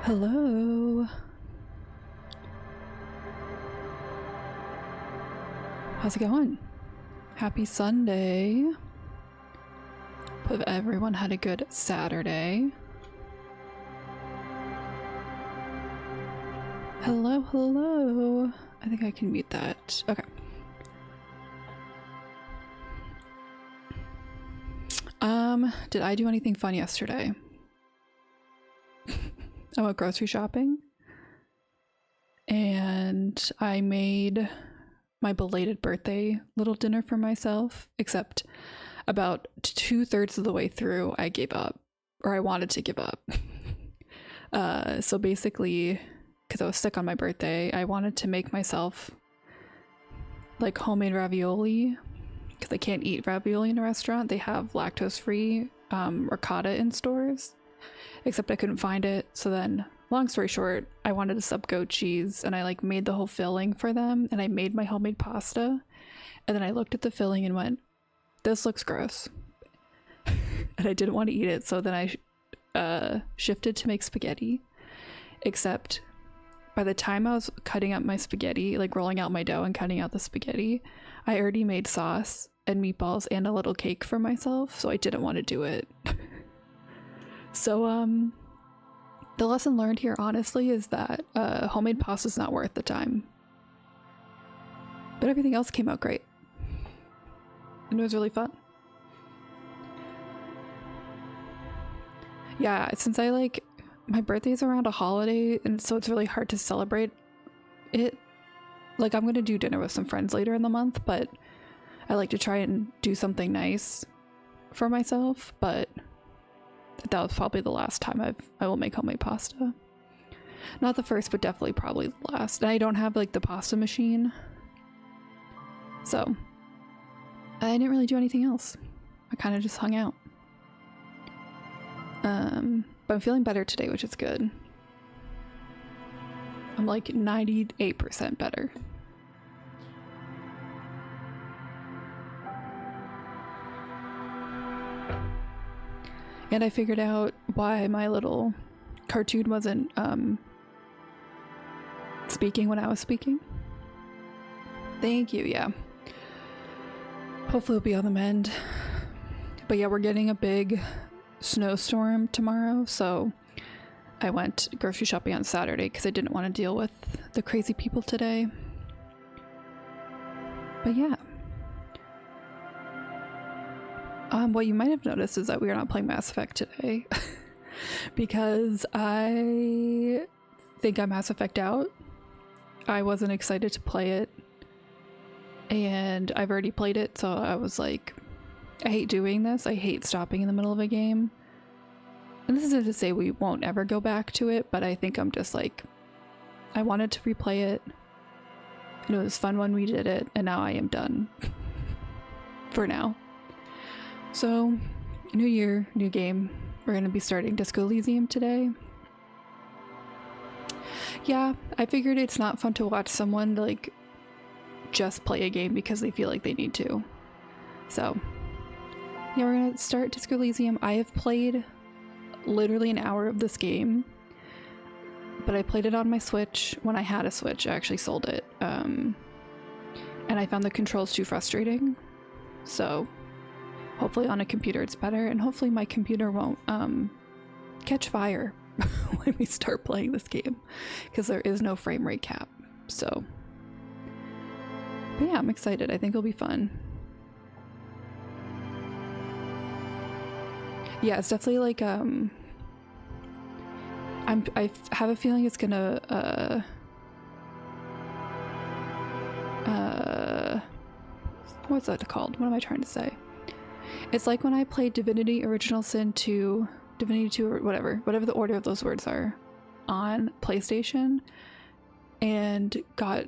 Hello. How's it going? Happy Sunday. Hope everyone had a good Saturday. Hello, hello. I think I can mute that. Okay. Did I do anything fun yesterday? I went grocery shopping and I made my belated birthday little dinner for myself, except about 2/3 of the way through I gave up, or I wanted to give up. So basically, because I was sick on my birthday, I wanted to make myself like homemade ravioli, because I can't eat ravioli in a restaurant. They have lactose-free ricotta in stores, except I couldn't find it. So then, long story short, I wanted a sub goat cheese, and I like made the whole filling for them, and I made my homemade pasta, and then I looked at the filling and went, this looks gross. And I didn't want to eat it, so then I shifted to make spaghetti, except by the time I was cutting up my spaghetti, like rolling out my dough and cutting out the spaghetti, I already made sauce and meatballs and a little cake for myself, so I didn't want to do it. So the lesson learned here, honestly, is that homemade pasta is not worth the time. But everything else came out great, and it was really fun. Yeah, since my birthday's around a holiday, and so it's really hard to celebrate it. Like, I'm gonna do dinner with some friends later in the month, but I like to try and do something nice for myself, but that was probably the last time I will make homemade pasta. Not the first, but definitely probably the last. And I don't have like the pasta machine, so I didn't really do anything else. I kind of just hung out. But I'm feeling better today, which is good. I'm like 98% better. And I figured out why my little cartoon wasn't speaking when I was speaking. Thank you, yeah. Hopefully it'll be on the mend. But yeah, we're getting a big snowstorm tomorrow, so I went grocery shopping on Saturday because I didn't want to deal with the crazy people today. But yeah. What you might have noticed is that we are not playing Mass Effect today because I think I'm Mass Effect out. I wasn't excited to play it, and I've already played it, so I was like, I hate doing this. I hate stopping in the middle of a game. And this isn't to say we won't ever go back to it, but I think I'm just like, I wanted to replay it, and it was fun when we did it, and now I am done. For now. So, new year, new game. We're going to be starting Disco Elysium today. Yeah, I figured it's not fun to watch someone like just play a game because they feel like they need to. So, yeah, we're going to start Disco Elysium. I have played literally an hour of this game, but I played it on my Switch when I had a Switch. I actually sold it. And I found the controls too frustrating. So, hopefully on a computer it's better, and hopefully my computer won't catch fire when we start playing this game, because there is no frame rate cap. So, but yeah, I'm excited. I think it'll be fun. Yeah, it's definitely like I have a feeling it's gonna what's that called? What am I trying to say? It's like when I played Divinity Original Sin 2, Divinity 2, or whatever the order of those words are, on PlayStation, and got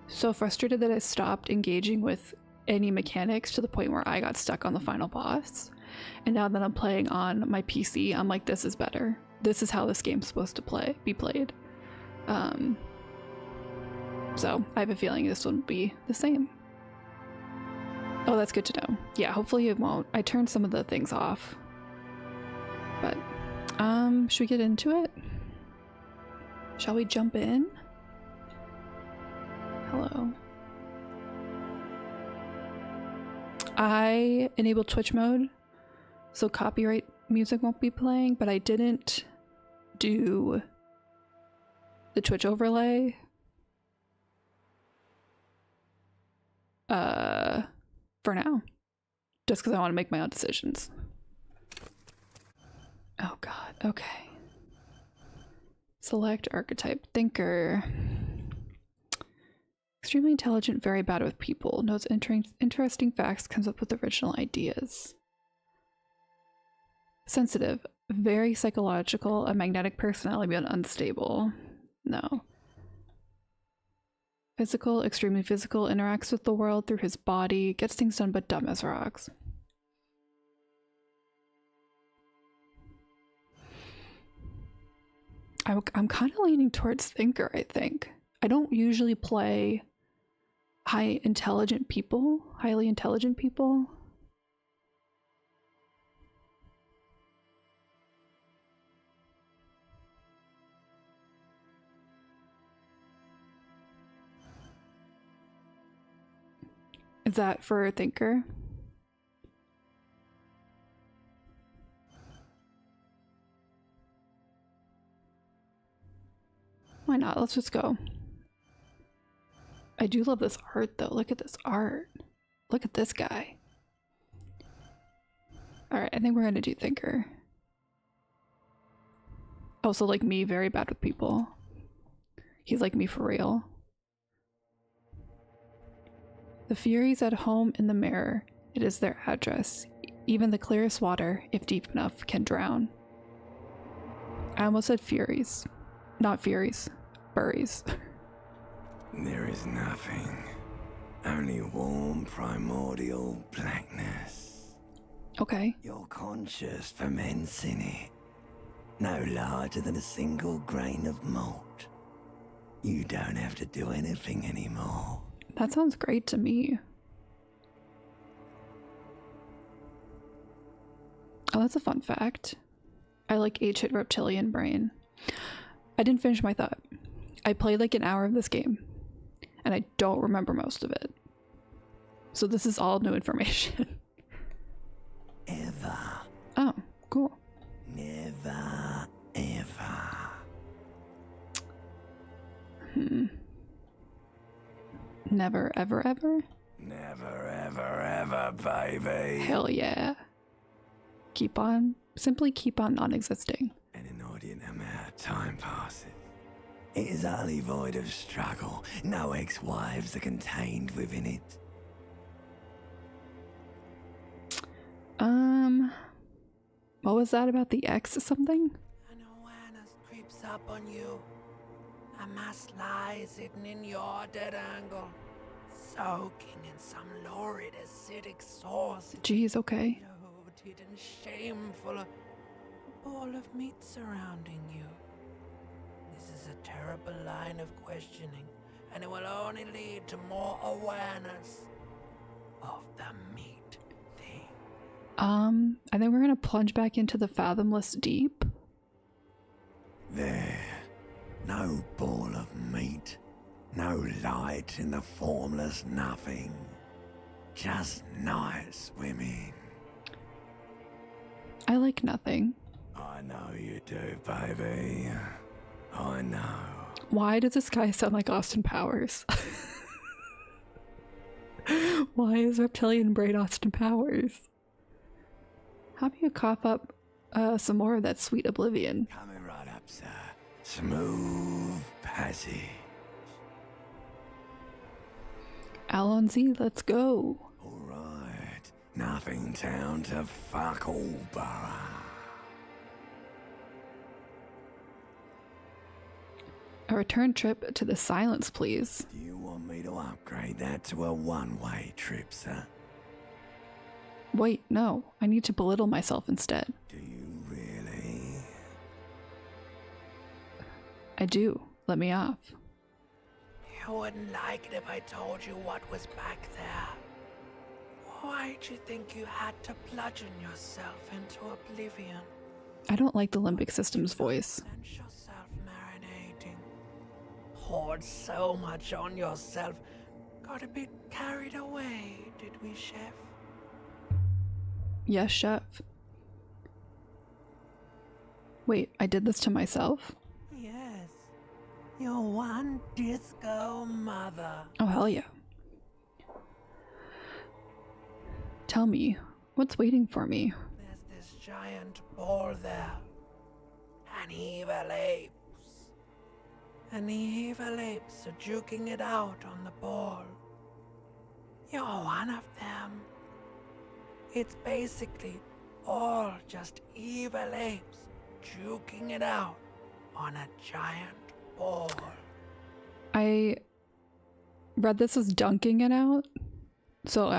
so frustrated that I stopped engaging with any mechanics to the point where I got stuck on the final boss. And now that I'm playing on my PC, I'm like, this is better. This is how this game's supposed to be played. So I have a feeling this will be the same. Oh, that's good to know. Yeah, hopefully it won't. I turned some of the things off. But, should we get into it? Shall we jump in? Hello. I enabled Twitch mode, so copyright music won't be playing, but I didn't do the Twitch overlay. For now. Just because I want to make my own decisions. Oh god, okay. Select archetype. Thinker. Extremely intelligent, very bad with people. Knows interesting facts, comes up with original ideas. Sensitive. Very psychological, a magnetic personality, but unstable. No. Physical, extremely physical, interacts with the world through his body, gets things done but dumb as rocks. I'm kind of leaning towards thinker, I think. I don't usually play highly intelligent people. Is that for a thinker? Why not? Let's just go. I do love this art though. Look at this art. Look at this guy. Alright, I think we're gonna do thinker. Also, like me, very bad with people. He's like me for real. The Furies at home in the mirror. It is their address. Even the clearest water, if deep enough, can drown. I almost said Furies. Not Furies. Buries. There is nothing. Only warm primordial blackness. Okay. Your conscious ferments in it. No larger than a single grain of malt. You don't have to do anything anymore. That sounds great to me. Oh, that's a fun fact. I like H-hit reptilian brain. I didn't finish my thought. I played like an hour of this game, and I don't remember most of it. So this is all new information. Ever. Oh, cool. Never, ever. Never, ever, ever? Never, ever, ever, baby. Hell yeah. Keep on. Simply keep on non-existing. An inordinate amount of time passes. It is utterly void of struggle. No ex-wives are contained within it. What was that about the X or something? An awareness creeps up on you. A mass lies hidden in your dead angle, soaking in some lurid acidic sauce. Jeez, okay. Bloated and shameful, a ball of meat surrounding you. This is a terrible line of questioning, and it will only lead to more awareness of the meat thing. I think we're gonna plunge back into the fathomless deep. There. No ball of meat. No light in the formless nothing. Just night swimming. I like nothing. I know you do, baby. I know. Why does this guy sound like Austin Powers? Why is reptilian brain Austin Powers? How about you cough up some more of that sweet oblivion? Coming right up, sir. Smooth passage. Alonzi, let's go. Alright. Nothing town to fuck all borough. A return trip to the Silence, please. Do you want me to upgrade that to a one-way trip, sir? Wait, no. I need to belittle myself instead. Do you really? I do. Let me off. You wouldn't like it if I told you what was back there. Why'd you think you had to bludgeon yourself into oblivion? I don't like the limbic system's voice. And yourself marinating. poured so much on yourself. Got a bit carried away, did we, Chef? Yes, chef. Wait, I did this to myself? Yes. Your one disco mother. Oh, hell yeah. Tell me, what's waiting for me? There's this giant ball there. And evil apes. And the evil apes are juking it out on the ball. You're one of them. It's basically all just evil apes juking it out on a giant ball. I read this as dunking it out. So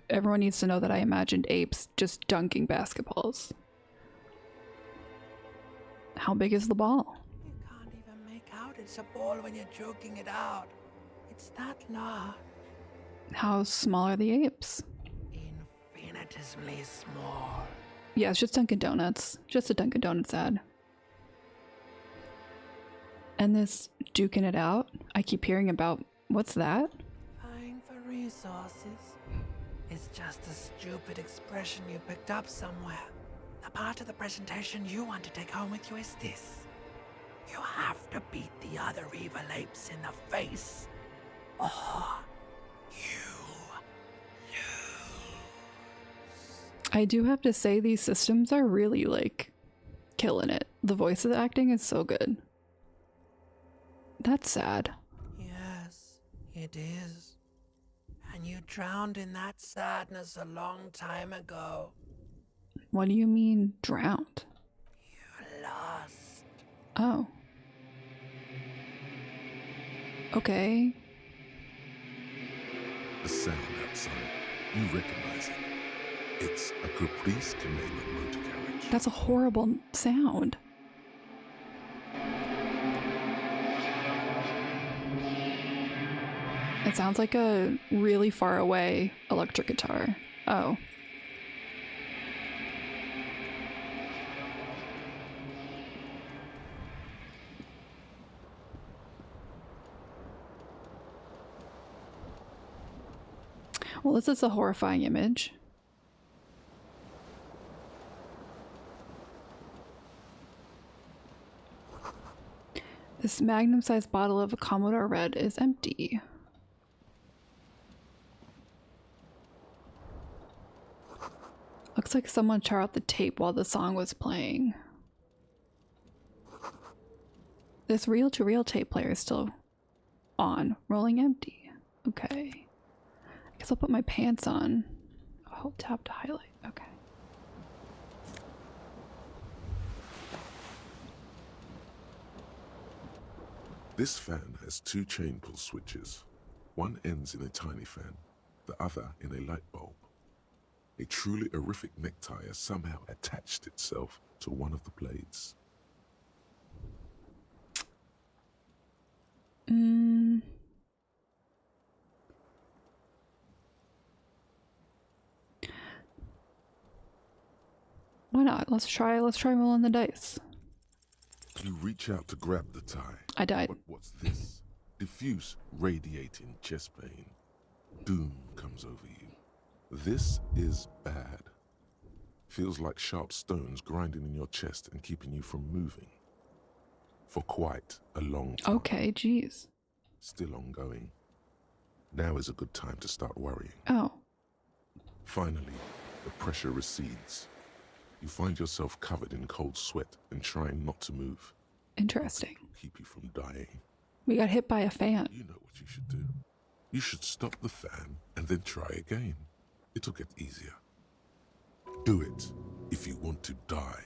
everyone needs to know that I imagined apes just dunking basketballs. How big is the ball? You can't even make out it's a ball when you're joking it out. It's that large. How small are the apes? Infinitesimally small. Yeah, it's just Dunkin' Donuts. Just a Dunkin' Donuts ad. And this duking it out, I keep hearing about. What's that? Vying for resources. It's just a stupid expression you picked up somewhere. The part of the presentation you want to take home with you is this. You have to beat the other evil apes in the face, or you lose. I do have to say these systems are really like killing it. The voice acting is so good. That's sad. Yes, it is. And you drowned in that sadness a long time ago. What do you mean drowned? You lost. Oh. Okay. The sound outside, you recognize it. It's a Caprice Canadian motor carriage. That's a horrible sound. It sounds like a really far away electric guitar. Oh. Well, this is a horrifying image. This magnum-sized bottle of Commodore Red is empty. Looks like someone tore out the tape while the song was playing. This reel-to-reel tape player is still on, rolling empty. Okay. I guess I'll put my pants on. I'll hold tab to highlight. Okay. This fan has two chain pull switches. One ends in a tiny fan, the other in a light bulb. A truly horrific necktie has somehow attached itself to one of the blades. Why not? Let's try rolling the dice. You reach out to grab the tie. I died. But what's this? Diffuse, radiating chest pain. Doom comes over you. This is bad. Feels like sharp stones grinding in your chest and keeping you from moving. For quite a long time. Okay, jeez. Still ongoing. Now is a good time to start worrying. Oh. Finally, the pressure recedes. You find yourself covered in cold sweat and trying not to move. Interesting. It'll keep you from dying. We got hit by a fan. You know what you should do. You should stop the fan and then try again. It'll get easier. Do it if you want to die.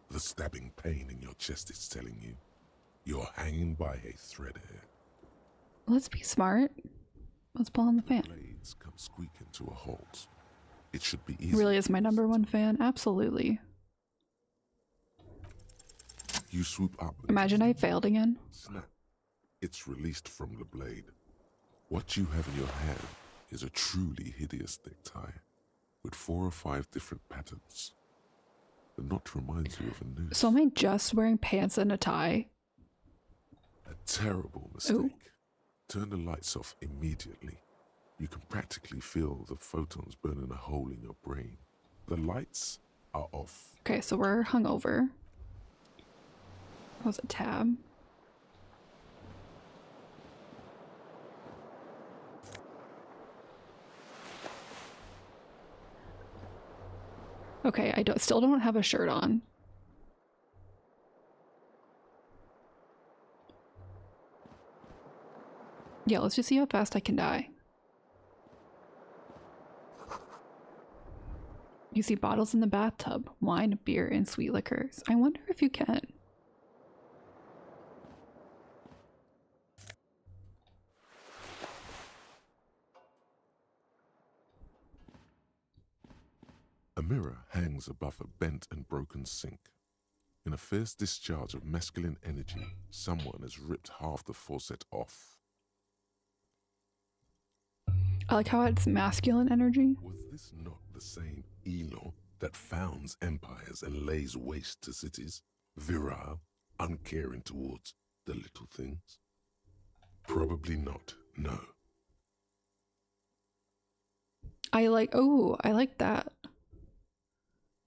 The stabbing pain in your chest is telling you you're hanging by a thread here. Let's be smart. Let's pull on the fan. Blades come squeaking to a halt. It should be easy. Really is my number one fan? Absolutely. You swoop up. Imagine I failed again. Snap. It's released from the blade. What you have in your hand is a truly hideous necktie with 4 or 5 different patterns. The knot reminds you of a noose. So am I just wearing pants and a tie? A Terrible mistake. Ooh. Turn the lights off immediately. You can practically feel the photons burning a hole in your brain. The lights are off. Okay, so we're hungover. That was a tab. Okay, I still don't have a shirt on. Yeah, let's just see how fast I can die. You see bottles in the bathtub, wine, beer, and sweet liquors. I wonder if you can. A mirror hangs above a bent and broken sink. In a fierce discharge of masculine energy, someone has ripped half the faucet off. I like how it's masculine energy. Was this not the same Elo that founds empires and lays waste to cities? Virile, uncaring towards the little things? Probably not, no. I like that.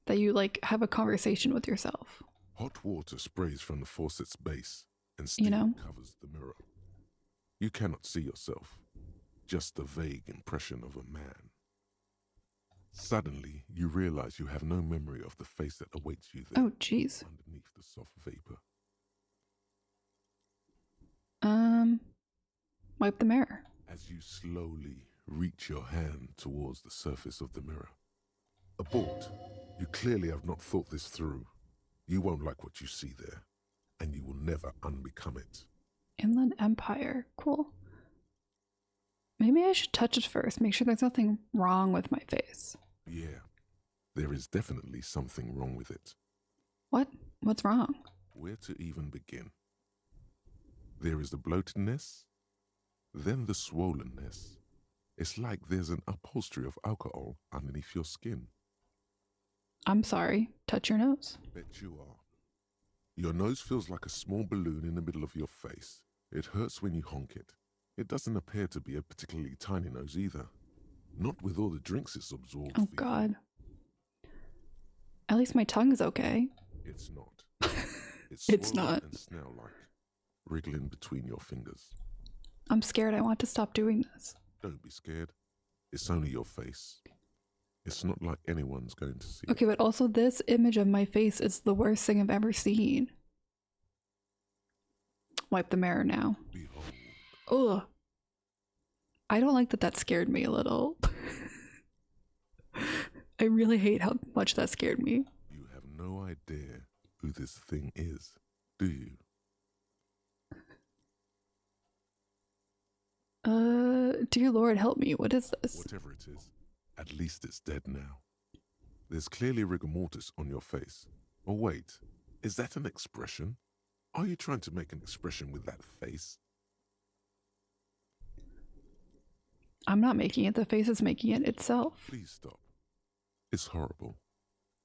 That you like have a conversation with yourself. Hot water sprays from the faucet's base and steam covers the mirror. You cannot see yourself, just the vague impression of a man. Suddenly, you realize you have no memory of the face that awaits you there. Oh, jeez. Underneath the soft vapor. Wipe the mirror. As you slowly reach your hand towards the surface of the mirror. Abort. You clearly have not thought this through. You won't like what you see there, and you will never unbecome it. Inland Empire. Cool. Maybe I should touch it first, make sure there's nothing wrong with my face. Yeah, there is definitely something wrong with it. What? What's wrong? Where to even begin? There is the bloatedness, then the swollenness. It's like there's an upholstery of alcohol underneath your skin. I'm sorry. Touch your nose. Bet you are. Your nose feels like a small balloon in the middle of your face. It hurts when you honk it. It doesn't appear to be a particularly tiny nose either. Not with all the drinks it's absorbed. Oh, God. At least my tongue's okay. It's not. It's not. And snail-like, wriggling between your fingers. I'm scared. I want to stop doing this. Don't be scared. It's only your face. It's not like anyone's going to see Okay, but also this image of my face is the worst thing I've ever seen. Wipe the mirror now. Behold. Ugh. I don't like that that scared me a little. I really hate how much that scared me. You have no idea who this thing is, do you? Dear Lord, help me. What is this? Whatever it is, at least it's dead now. There's clearly rigor mortis on your face. Oh wait, is that an expression? Are you trying to make an expression with that face? I'm not making it. The face is making it itself. Please stop. It's horrible.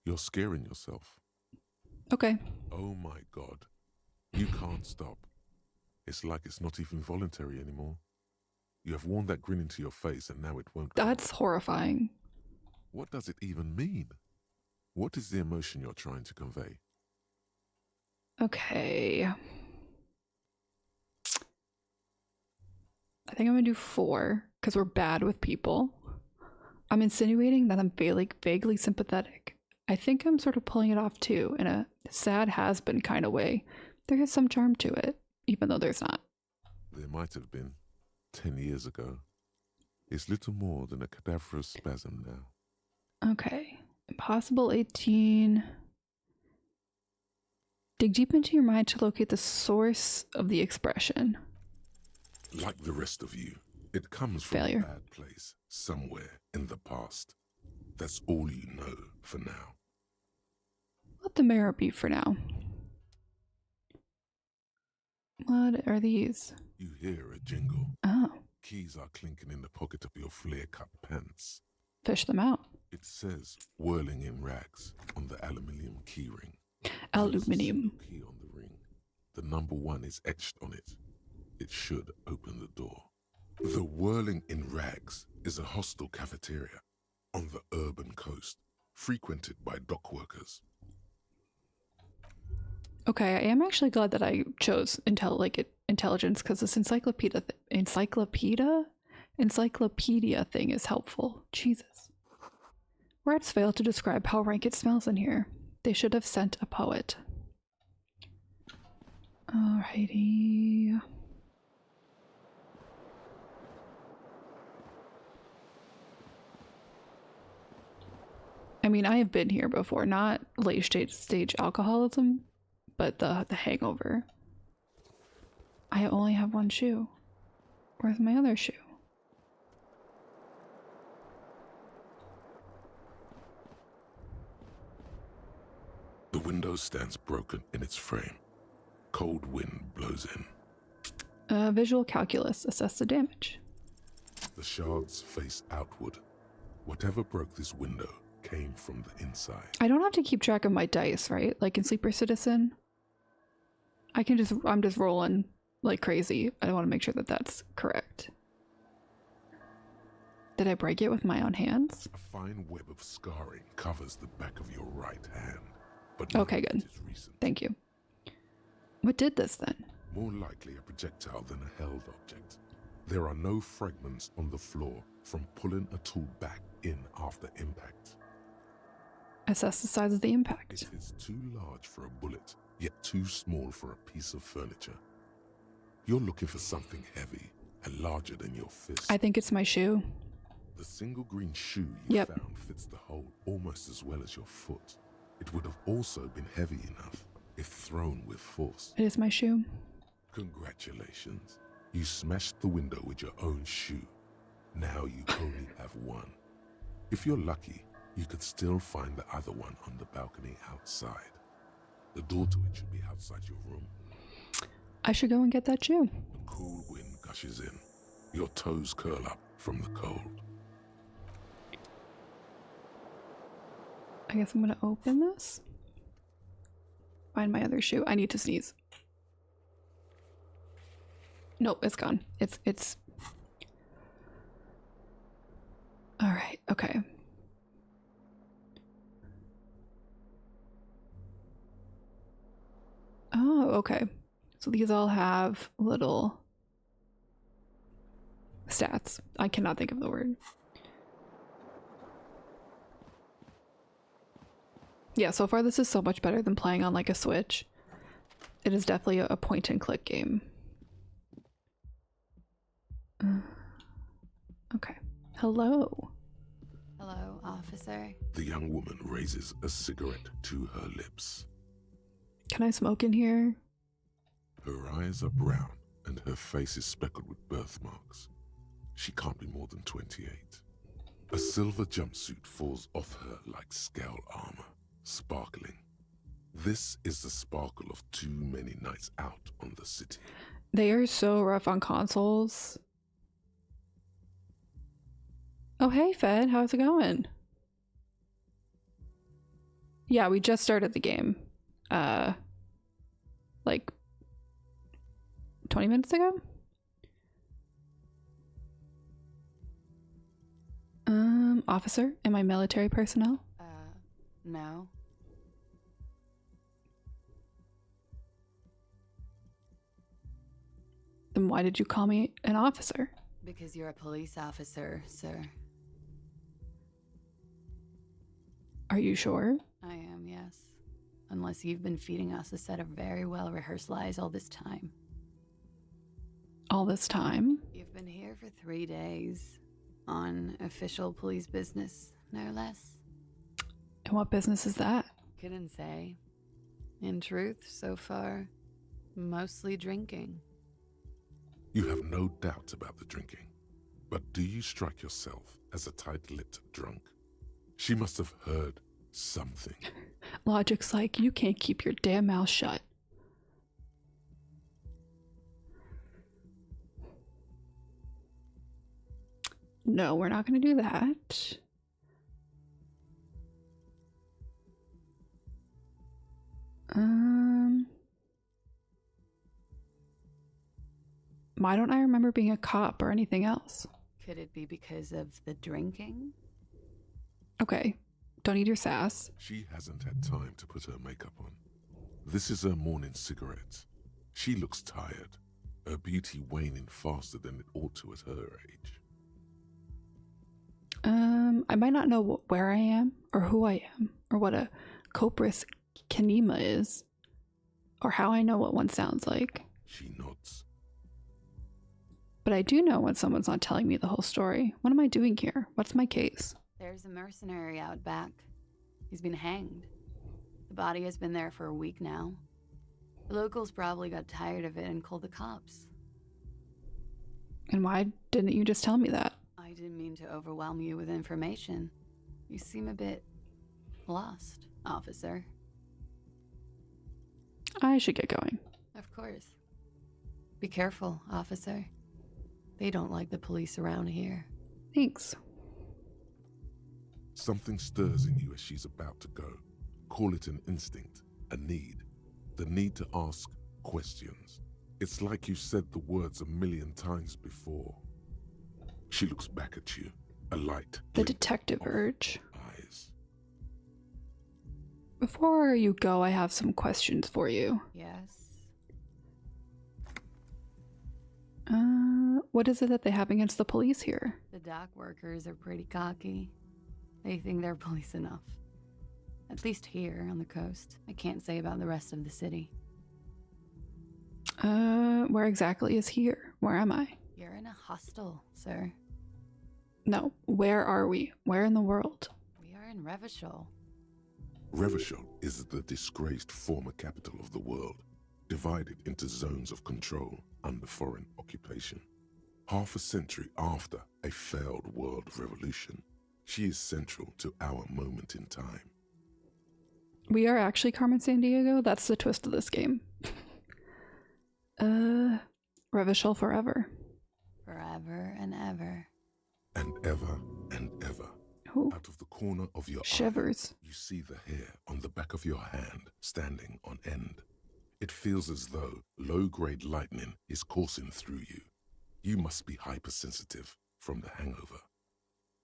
You're scaring yourself. Okay. Oh my God. You can't stop. It's like it's not even voluntary anymore. You have worn that grin into your face and now it won't come. That's horrifying. What does it even mean? What is the emotion you're trying to convey? Okay. I think I'm gonna do 4 because we're bad with people. I'm insinuating that I'm vaguely sympathetic. I think I'm sort of pulling it off too, in a sad has-been kind of way. There is some charm to it, even though there's not. There might have been 10 years ago. It's little more than a cadaverous spasm now. Okay. Impossible 18. Dig deep into your mind to locate the source of the expression. Like the rest of you, it comes from Failure. a bad place, somewhere in the past. That's all you know for now. Let the mirror be for now. What are these? You hear a jingle. Oh, Keys are clinking in the pocket of your flare-cut pants. fish them out. It says whirling in rags on the aluminium key ring. Aluminium. There's a key on the ring. The number 1 is etched on it. It should open the door. The Whirling in Rags is a hostel cafeteria on the urban coast, frequented by dock workers. Okay, I am actually glad that I chose intelligence because this encyclopedia thing is helpful. Jesus. Words fail to describe how rank it smells in here. They should have sent a poet. Alrighty. I mean, I have been here before, not late stage alcoholism, but the hangover. I only have one shoe. Where's my other shoe? The window stands broken in its frame. Cold wind blows in. Visual calculus. Assess the damage. The shards face outward. Whatever broke this window came from the inside. I don't have to keep track of my dice, right? Like in Sleeper Citizen. I'm just rolling like crazy. I want to make sure that that's correct. Did I break it with my own hands? A fine web of scarring covers the back of your right hand. But okay, good. Thank you. What did this then? More likely a projectile than a held object. There are no fragments on the floor from pulling a tool back in after impact. Assess the size of the impact. It is too large for a bullet, yet too small for a piece of furniture. You're looking for something heavy and larger than your fist. I think it's my shoe. The single green shoe you found fits the hole almost as well as your foot. It would have also been heavy enough if thrown with force. It is my shoe. Congratulations. You smashed the window with your own shoe. Now you only have one. If you're lucky, you could still find the other one on the balcony outside. The door to it should be outside your room. I should go and get that shoe. The cool wind gushes in. Your toes curl up from the cold. I guess I'm gonna open this. Find my other shoe. I need to sneeze. Nope, it's gone. It's all right. Okay. Oh, okay. So these all have little stats. I cannot think of the word. Yeah, so far this is so much better than playing on like a Switch. It is definitely a point and click game. Okay. Hello. Hello, officer. The young woman raises a cigarette to her lips. Can I smoke in here? Her eyes are brown and her face is speckled with birthmarks. She can't be more than 28. A silver jumpsuit falls off her like scale armor, sparkling. This is the sparkle of too many nights out on the city. They are so rough on consoles. Oh, hey, Fed. How's it going? Yeah, we just started the game. Like 20 minutes ago? Officer, am I military personnel? No. Then why did you call me an officer? Because you're a police officer, sir. Are you sure? I am, yes. Unless you've been feeding us a set of very well-rehearsed lies all this time. All this time? You've been here for 3 days. On official police business, no less. And what business is that? Couldn't say. In truth, so far, mostly drinking. You have no doubt about the drinking, but do you strike yourself as a tight-lipped drunk? She must have heard something. Logic's like, you can't keep your damn mouth shut. No, we're not going to do that. Why don't I remember being a cop or anything else? Could it be because of the drinking? Okay, don't eat your sass. She hasn't had time to put her makeup on. This is her morning cigarette. She looks tired, her beauty waning faster than it ought to at her age. I might not know where I am, or who I am, or what a Copris kinema is, or how I know what one sounds like. She nods. But I do know when someone's not telling me the whole story. What am I doing here? What's my case? There's a mercenary out back. He's been hanged. The body has been there for a week now. The locals probably got tired of it and called the cops. And why didn't you just tell me that? I didn't mean to overwhelm you with information. You seem a bit lost, officer. I should get going. Of course. Be careful, officer. They don't like the police around here. Thanks. Something stirs in you as she's about to go. Call it an instinct, a need. The need to ask questions. It's like you said the words a million times before. She looks back at you, a light. The detective urge. Eyes. Before you go, I have some questions for you. Yes. What is it that they have against the police here? The dock workers are pretty cocky. They think they're police enough. At least here on the coast. I can't say about the rest of the city. Where exactly is here? Where am I? You're in a hostel, sir. No, where are we? Where in the world? We are in Revachol. Revachol is the disgraced former capital of the world, divided into zones of control under foreign occupation. Half a century after a failed world revolution, she is central to our moment in time. We are actually Carmen Sandiego? That's the twist of this game. Revachol forever. Forever and ever. And ever and ever. Ooh. Out of the corner of your Shivers. eye, you see the hair on the back of your hand standing on end. It feels as though low-grade lightning is coursing through you. You must be hypersensitive from the hangover.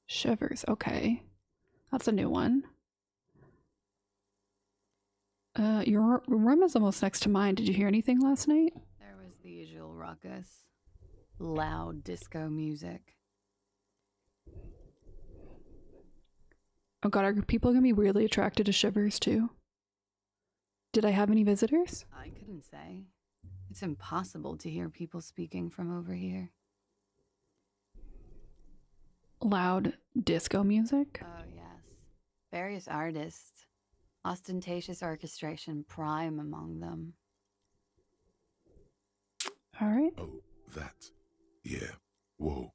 Shivers, okay. That's a new one. Your room is almost next to mine. Did you hear anything last night? There was the usual ruckus. Loud disco music. Oh god, are people gonna be weirdly attracted to shivers too? Did I have any visitors? I couldn't say. It's impossible to hear people speaking from over here. Loud disco music? Oh, yes. Various artists. Ostentatious orchestration prime among them. Alright. Oh, that. Yeah. Whoa.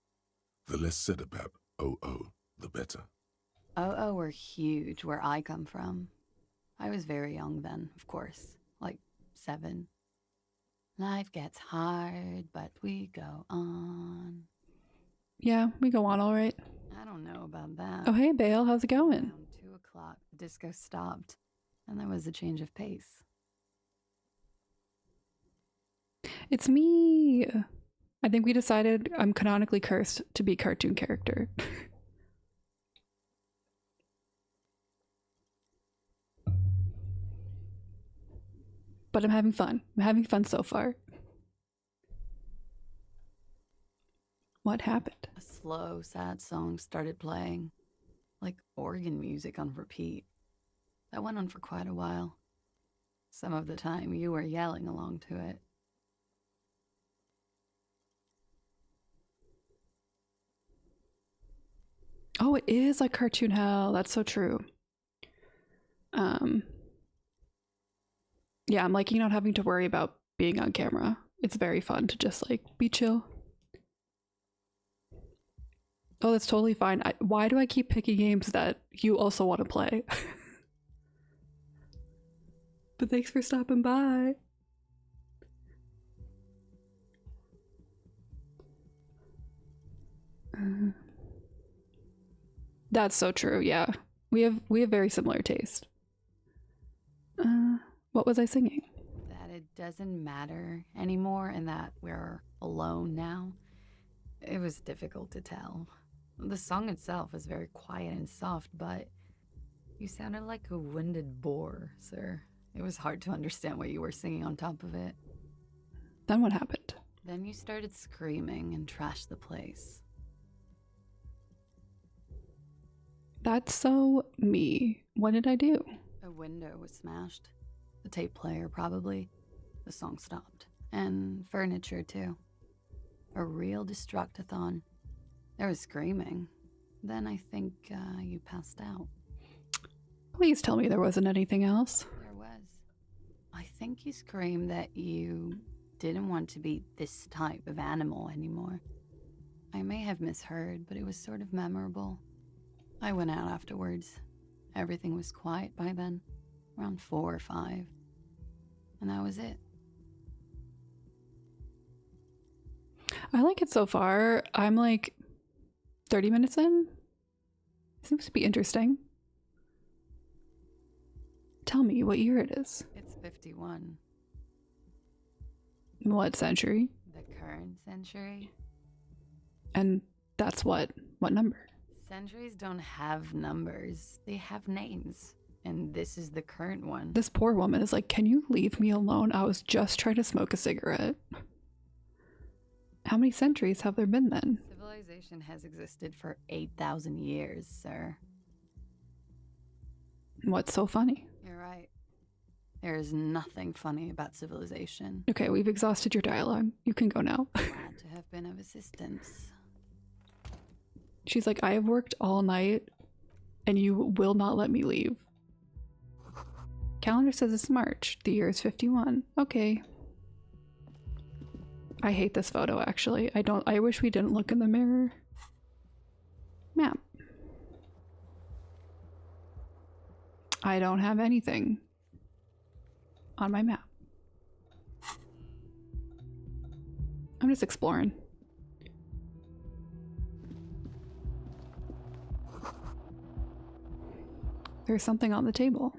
The less said about OO, the better. OO were huge where I come from. I was very young then, of course. Like 7. Life gets hard, but we go on. Yeah, we go on alright. I don't know about that. Oh hey Bale, how's it going? Around 2 o'clock, the disco stopped, and there was a change of pace. It's me! I think we decided I'm canonically cursed to be cartoon character. But I'm having fun. I'm having fun so far. What happened? A slow, sad song started playing, like organ music on repeat. That went on for quite a while. Some of the time you were yelling along to it. Oh, it is like cartoon hell. That's so true. Yeah, I'm liking not having to worry about being on camera. It's very fun to just like be chill. Oh, that's totally fine. Why do I keep picking games that you also want to play? But thanks for stopping by. That's so true. Yeah, we have very similar taste. What was I singing? That'd doesn't matter anymore and that we're alone now. It was difficult to tell. The song itself was very quiet and soft, but you sounded like a winded boar, sir. It was hard to understand what you were singing on top of it. Then what happened? Then you started screaming and trashed the place. That's so me. What did I do? A window was smashed. The tape player, probably. The song stopped. And furniture, too. A real destructathon. There was screaming. Then I think you passed out. Please tell me there wasn't anything else. There was. I think you screamed that you didn't want to be this type of animal anymore. I may have misheard, but it was sort of memorable. I went out afterwards. Everything was quiet by then, around 4 or 5. And that was it. I like it so far. I'm like 30 minutes in. Seems to be interesting. Tell me what year it is. It's 51. What century? The current century. And that's what number? Centuries don't have numbers. They have names. And this is the current one. This poor woman is like, can you leave me alone? I was just trying to smoke a cigarette. How many centuries have there been then? Civilization has existed for 8,000 years, sir. What's so funny? You're right. There is nothing funny about civilization. Okay, we've exhausted your dialogue. You can go now. Glad to have been of assistance. She's like, I have worked all night and you will not let me leave. Calendar says it's March. The year is 51. Okay. I hate this photo, actually. I wish we didn't look in the mirror. Map. I don't have anything on my map. I'm just exploring. There's something on the table.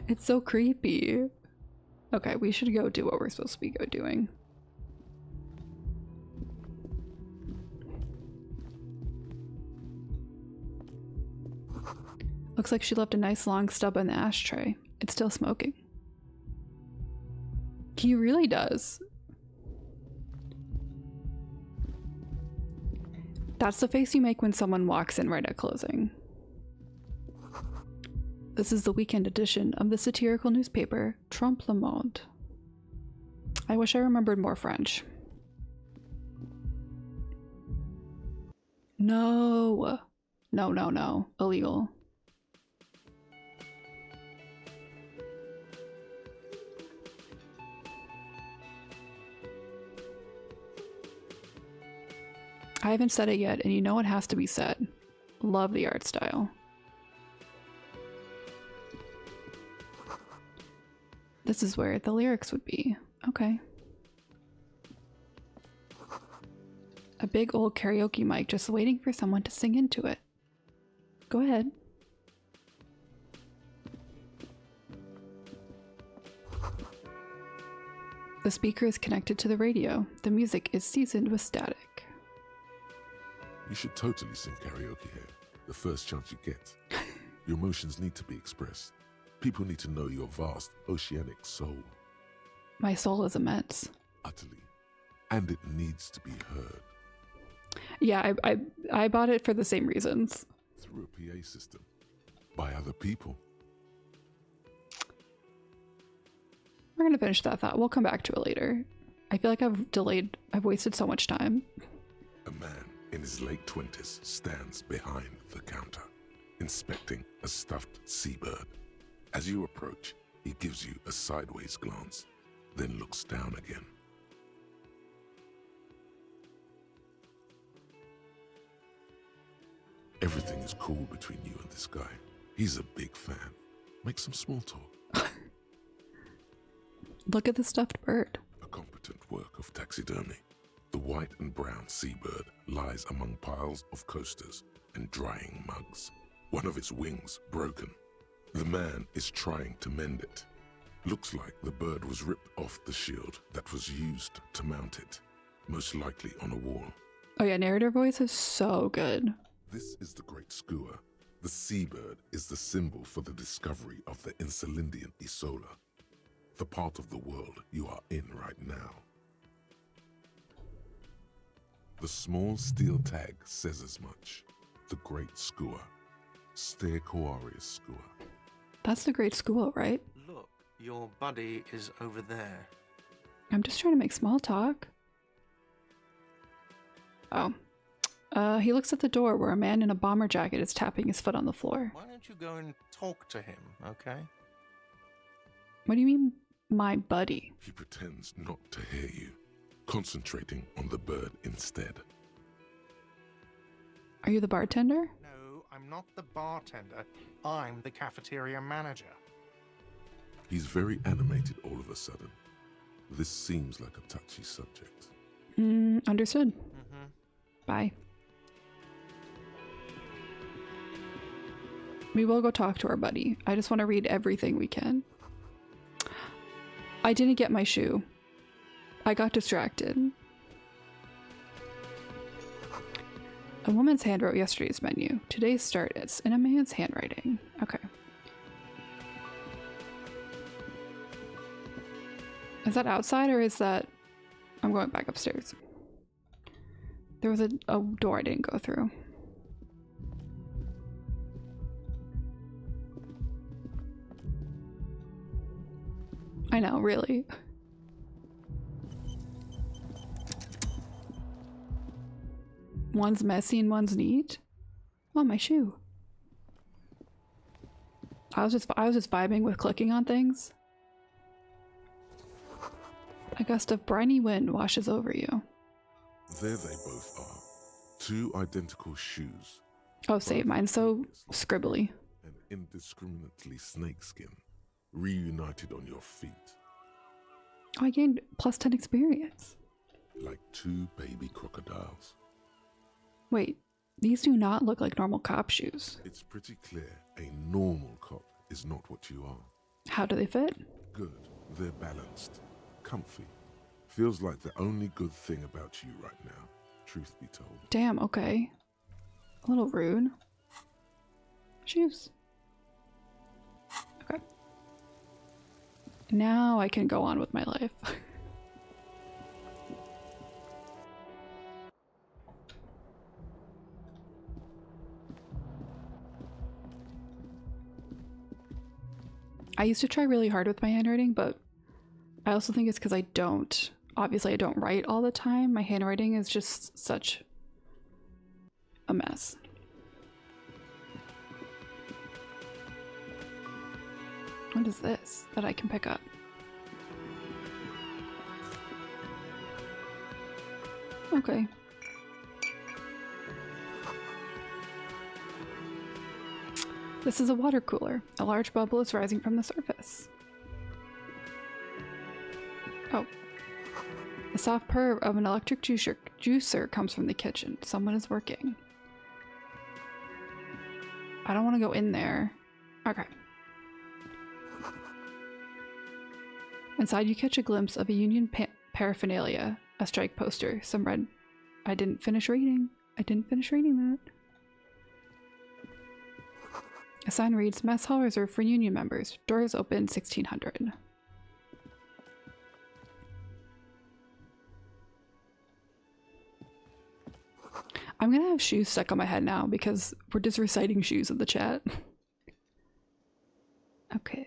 It's so creepy. Okay, we should go do what we're supposed to be doing. Looks like she left a nice long stub in the ashtray. It's still smoking. He really does. That's the face you make when someone walks in right at closing. This is the weekend edition of the satirical newspaper, Trompe le Monde. I wish I remembered more French. No. No, no, no. Illegal. I haven't said it yet, and you know it has to be said. Love the art style. This is where the lyrics would be. Okay. A big old karaoke mic just waiting for someone to sing into it. Go ahead. The speaker is connected to the radio. The music is seasoned with static. You should totally sing karaoke here, the first chance you get. Your emotions need to be expressed. People need to know your vast, oceanic soul. My soul is immense. Utterly. And it needs to be heard. Yeah, I bought it for the same reasons. Through a PA system. By other people. We're gonna finish that thought. We'll come back to it later. I feel like I've wasted so much time. A man in his late 20s stands behind the counter, inspecting a stuffed seabird. As you approach, he gives you a sideways glance, then looks down again. Everything is cool between you and this guy. He's a big fan. Make some small talk. Look at the stuffed bird. A competent work of taxidermy. The white and brown seabird lies among piles of coasters and drying mugs. One of its wings broken. The man is trying to mend it. Looks like the bird was ripped off the shield that was used to mount it, most likely on a wall. Oh yeah, narrator voice is so good. This is the great skua. The seabird is the symbol for the discovery of the Insulindian Isola, the part of the world you are in right now. The small steel tag says as much. The great skua. Stegosaurus skua. That's the great school, right? Look, your buddy is over there. I'm just trying to make small talk. Oh. He looks at the door where a man in a bomber jacket is tapping his foot on the floor. Why don't you go and talk to him, okay? What do you mean, my buddy? He pretends not to hear you, concentrating on the bird instead. Are you the bartender? No, I'm not the bartender. I'm the cafeteria manager. He's very animated all of a sudden. This seems like a touchy subject. Understood. Bye. We will go talk to our buddy. I just want to read everything we can. I didn't get my shoe. I got distracted. A woman's hand wrote yesterday's menu. Today's start is in a man's handwriting. Okay. Is that outside or is that... I'm going back upstairs. There was a door I didn't go through. I know, really. One's messy and one's neat. Oh, my shoe. I was just vibing with clicking on things. A gust of briny wind washes over you. There they both are. Two identical shoes. Oh, save mine. So scribbly. And indiscriminately snakeskin, reunited on your feet. Oh, I gained +10 experience. Like two baby crocodiles. Wait, these do not look like normal cop shoes. It's pretty clear a normal cop is not what you are. How do they fit? Good. They're balanced. Comfy. Feels like the only good thing about you right now, truth be told. Damn, okay. A little rude. Shoes. Okay. Now I can go on with my life. I used to try really hard with my handwriting, but I also think it's because I don't write all the time. My handwriting is just such a mess. What is this that I can pick up? Okay. This is a water cooler. A large bubble is rising from the surface. Oh. The soft purr of an electric juicer comes from the kitchen. Someone is working. I don't want to go in there. Okay. Inside you catch a glimpse of a union paraphernalia, a strike poster, some red... I didn't finish reading that. A sign reads, Mess Hall reserved for union members. Doors open 1600. I'm gonna have shoes stuck on my head now because we're just reciting shoes in the chat. Okay.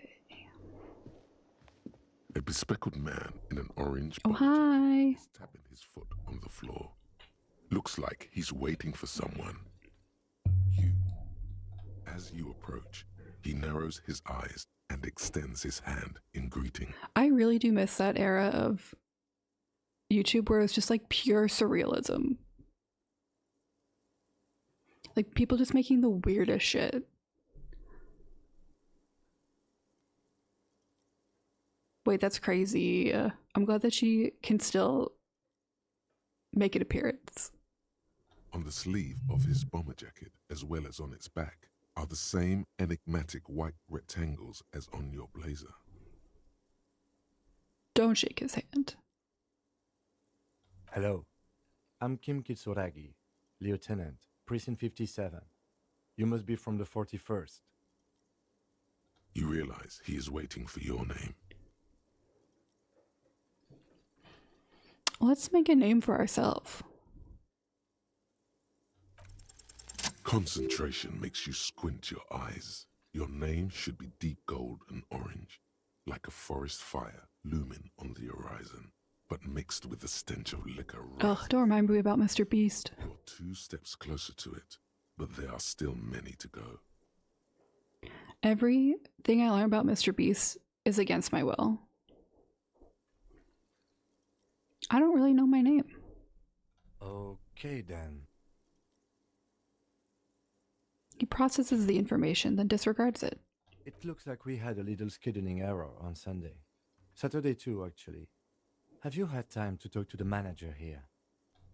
A bespectacled man in an orange Oh, hi. is tapping his foot on the floor. Looks like he's waiting for someone. As you approach, he narrows his eyes and extends his hand in greeting. I really do miss that era of YouTube where it's just like pure surrealism. Like people just making the weirdest shit. Wait, that's crazy. I'm glad that she can still make an appearance. On the sleeve of his bomber jacket, as well as on its back, are the same enigmatic white rectangles as on your blazer. Don't shake his hand. Hello, I'm Kim Kitsuragi, Lieutenant, Precinct 57. You must be from the 41st. You realize he is waiting for your name. Let's make a name for ourselves. Concentration makes you squint your eyes. Your name should be deep gold and orange, like a forest fire looming on the horizon, but mixed with the stench of liquor. Ugh, don't remind me about Mr. Beast. You're 2 steps closer to it, but there are still many to go. Everything I learn about Mr. Beast is against my will. I don't really know my name. Okay then. He processes the information, then disregards it. It looks like we had a little scheduling error on Sunday. Saturday too, actually. Have you had time to talk to the manager here?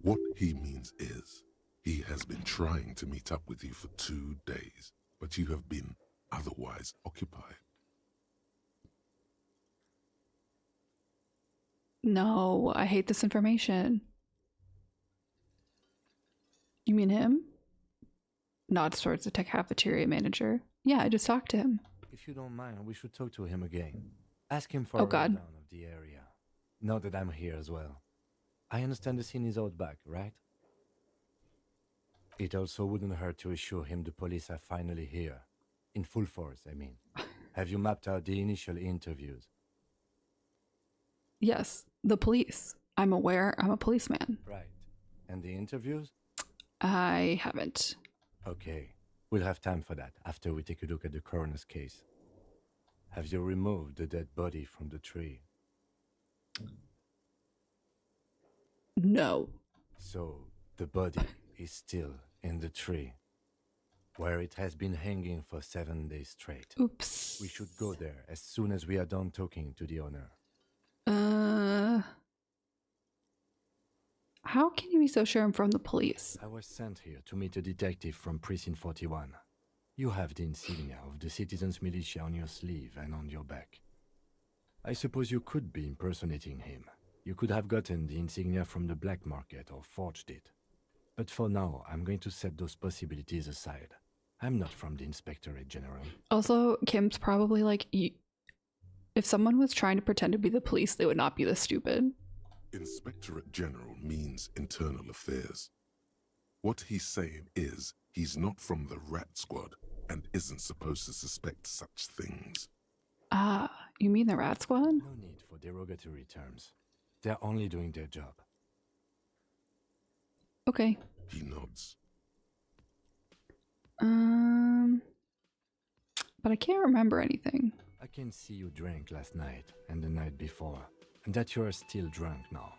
What he means is, he has been trying to meet up with you for 2 days, but you have been otherwise occupied. No, I hate this information. You mean him? Nods towards the tech cafeteria manager. Yeah, I just talked to him. If you don't mind, we should talk to him again. Ask him for Oh, a God. rundown of the area. Now that I'm here as well. I understand the scene is out back, right? It also wouldn't hurt to assure him the police are finally here. In full force, I mean. Have you mapped out the initial interviews? Yes, the police. I'm aware I'm a policeman. Right. And the interviews? I haven't. Okay. We'll have time for that after we take a look at the coroner's case. Have you removed the dead body from the tree? No. So, the body is still in the tree, where it has been hanging for 7 days straight. Oops. We should go there as soon as we are done talking to the owner. How can you be so sure I'm from the police? I was sent here to meet a detective from Precinct 41. You have the insignia of the citizens' militia on your sleeve and on your back. I suppose you could be impersonating him. You could have gotten the insignia from the black market or forged it. But for now, I'm going to set those possibilities aside. I'm not from the Inspectorate General. Also, Kim's probably like, if someone was trying to pretend to be the police, they would not be this stupid. Inspectorate General means internal affairs. What he's saying is, he's not from the Rat Squad and isn't supposed to suspect such things. Ah, you mean the Rat Squad? No need for derogatory terms. They're only doing their job. Okay. He nods. But I can't remember anything. I can see you drank last night and the night before, and that you are still drunk now.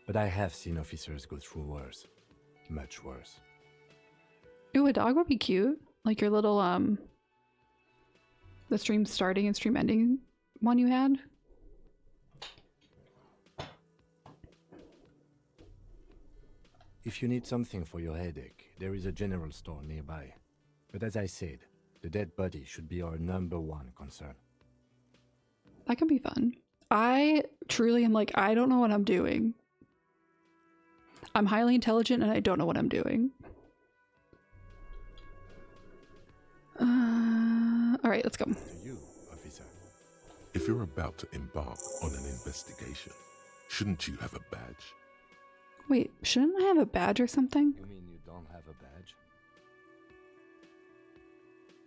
But I have seen officers go through worse. Much worse. Ooh, a dog would be cute. Like your little, the stream starting and stream ending one you had. If you need something for your headache, there is a general store nearby. But as I said, the dead body should be our #1 concern. That can be fun. I truly am like, I don't know what I'm doing. I'm highly intelligent and I don't know what I'm doing. All right, let's go. To you, officer. If you're about to embark on an investigation, shouldn't you have a badge? Wait, shouldn't I have a badge or something? You mean you don't have a badge?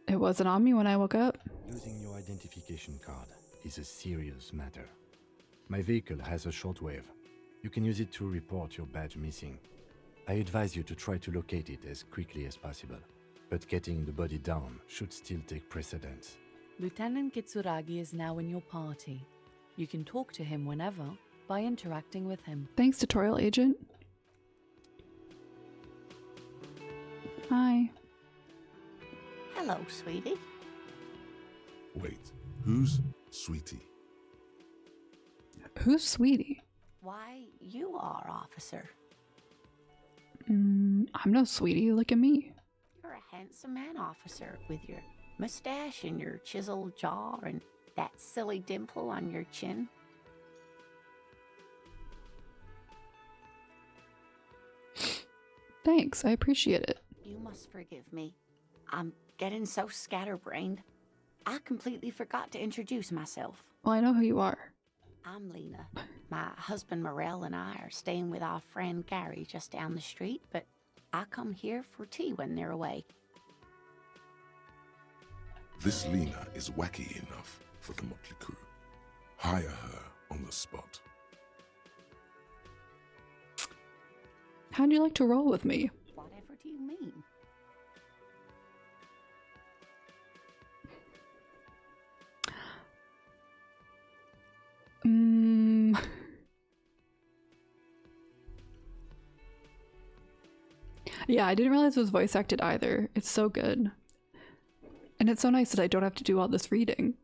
It wasn't on me when I woke up. Losing your identification card is a serious matter. My vehicle has a shortwave. You can use it to report your badge missing. I advise you to try to locate it as quickly as possible, but getting the body down should still take precedence. Lieutenant Kitsuragi is now in your party. You can talk to him whenever by interacting with him. Thanks, tutorial agent. Hi. Hello, sweetie. Wait, who's Sweetie? Who's Sweetie? Why, you are, officer. I'm no Sweetie, look at me. You're a handsome man, officer, with your mustache and your chiseled jaw and that silly dimple on your chin. Thanks, I appreciate it. You must forgive me. I'm getting so scatterbrained. I completely forgot to introduce myself. Well, I know who you are. I'm Lena. My husband Morel and I are staying with our friend Gary just down the street, but I come here for tea when they're away. This Lena is wacky enough for the motley crew. Hire her on the spot. How'd you like to roll with me? Whatever do you mean? Yeah, I didn't realize it was voice acted either. It's so good. And it's so nice that I don't have to do all this reading.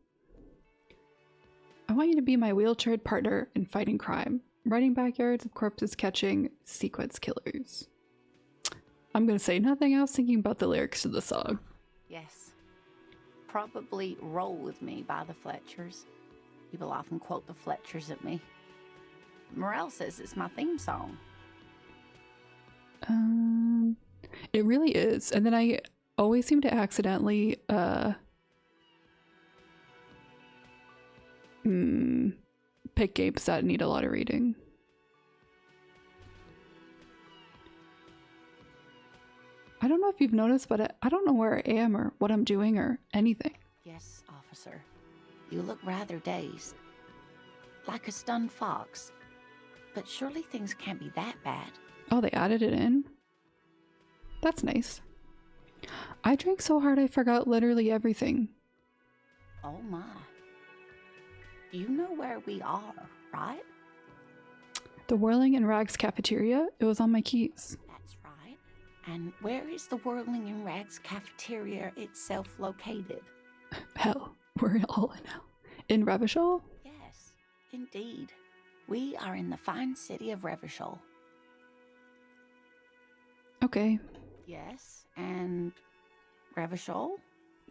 I want you to be my wheelchaired partner in fighting crime. Riding backyards of corpses, catching sequence killers. I'm gonna say nothing else thinking about the lyrics to the song. Yes. Probably Roll With Me by the Fletchers. People often quote the Fletchers at me. Morel says it's my theme song. It really is. And then I always seem to accidentally pick games that need a lot of reading. I don't know if you've noticed, but I don't know where I am or what I'm doing or anything. Yes, officer. You look rather dazed. Like a stunned fox. But surely things can't be that bad. Oh, they added it in? That's nice. I drank so hard I forgot literally everything. Oh my. You know where we are, right? The Whirling in Rags cafeteria? It was on my keys. That's right. And where is the Whirling in Rags cafeteria itself located? Hell, we're all in hell. In Revachol? Yes, indeed. We are in the fine city of Revachol. Okay. Yes, and Revachol?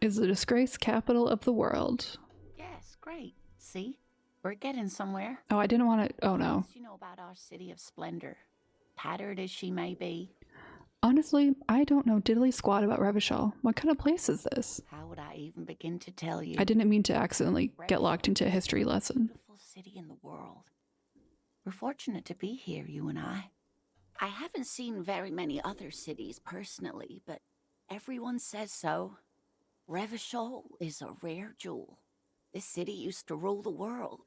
Is the disgraced capital of the world. Yes, great. See? We're getting somewhere. Oh, I didn't want to. Oh, no. What else you know about our city of splendor? Tattered as she may be. Honestly, I don't know diddly squat about Revachol. What kind of place is this? How would I even begin to tell you? I didn't mean to accidentally get locked into a history lesson. Beautiful city in the world. We're fortunate to be here, you and I. I haven't seen very many other cities personally, but everyone says so. Revachol is a rare jewel. This city used to rule the world,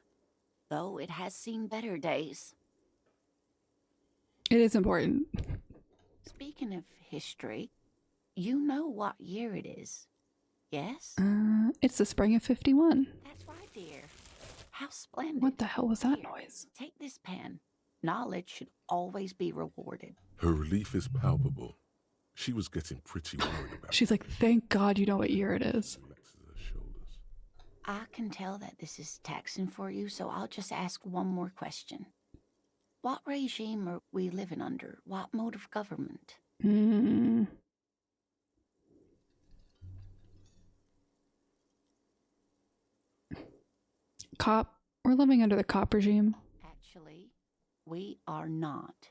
though it has seen better days. It is important. Speaking of history, you know what year it is, yes? It's the spring of 51. That's right, dear. How splendid. What the hell was that Here, noise? take this pen. Knowledge should always be rewarded. Her relief is palpable. She was getting pretty worried about She's like, thank God you know what year it is. Relaxes her shoulders. I can tell that this is taxing for you, so I'll just ask one more question. What regime are we living under? What mode of government? Cop. We're living under the cop regime. Actually, we are not.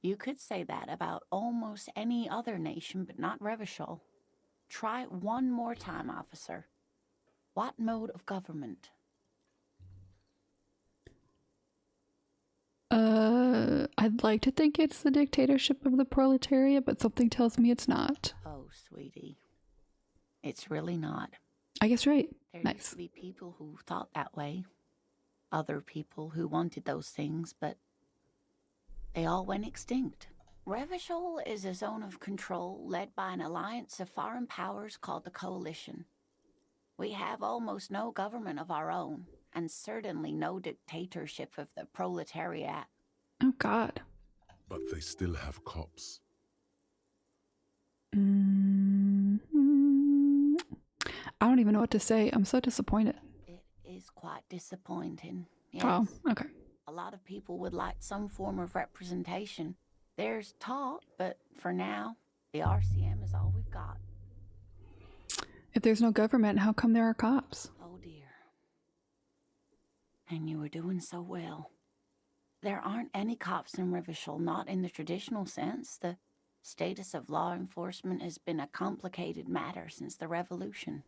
You could say that about almost any other nation, but not Revachol. Try one more time, officer. What mode of government? I'd like to think it's the dictatorship of the proletariat, but something tells me it's not. Oh, sweetie. It's really not. I guess right. There used Nice. to be people who thought that way. Other people who wanted those things, but they all went extinct. Revachol is a zone of control led by an alliance of foreign powers called the Coalition. We have almost no government of our own, and certainly no dictatorship of the proletariat. Oh, God. But they still have cops. I don't even know what to say. I'm so disappointed. It is quite disappointing. Yes. Oh, okay. A lot of people would like some form of representation. There's talk, but for now, The RCM is all we've got. If there's no government, how come there are cops? Oh dear. And you were doing so well. There aren't any cops in Revachol, not in the traditional sense. The status of law enforcement has been a complicated matter since the revolution.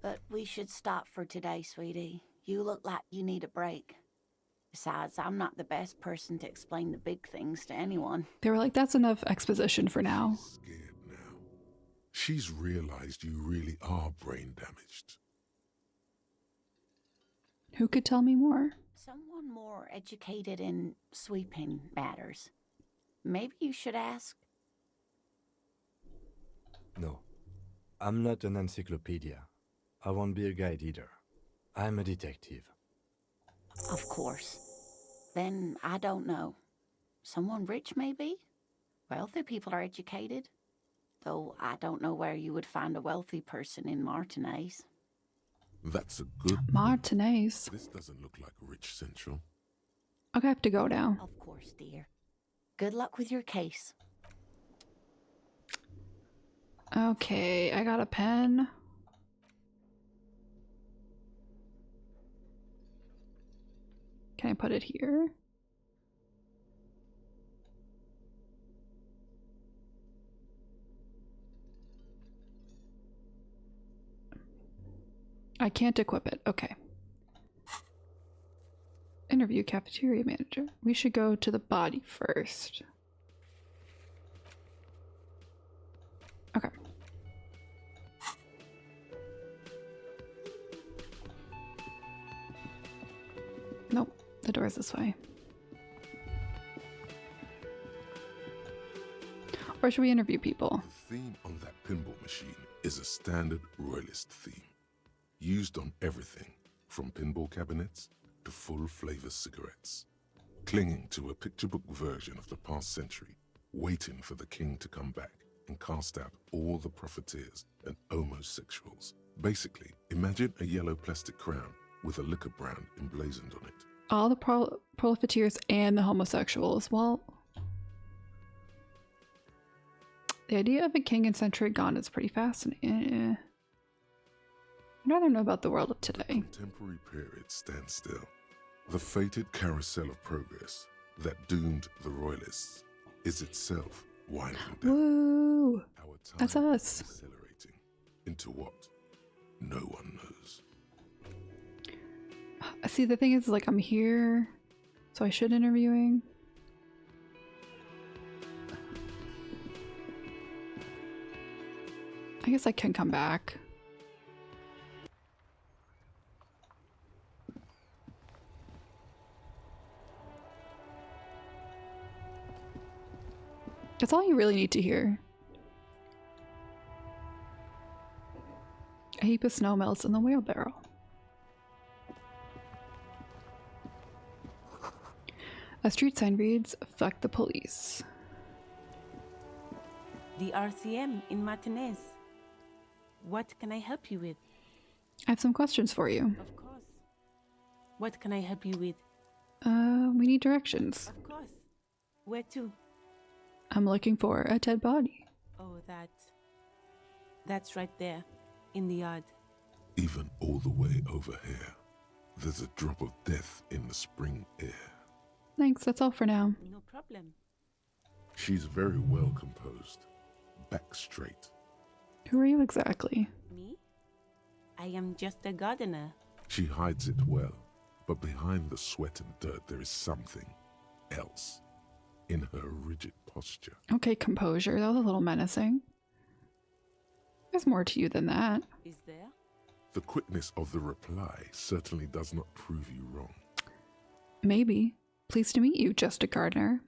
But we should stop for today, sweetie. You look like you need a break. Besides, I'm not the best person to explain the big things to anyone. They were like, that's enough exposition for now. Scared now. She's realized you really are brain damaged. Who could tell me more? Someone more educated in sweeping matters. Maybe you should ask. No, I'm not an encyclopedia. I won't be a guide either. I'm a detective. Of course. Then I don't know. Someone rich, maybe? Wealthy people are educated. Though I don't know where you would find a wealthy person in Martinez. That's a good point. Martinez. This doesn't look like Rich Central. Okay, I have to go now. Of course, dear. Good luck with your case. Okay, I got a pen. Can I put it here? I can't equip it. Okay. Interview cafeteria manager. We should go to the body first. Okay. Nope, the door's this way. Or should we interview people? The theme on that pinball machine is a standard royalist theme, used on everything from pinball cabinets to full-flavor cigarettes, clinging to a picture book version of the past century, waiting for the king to come back and cast out all the profiteers and homosexuals. Basically, imagine a yellow plastic crown with a liquor brand emblazoned on it. All the profiteers and the homosexuals. Well, the idea of a king in century gone is pretty fascinating. I'd rather know about the world of today. Contemporary period stands still. The fated carousel of progress that doomed the royalists is itself winding down. Woo! Our time That's us. is accelerating into what no one knows. See, the thing is, like, I'm here, so I should interviewing. I guess I can come back. That's all you really need to hear. A heap of snow melts in the wheelbarrow. A street sign reads, "Fuck the police." The RCM in Martinez. What can I help you with? I have some questions for you. Of course. What can I help you with? We need directions. Of course. Where to? I'm looking for a dead body. Oh, that's right there, in the yard. Even all the way over here, there's a drop of death in the spring air. Thanks, that's all for now. No problem. She's very well composed, back straight. Who are you exactly? Me? I am just a gardener. She hides it well, but behind the sweat and dirt there is something else in her rigid posture. Okay, composure. That was a little menacing. There's more to you than that. Is there? The quickness of the reply certainly does not prove you wrong. Maybe. Pleased to meet you, just a gardener.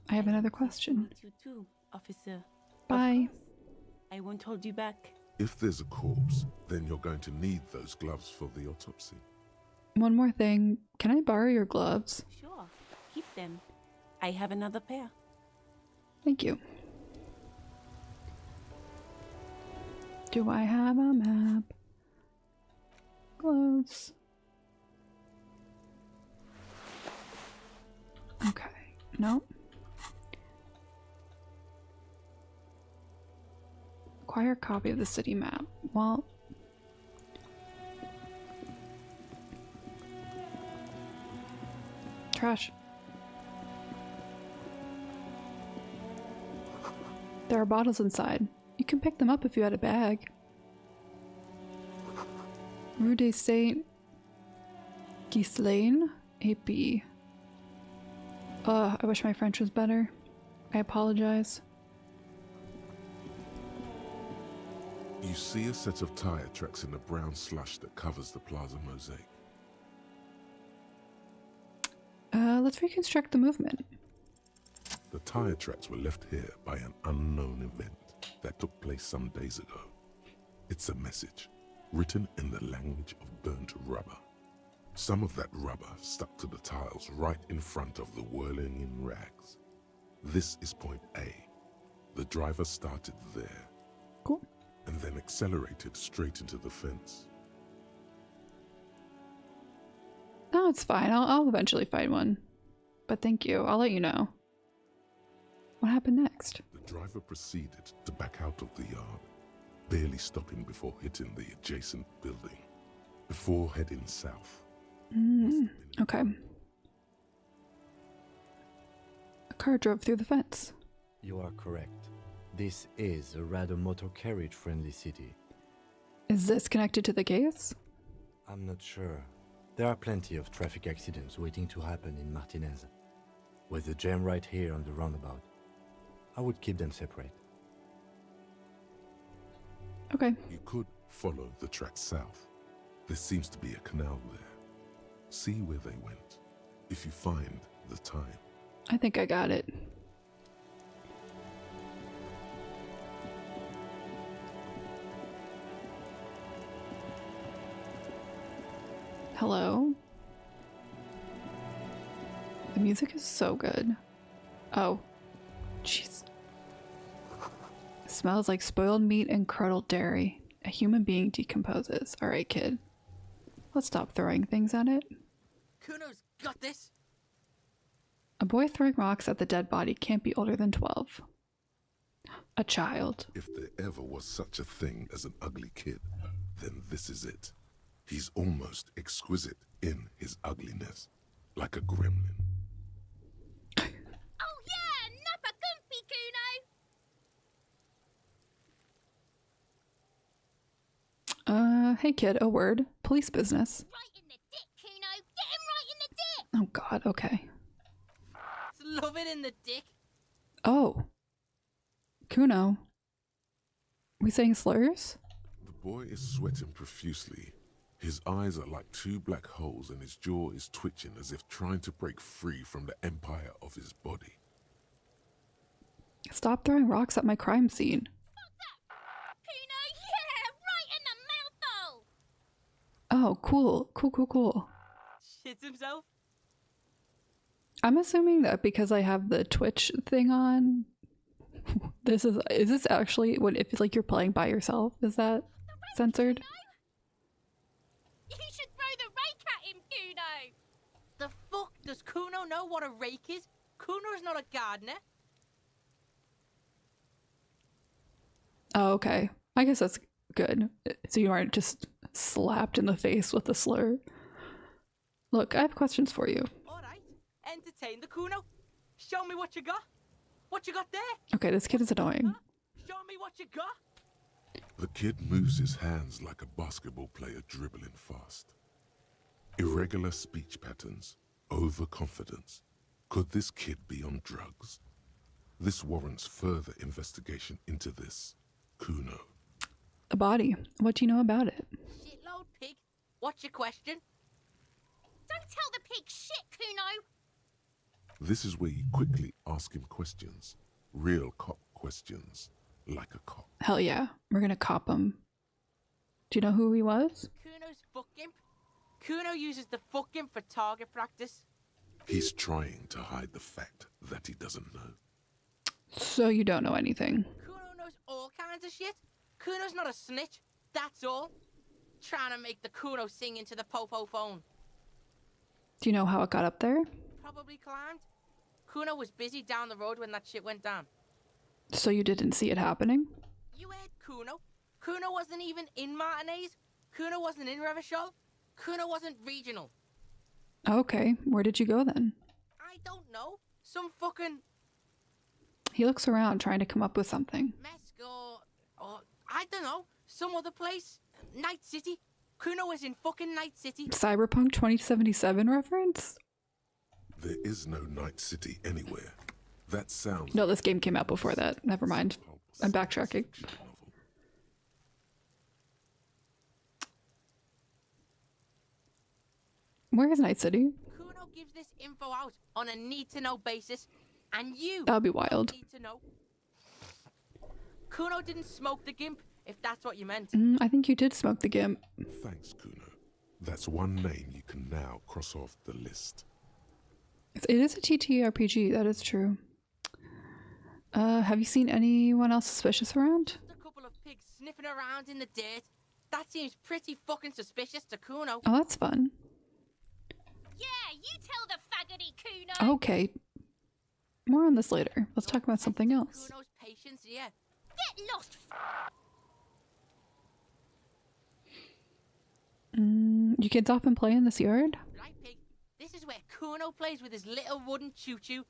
I have another question. Meet you too, officer. Bye. Of course. I won't hold you back. If there's a corpse, then you're going to need those gloves for the autopsy. One more thing. Can I borrow your gloves? Sure. Keep them. I have another pair. Thank you. Do I have a map? Gloves. Okay. Nope. Acquire a copy of the city map. Well, trash. There are bottles inside. You can pick them up if you had a bag. Rue de Saint Ghislaine, AP. I wish my French was better. I apologize. You see a set of tire tracks in the brown slush that covers the plaza mosaic. Let's reconstruct the movement. The tire tracks were left here by an unknown event that took place some days ago. It's a message, written in the language of burnt rubber. Some of that rubber stuck to the tiles right in front of the whirling in rags. This is point A. The driver started there. Cool. And then accelerated straight into the fence. No, it's fine. I'll eventually find one. But thank you. I'll let you know. What happened next? The driver proceeded to back out of the yard, barely stopping before hitting the adjacent building, before heading south. Okay. A car drove through the fence. You are correct. This is a rather motor carriage-friendly city. Is this connected to the case? I'm not sure. There are plenty of traffic accidents waiting to happen in Martinez. With the jam right here on the roundabout, I would keep them separate. Okay. You could follow the track south. There seems to be a canal there. See where they went, if you find the time. I think I got it. Hello? The music is so good. Oh. Jeez. It smells like spoiled meat and curdled dairy. A human being decomposes. Alright, kid. Let's stop throwing things at it. Kuno's got this. A boy throwing rocks at the dead body can't be older than 12. A child. If there ever was such a thing as an ugly kid, then this is it. He's almost exquisite in his ugliness, like a gremlin. Oh yeah, nappa comfy, Kuno. Hey kid, a word. Police business. Right in the dick, Kuno. Get him right in the dick. Oh god, okay. Love it in the dick. Oh. Kuno. We saying slurs? The boy is sweating profusely. His eyes are like two black holes and his jaw is twitching as if trying to break free from the empire of his body. Stop throwing rocks at my crime scene. Kuno, yeah, right in the mouthhole. Oh, cool. Cool. Shits himself. I'm assuming that because I have the Twitch thing on, is this actually when if it's like you're playing by yourself? Is that censored? You should throw the rake at him, Kuno. The fuck? Does Kuno know what a rake is? Kuno's not a gardener. Oh, okay. I guess that's good. So you aren't just slapped in the face with a slur. Look, I have questions for you. Alright, entertain the Kuno. Show me what you got. What you got there? Okay, this kid is annoying. Show me what you got. The kid moves his hands like a basketball player dribbling fast. Irregular speech patterns, overconfidence. Could this kid be on drugs? This warrants further investigation into this Kuno. A body. What do you know about it? Shitload pig. What's your question? Don't tell the pig shit, Kuno. This is where you quickly ask him questions. Real cop questions. Like a cop. Hell yeah. We're gonna cop him. Do you know who he was? Kuno's fuck imp. Kuno uses the fuck imp for target practice. He's trying to hide the fact that he doesn't know. So you don't know anything. Kuno knows all kinds of shit. Kuno's not a snitch. That's all. Trying to make the Kuno sing into the popo phone. Do you know how it got up there? Probably climbed. Kuno was busy down the road when that shit went down. So you didn't see it happening? You heard Kuno. Kuno wasn't even in Martinez. Kuno wasn't in Revachol. Kuno wasn't regional. Okay, where did you go then? I don't know. Some fucking He looks around trying to come up with something. Mesk or I don't know. Some other place. Night City. Kuno was in fucking Night City. Cyberpunk 2077 reference? There is no Night City anywhere. That sounds... No, this game came out before that. Never mind. I'm backtracking. Where is Night City? Kuno gives this info out on a need-to-know basis, and you That would be wild. need to know. Kuno didn't smoke the gimp, if that's what you meant. I think you did smoke the gimp. Thanks, Kuno. That's one name you can now cross off the list. It is a TTRPG, that is true. Have you seen anyone else suspicious around? Just a couple of pigs sniffing around in the dirt. That seems pretty fucking suspicious to Kuno. Oh, that's fun. Yeah, you tell the faggoty Kuno. Okay. More on this later. Let's talk about something else. Kuno's patience, yeah. Get lost. You kids often play in this yard? Right, pig. This is where Kuno plays with his little wooden choo-choo.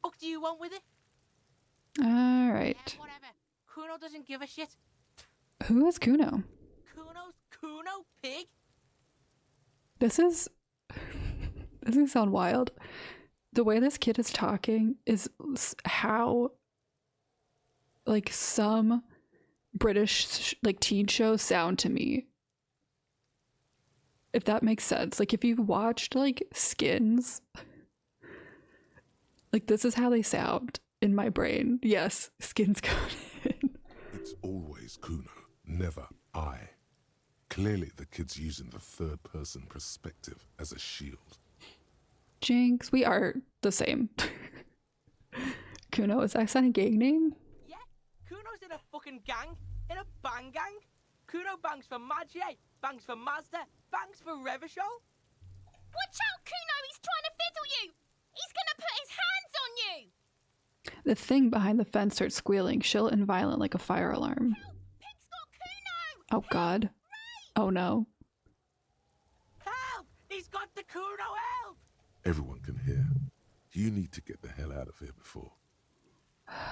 Fuck do you want with it? Alright. Yeah, whatever. Kuno doesn't give a shit. Who is Kuno? Kuno's Kuno, pig? This is... This is gonna sound wild. The way this kid is talking is how... like some British like teen shows sound to me. If that makes sense. Like if you've watched like Skins, like this is how they sound in my brain. Yes, Skins got it. It's always Kuno, never I. Clearly the kid's using the third-person perspective as a shield. Jinx, we are the same. Kuno, is that a gang name? Yeah, Kuno's in a fucking gang. In a bang gang. Kuno bangs for Magie, bangs for Mazda, bangs for Revachol. Watch out, Kuno. He's trying to fiddle you. He's gonna put his hands on you. The thing behind the fence starts squealing, shrill and violent like a fire alarm. Help! Pig's got Kuno. Oh god. Oh no. Help! He's got the Kuno, help! Everyone can hear. You need to get the hell out of here before.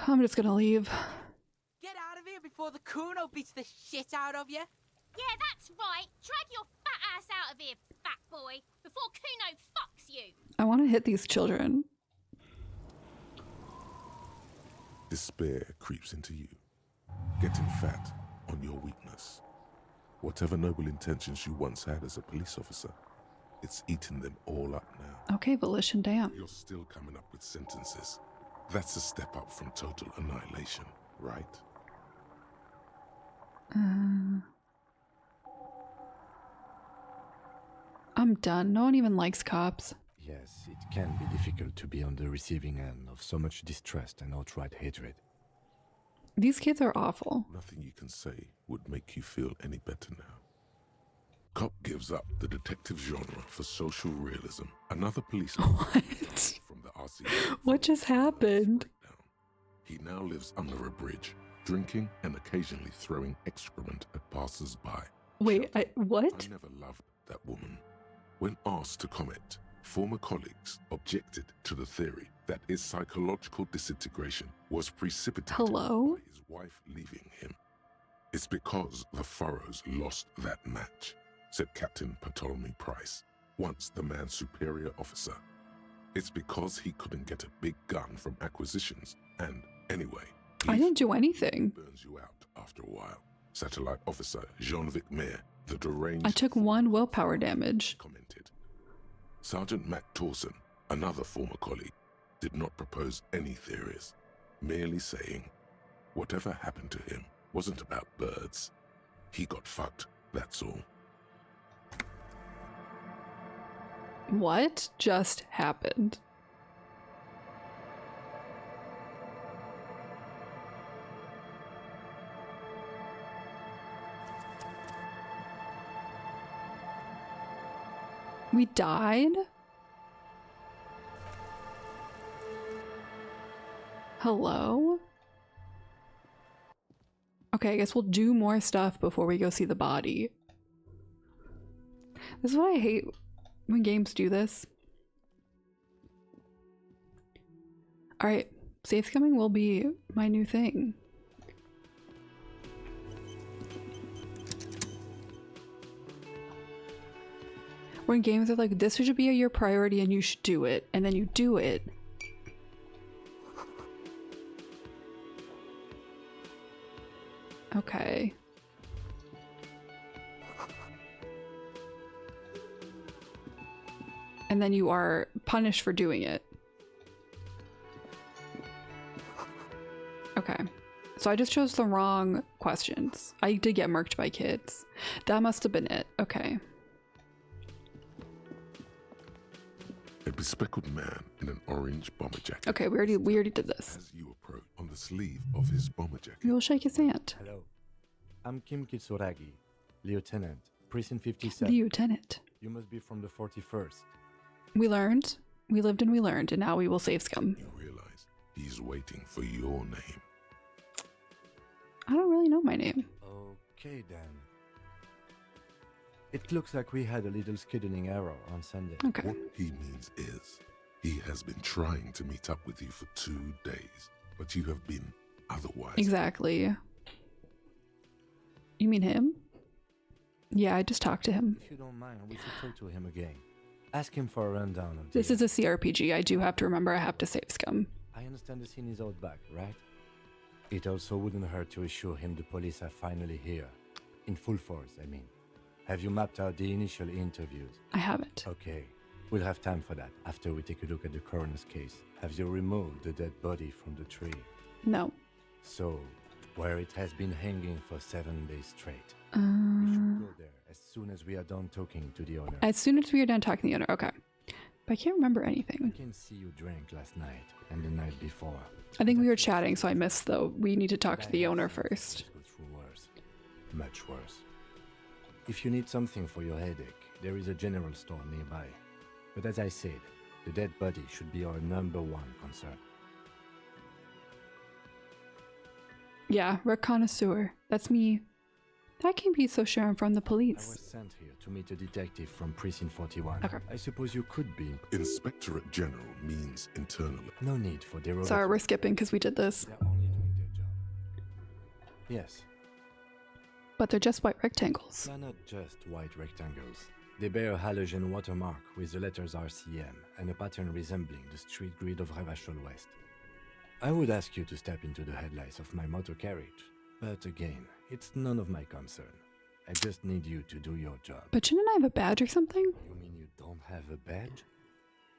I'm just gonna leave. Get out of here before the Kuno beats the shit out of you. Yeah, that's right. Drag your fat ass out of here, fat boy, before Kuno fucks you. I want to hit these children. Despair creeps into you, getting fat on your weakness. Whatever noble intentions you once had as a police officer, it's eating them all up now. Okay, Volition, damn. You're still coming up with sentences. That's a step up from total annihilation, right? I'm done. No one even likes cops. Yes, it can be difficult to be on the receiving end of so much distrust and outright hatred. These kids are awful. Nothing you can say would make you feel any better now. Cop gives up the detective genre for social realism. Another policeman What? from the RCA. What just happened? He now lives under a bridge, drinking and occasionally throwing excrement at passers-by. Wait, what? I never loved that woman. When asked to comment, former colleagues objected to the theory that his psychological disintegration was precipitated Hello? by his wife leaving him. It's because the Furrows lost that match, said Captain Ptolemy Price, once the man's superior officer. It's because he couldn't get a big gun from acquisitions, and anyway, I didn't do anything. burns you out after a while. Satellite officer Jean-Vic Mayer, the deranged... I took 1 willpower damage. ...commented. Sergeant Matt Torson, another former colleague, did not propose any theories, merely saying, whatever happened to him wasn't about birds. He got fucked, that's all. What just happened? We died? Hello? Okay, I guess we'll do more stuff before we go see the body. This is what I hate when games do this. Alright, safe scumming will be my new thing. When games are like, this should be your priority and you should do it, and then you do it. Okay. And then you are punished for doing it. Okay. So I just chose the wrong questions. I did get murked by kids. That must have been it. Okay. A bespectacled man in an orange bomber jacket. Okay, we already did this. As you approach, on the sleeve of his bomber jacket. We will shake his hand. Hello. I'm Kim Kitsuragi, Lieutenant, Precinct 57. Lieutenant. You must be from the 41st. We learned. We lived and we learned, and now we will save scum. You realize he's waiting for your name. I don't really know my name. Okay then. It looks like we had a little scheduling error on Sunday. Okay. What he means is, he has been trying to meet up with you for 2 days, but you have been otherwise. Exactly. You mean him? Yeah, I just talked to him. If you don't mind, we should talk to him again. Ask him for a rundown of This is a CRPG. I do have to remember I have to save scum. I understand the scene is out back, right? It also wouldn't hurt to assure him the police are finally here. In full force, I mean. Have you mapped out the initial interviews? I haven't. Okay. We'll have time for that after we take a look at the coroner's case. Have you removed the dead body from the tree? No. So, where it has been hanging for 7 days straight. We should go there as soon as we are done talking to the owner. As soon as we are done talking to the owner, okay. But I can't remember anything. I can see you drank last night and the night before. I think we were chatting, so I missed though. We need to talk to the owner first. Go through worse. Much worse. If you need something for your headache, there is a general store nearby. But as I said, the dead body should be our #1 concern. Yeah, reconnoisseur. That's me. That can't be so sure I'm from the I police. was sent here to meet a detective from Precinct 41. Okay. I suppose you could be. Inspectorate General means internal. No need for derogatory. Sorry, we're skipping because we did this. They're only doing their job. Yes, But they're just white rectangles. they're not just white rectangles. They bear a halogen watermark with the letters RCM and a pattern resembling the street grid of Revachol West. I would ask you to step into the headlights of my motor carriage, but again, it's none of my concern. I just need you to do your job. But shouldn't I have a badge or something? You mean you don't have a badge?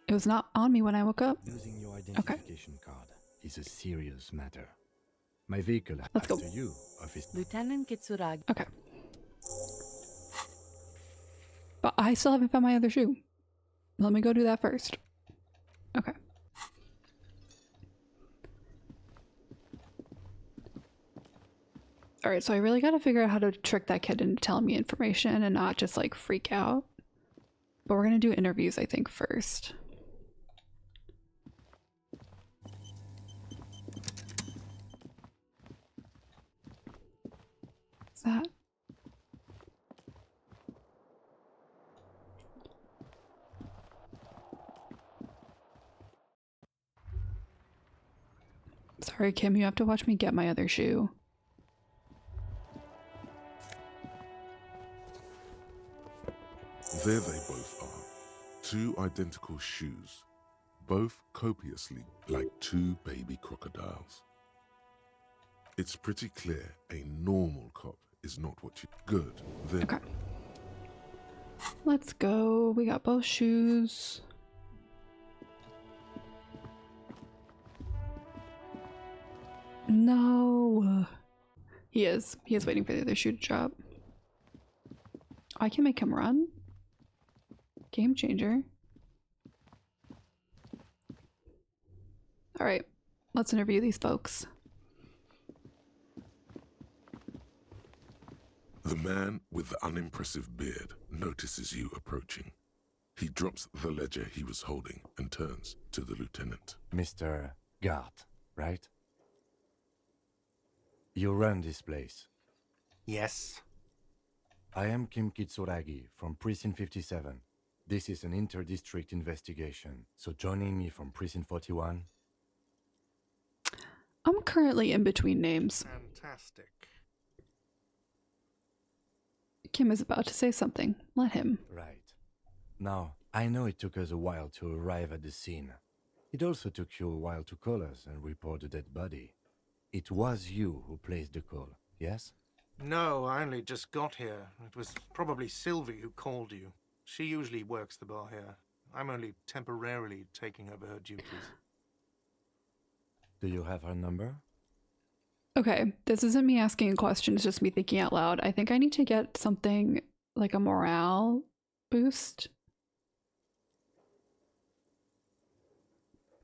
It was not on me when I woke up. Losing your identification card is a serious matter. My vehicle Let's go. after you, Officer. Lieutenant Kitsuragi. Okay. But I still haven't found my other shoe. Let me go do that first. Okay. Alright, so I really gotta figure out how to trick that kid into telling me information and not just like freak out. But we're gonna do interviews, I think, first. What's that? Sorry, Kim, you have to watch me get my other shoe. There they both are. 2 identical shoes. Both copiously like 2 baby crocodiles. It's pretty clear a normal cop is not what you... Good. Then Okay. Let's go. We got both shoes. No. He is. He is waiting for the other shoe to drop. I can make him run. Game changer. Alright. Let's interview these folks. the man with the unimpressive beard notices you approaching. He drops the ledger he was holding and turns to the lieutenant. Mr. Gart, right? You run this place. Yes. I am Kim Kitsuragi from Precinct 57. This is an inter-district investigation, so joining me from Precinct 41... I'm currently in between names. Fantastic. Kim is about to say something. Let him. Right. Now, I know it took us a while to arrive at the scene. It also took you a while to call us and report the dead body. It was you who placed the call, yes? No, I only just got here. It was probably Sylvie who called you. She usually works the bar here. I'm only temporarily taking over her duties. Do you have her number? Okay, this isn't me asking a question, it's just me thinking out loud. I think I need to get something like a morale boost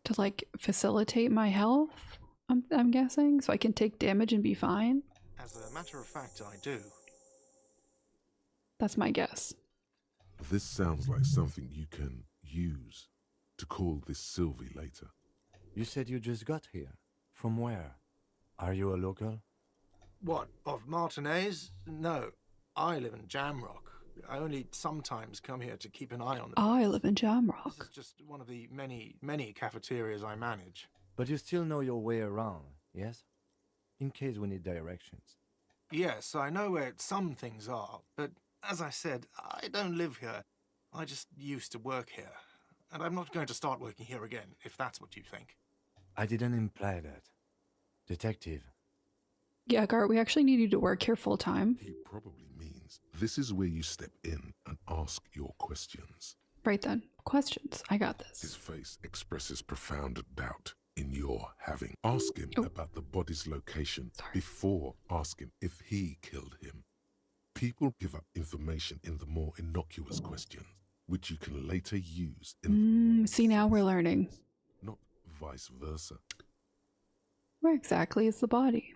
to like facilitate my health, I'm guessing, so I can take damage and be fine. As a matter of fact, I do. That's my guess. This sounds like something you can use to call this Sylvie later. You said you just got here. From where? Are you a local? What, of Martinez? No, I live in Jamrock. I only sometimes come here to keep an eye on the I live in Jamrock. This is just one of the many cafeterias I manage. But you still know your way around, yes? In case we need directions. Yes, I know where some things are, but as I said, I don't live here. I just used to work here. And I'm not going to start working here again, if that's what you think. I didn't imply that. Detective. Yeah, Gart, we actually need you to work here full time. He probably means this is where you step in and ask your questions. Right then. Questions. I got this. His face expresses profound doubt in your having. Ask him about the body's location before asking if he killed him. People give up information in the more innocuous questions, which you can later use in See, now we're learning. not vice versa. Where exactly is the body?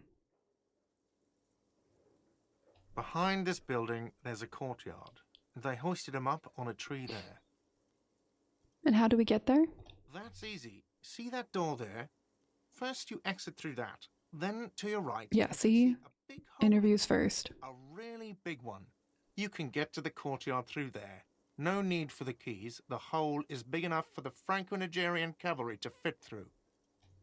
Behind this building, there's a courtyard. They hoisted him up on a tree there. And how do we get there? That's easy. See that door there? First you exit through that. Then to your right. Yeah, see? A big hole. Interviews first. A really big one. You can get to the courtyard through there. No need for the keys. The hole is big enough for the Franco-Nigerian cavalry to fit through.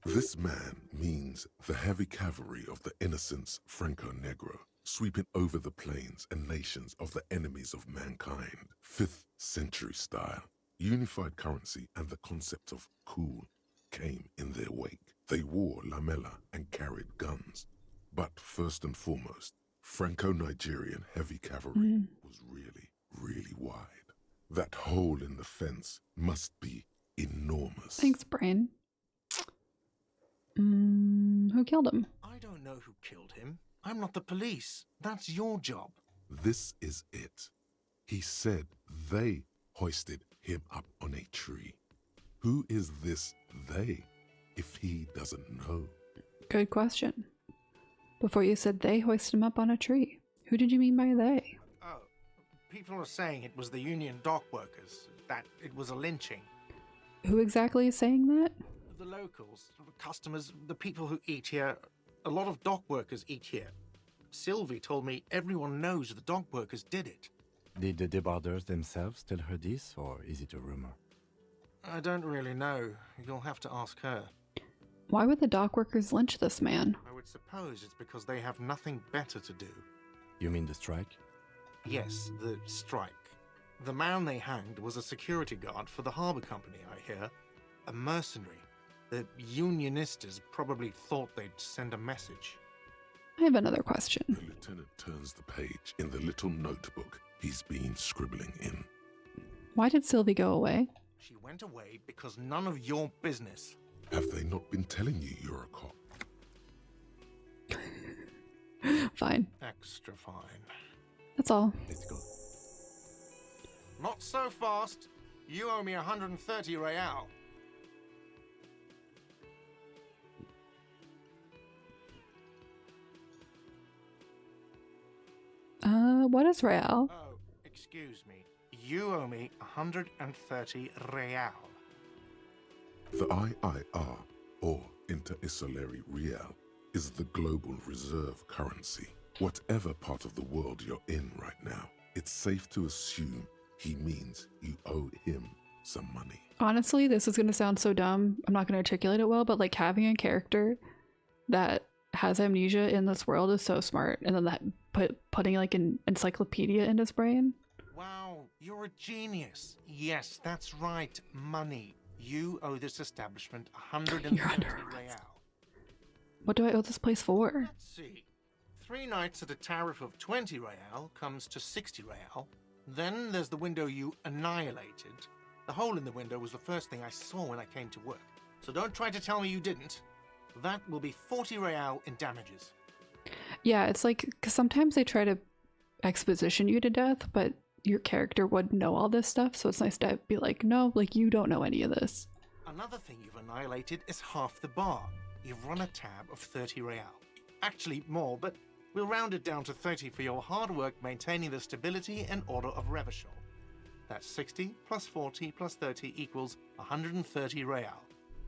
This man means the heavy cavalry of the innocents Franco-Negro, sweeping over the plains and nations of the enemies of mankind. 5th century style. Unified currency and the concept of cool came in their wake. They wore lamella and carried guns. But first and foremost, Franco-Nigerian heavy cavalry was really wide. That hole in the fence must be enormous. Thanks, Brain. Who killed him? I don't know who killed him. I'm not the police. That's your job. This is it. He said they hoisted him up on a tree. Who is this they, if he doesn't know? Good question. Before you said they hoisted him up on a tree. Who did you mean by they? Oh, people are saying it was the union dock workers, that it was a lynching. Who exactly is saying that? The locals, the customers, the people who eat here. A lot of dock workers eat here. Sylvie told me everyone knows the dock workers did it. Did the debarders themselves tell her this, or is it a rumor? I don't really know. You'll have to ask her. Why would the dock workers lynch this man? I would suppose it's because they have nothing better to do. You mean the strike? Yes, the strike. The man they hanged was a security guard for the harbour company, I hear. A mercenary. The unionistas probably thought they'd send a message. I have another question. The lieutenant turns the page in the little notebook he's been scribbling in. Why did Sylvie go away? She went away because none of your business. Have they not been telling you you're a cop? Fine. Extra fine. That's all. Let's go. Not so fast. You owe me 130 real. What is real? Oh, excuse me. You owe me 130 real. The IIR, or Inter-Isolary Real, is the global reserve currency. Whatever part of the world you're in right now, it's safe to assume he means you owe him some money. Honestly, this is going to sound so dumb. I'm not going to articulate it well, but like having a character that has amnesia in this world is so smart. And then that putting like an encyclopedia in his brain. Wow, you're a genius. Yes, that's right. Money. You owe this establishment 130 real. What do I owe this place for? Let's see. 3 nights at a tariff of 20 real comes to 60 real. Then there's the window you annihilated. The hole in the window was the first thing I saw when I came to work. So don't try to tell me you didn't. That will be 40 real in damages. Yeah, it's like, because sometimes they try to exposition you to death, but your character would know all this stuff, so it's nice to be like, no, like, you don't know any of this. Another thing you've annihilated is half the bar. You've run a tab of 30 real. Actually more, but we'll round it down to 30 for your hard work maintaining the stability and order of Revachol. That's 60 plus 40 plus 30 equals 130 real.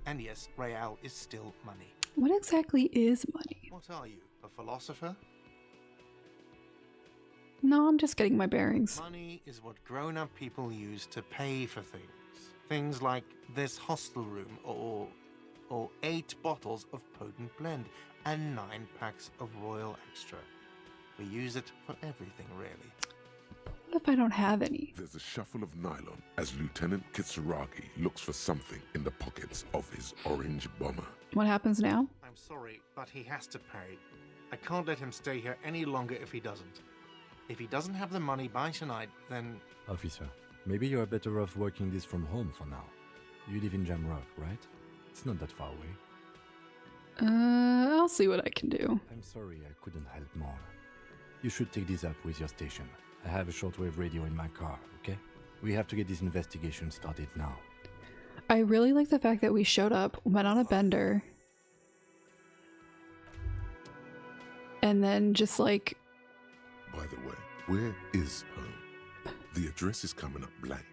And yes, real is still money. What exactly is money? What are you, a philosopher? No, I'm just getting my bearings. Money is what grown-up people use to pay for things. Things like this hostel room, or 8 bottles of potent blend, and 9 packs of Royal Extra. We use it for everything, really. What if I don't have any? There's a shuffle of nylon as Lieutenant Kitsuragi looks for something in the pockets of his orange bomber. What happens now? I'm sorry, but he has to pay. I can't let him stay here any longer if he doesn't. If he doesn't have the money by tonight, then... Officer, maybe you're better off working this from home for now. You live in Jamrock, right? It's not that far away. I'll see what I can do. I'm sorry I couldn't help more. You should take this up with your station. I have a shortwave radio in my car, okay? We have to get this investigation started now. I really like the fact that we showed up, went on a bender, and then just like... By the way, where is home? The address is coming up blank,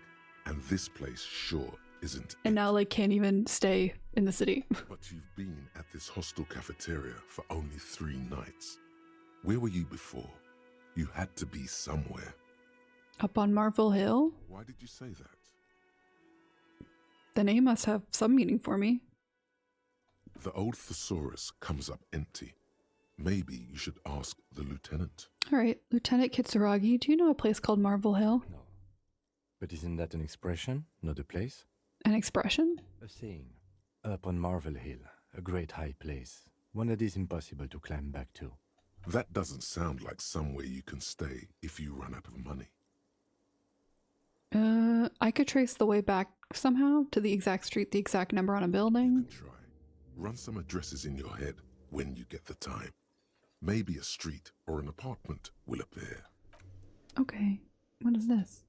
and this place sure isn't And it. now like can't even stay in the city. But you've been at this hostel cafeteria for only 3 nights. Where were you before? You had to be somewhere. Up on Marvel Hill? Why did you say that? The name must have some meaning for me. The old thesaurus comes up empty. Maybe you should ask the lieutenant. Alright, Lieutenant Kitsuragi, do you know a place called Marvel Hill? No. But isn't that an expression, not a place? An expression? A saying. Up on Marvel Hill, a great high place. One that is impossible to climb back to. That doesn't sound like somewhere you can stay if you run out of money. I could trace the way back somehow to the exact street, the exact number on a building. Try. Run some addresses in your head when you get the time. Maybe a street or an apartment will appear. Okay, what is this?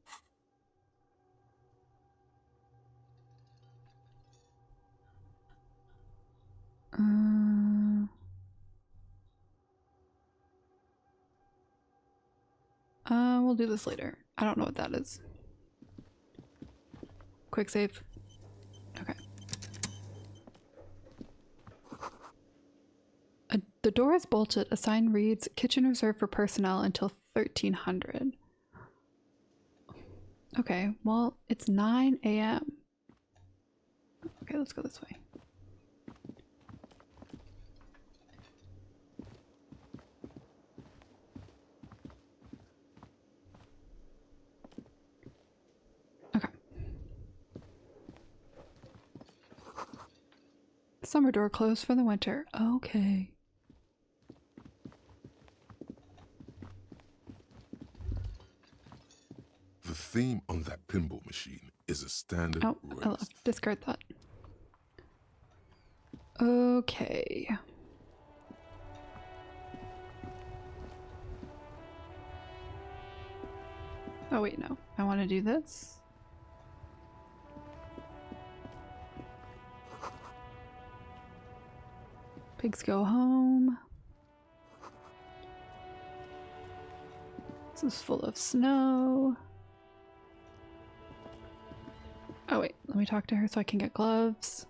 We'll do this later. I don't know what that is. Quick save. Okay. The door is bolted. A sign reads, "Kitchen reserved for personnel until 1300. Okay, well, it's 9 a.m. Okay, let's go this way. Okay. Summer door closed for the winter. Okay. The theme on that pinball machine is a standard Oh, I left. Discard that. Okay. Oh wait, no. I want to do this. Pigs go home. This is full of snow. Oh wait, let me talk to her so I can get gloves.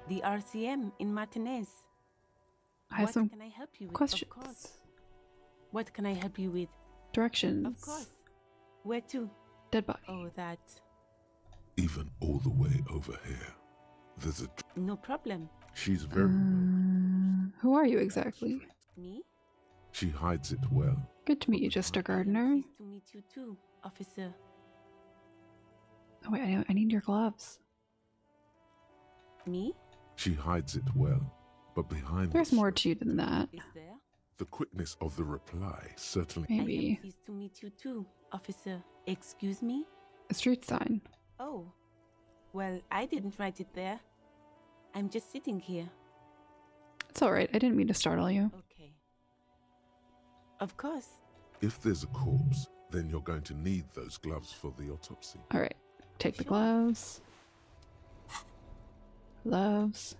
The RCM in Martinez. I have What some can I help you with? questions. Of course. What can I help you with? Directions. Of course. Where to? Dead body. Oh, that. Even all the way over here. There's a... No problem. She's very... Who are you exactly? Me? She hides it well. Good to meet you, Just a Gardener. Pleased to meet you too, officer. Oh wait, I need your gloves. Me? She hides it well, but behind There's the more show, to you than that. Is there? the quickness of the reply certainly... I am Maybe. pleased to meet you too, officer. Excuse me? A street sign. Oh. Well, I didn't write it there. I'm just sitting here. It's alright, I didn't mean to startle you. Okay. Of course. If there's a corpse, then you're going to need those gloves for the autopsy. Alright, take the Sure. gloves. Gloves.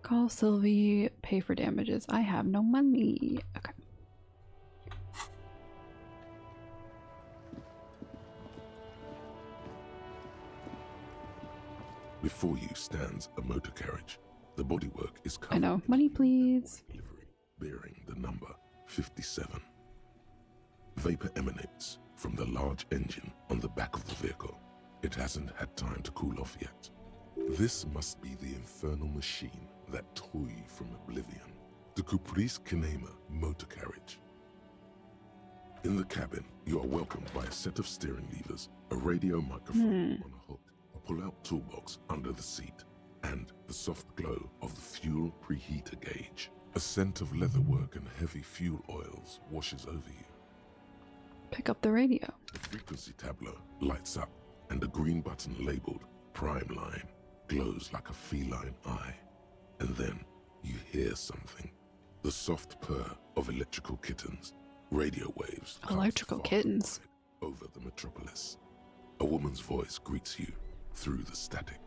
Call Sylvie, pay for damages. I have no money. Okay. Before you stands a motor carriage. The bodywork is covered. I know. Money, please. Livery bearing the number 57. Vapor emanates from the large engine on the back of the vehicle. It hasn't had time to cool off yet. This must be the infernal machine that tore you from oblivion. The Caprice Kinema motor carriage. In the cabin, you are welcomed by a set of steering levers, a radio microphone on a hook, a pull-out toolbox under the seat, and the soft glow of the fuel preheater gauge. A scent of leatherwork and heavy fuel oils washes over you. Pick up the radio. The frequency tableau lights up, and the green button labeled Prime Line glows like a feline eye. And then you hear something. The soft purr of electrical kittens. Radio waves. cast Electrical far kittens. and wide over the metropolis. A woman's voice greets you through the static.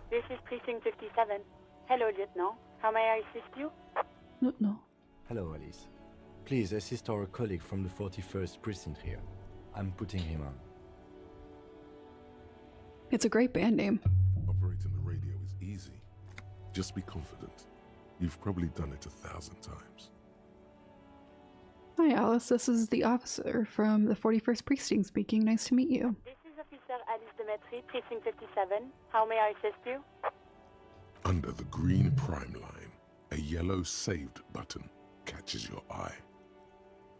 This is Precinct 57. Hello, Lieutenant. How may I assist you? No. Hello, Alice. Please assist our colleague from the 41st precinct here. I'm putting him on. It's a great band name. Operating the radio is easy. Just be confident. You've probably done it 1,000 times. Hi, Alice. This is the officer from the 41st Precinct speaking. Nice to meet you. This is Officer Alice Demetri, Precinct 57. How may I assist you? Under the green prime line, a yellow saved button catches your eye.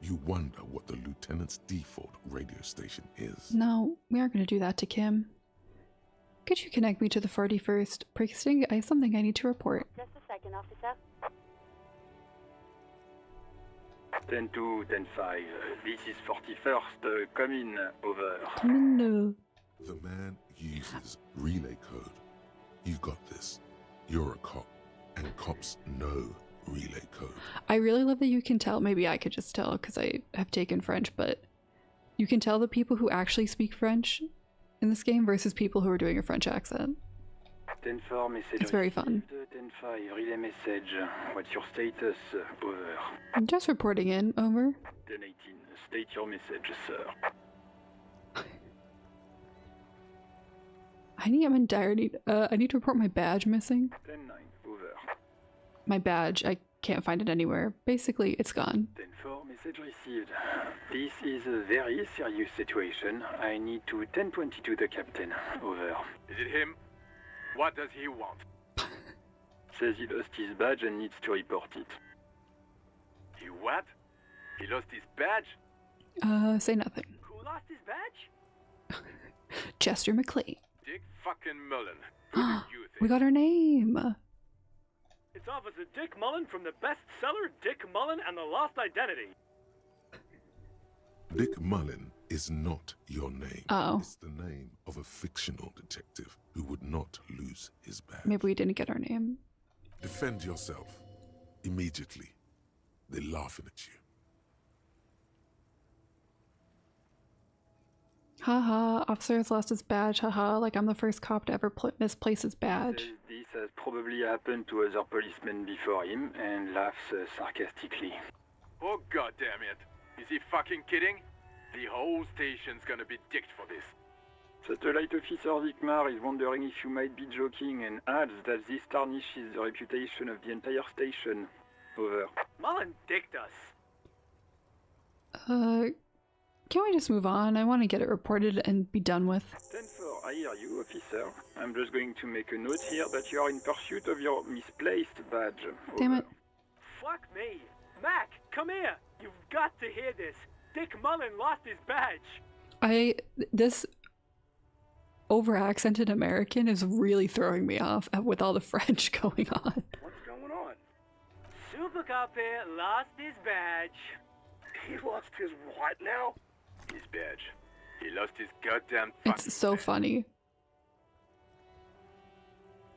You wonder what the lieutenant's default radio station is. No, we aren't going to do that to Kim. Could you connect me to the 41st Precinct? I have something I need to report. Just a second, officer. 10-2, 10-5. This is 41st. Come in. Over. Come in. The man uses relay code. You got this. You're a cop, and cops know relay code. I really love that you can tell. Maybe I could just tell because I have taken French, but you can tell the people who actually speak French in this game versus people who are doing a French accent. 10-4, message It's very fun. received. 10-5, relay message. What's your status? Over. I'm just reporting in. Over. 10-18, state your message, sir. I'm in dire need. I need to report my badge missing. 10-9, over. My badge. I can't find it anywhere. Basically, it's gone. 10-4, message received. This is a very serious situation. I need to 10-22 the captain. Over. Is it him? What does he want? Says he lost his badge and needs to report it. He what? He lost his badge? Say nothing. Who lost his badge? Chester McLean. Dick fucking Mullen. Who do you think? We got her name. It's Officer Dick Mullen from the bestseller Dick Mullen and the Lost Identity. Dick Mullen is not your name. Oh. It's the name of a fictional detective who would not lose his badge. Maybe we didn't get our name. Defend yourself. Immediately. They're laughing at you. Haha, officer has lost his badge. Haha, like I'm the first cop to ever misplace his badge. Says this has probably happened to other policemen before him and laughs sarcastically. Oh, goddamn it. Is he fucking kidding? The whole station's gonna be dicked for this. Satellite Officer Vikmar is wondering if you might be joking and adds that this tarnishes the reputation of the entire station. Over. Mullen dicked us. Can we just move on? I want to get it reported and be done with. 10-4, I hear you, officer. I'm just going to make a note here that you are in pursuit of your misplaced badge. Over. Damn it. Fuck me. Mac, come here. You've got to hear this. Dick Mullen lost his badge. This over-accented American is really throwing me off with all the French going on. What's going on? Super Cop here lost his badge. He lost his what now? His badge. He lost his goddamn It's so funny.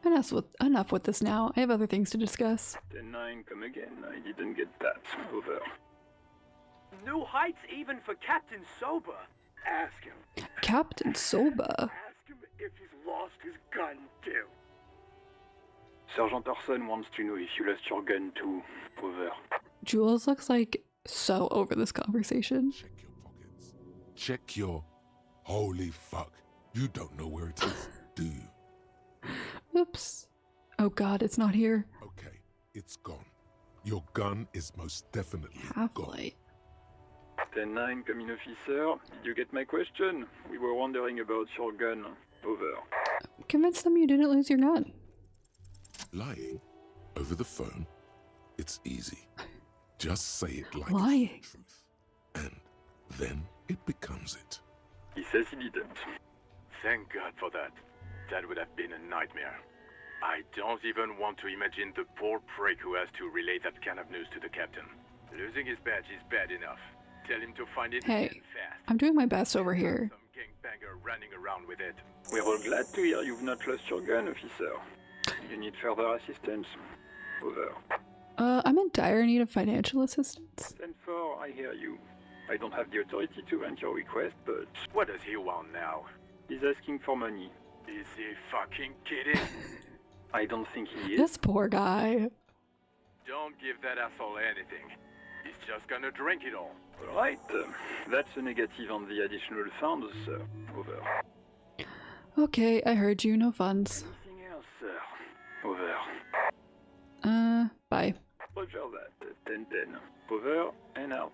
Enough with this now. I have other things to discuss. 10-9, come again. I didn't get that. Over. New heights even for Captain Sober. Ask him. Captain Soba? Ask him if he's lost his gun too. Sergeant Orson wants to know if you lost your gun too. Over. Jules looks like so over this conversation. Check your pockets. Check your... Holy fuck. You don't know where it is, do you? Oops. Oh god, it's not here. Okay, it's gone. Your gun is most definitely Half-light. 10-9, come in, officer. Did you get my question? We were wondering about your gun. Over. Convince them you didn't lose your gun. Lying over the phone, it's easy. Just say it like Lying. it's the truth. And then it becomes it. He says he didn't. Thank God for that. That would have been a nightmare. I don't even want to imagine the poor prick who has to relay that kind of news to the captain. Losing his badge is bad enough. Tell him to find it Hey, again fast. I'm doing my best over here. Some gangbanger running around with it. We're all glad to hear you've not lost your gun, officer. You need further assistance. Over. I'm in dire need of financial assistance. 10-4, I hear you. I don't have the authority to grant your request, but... What does he want now? He's asking for money. Is he fucking kidding? I don't think he is. This poor guy. Don't give that asshole anything. He's just gonna drink it all. Alright, that's a negative on the additional funds, sir. Over. Okay, I heard you. No funds. Anything else, sir? Over. Bye. Roger that. 10-10. Over and out.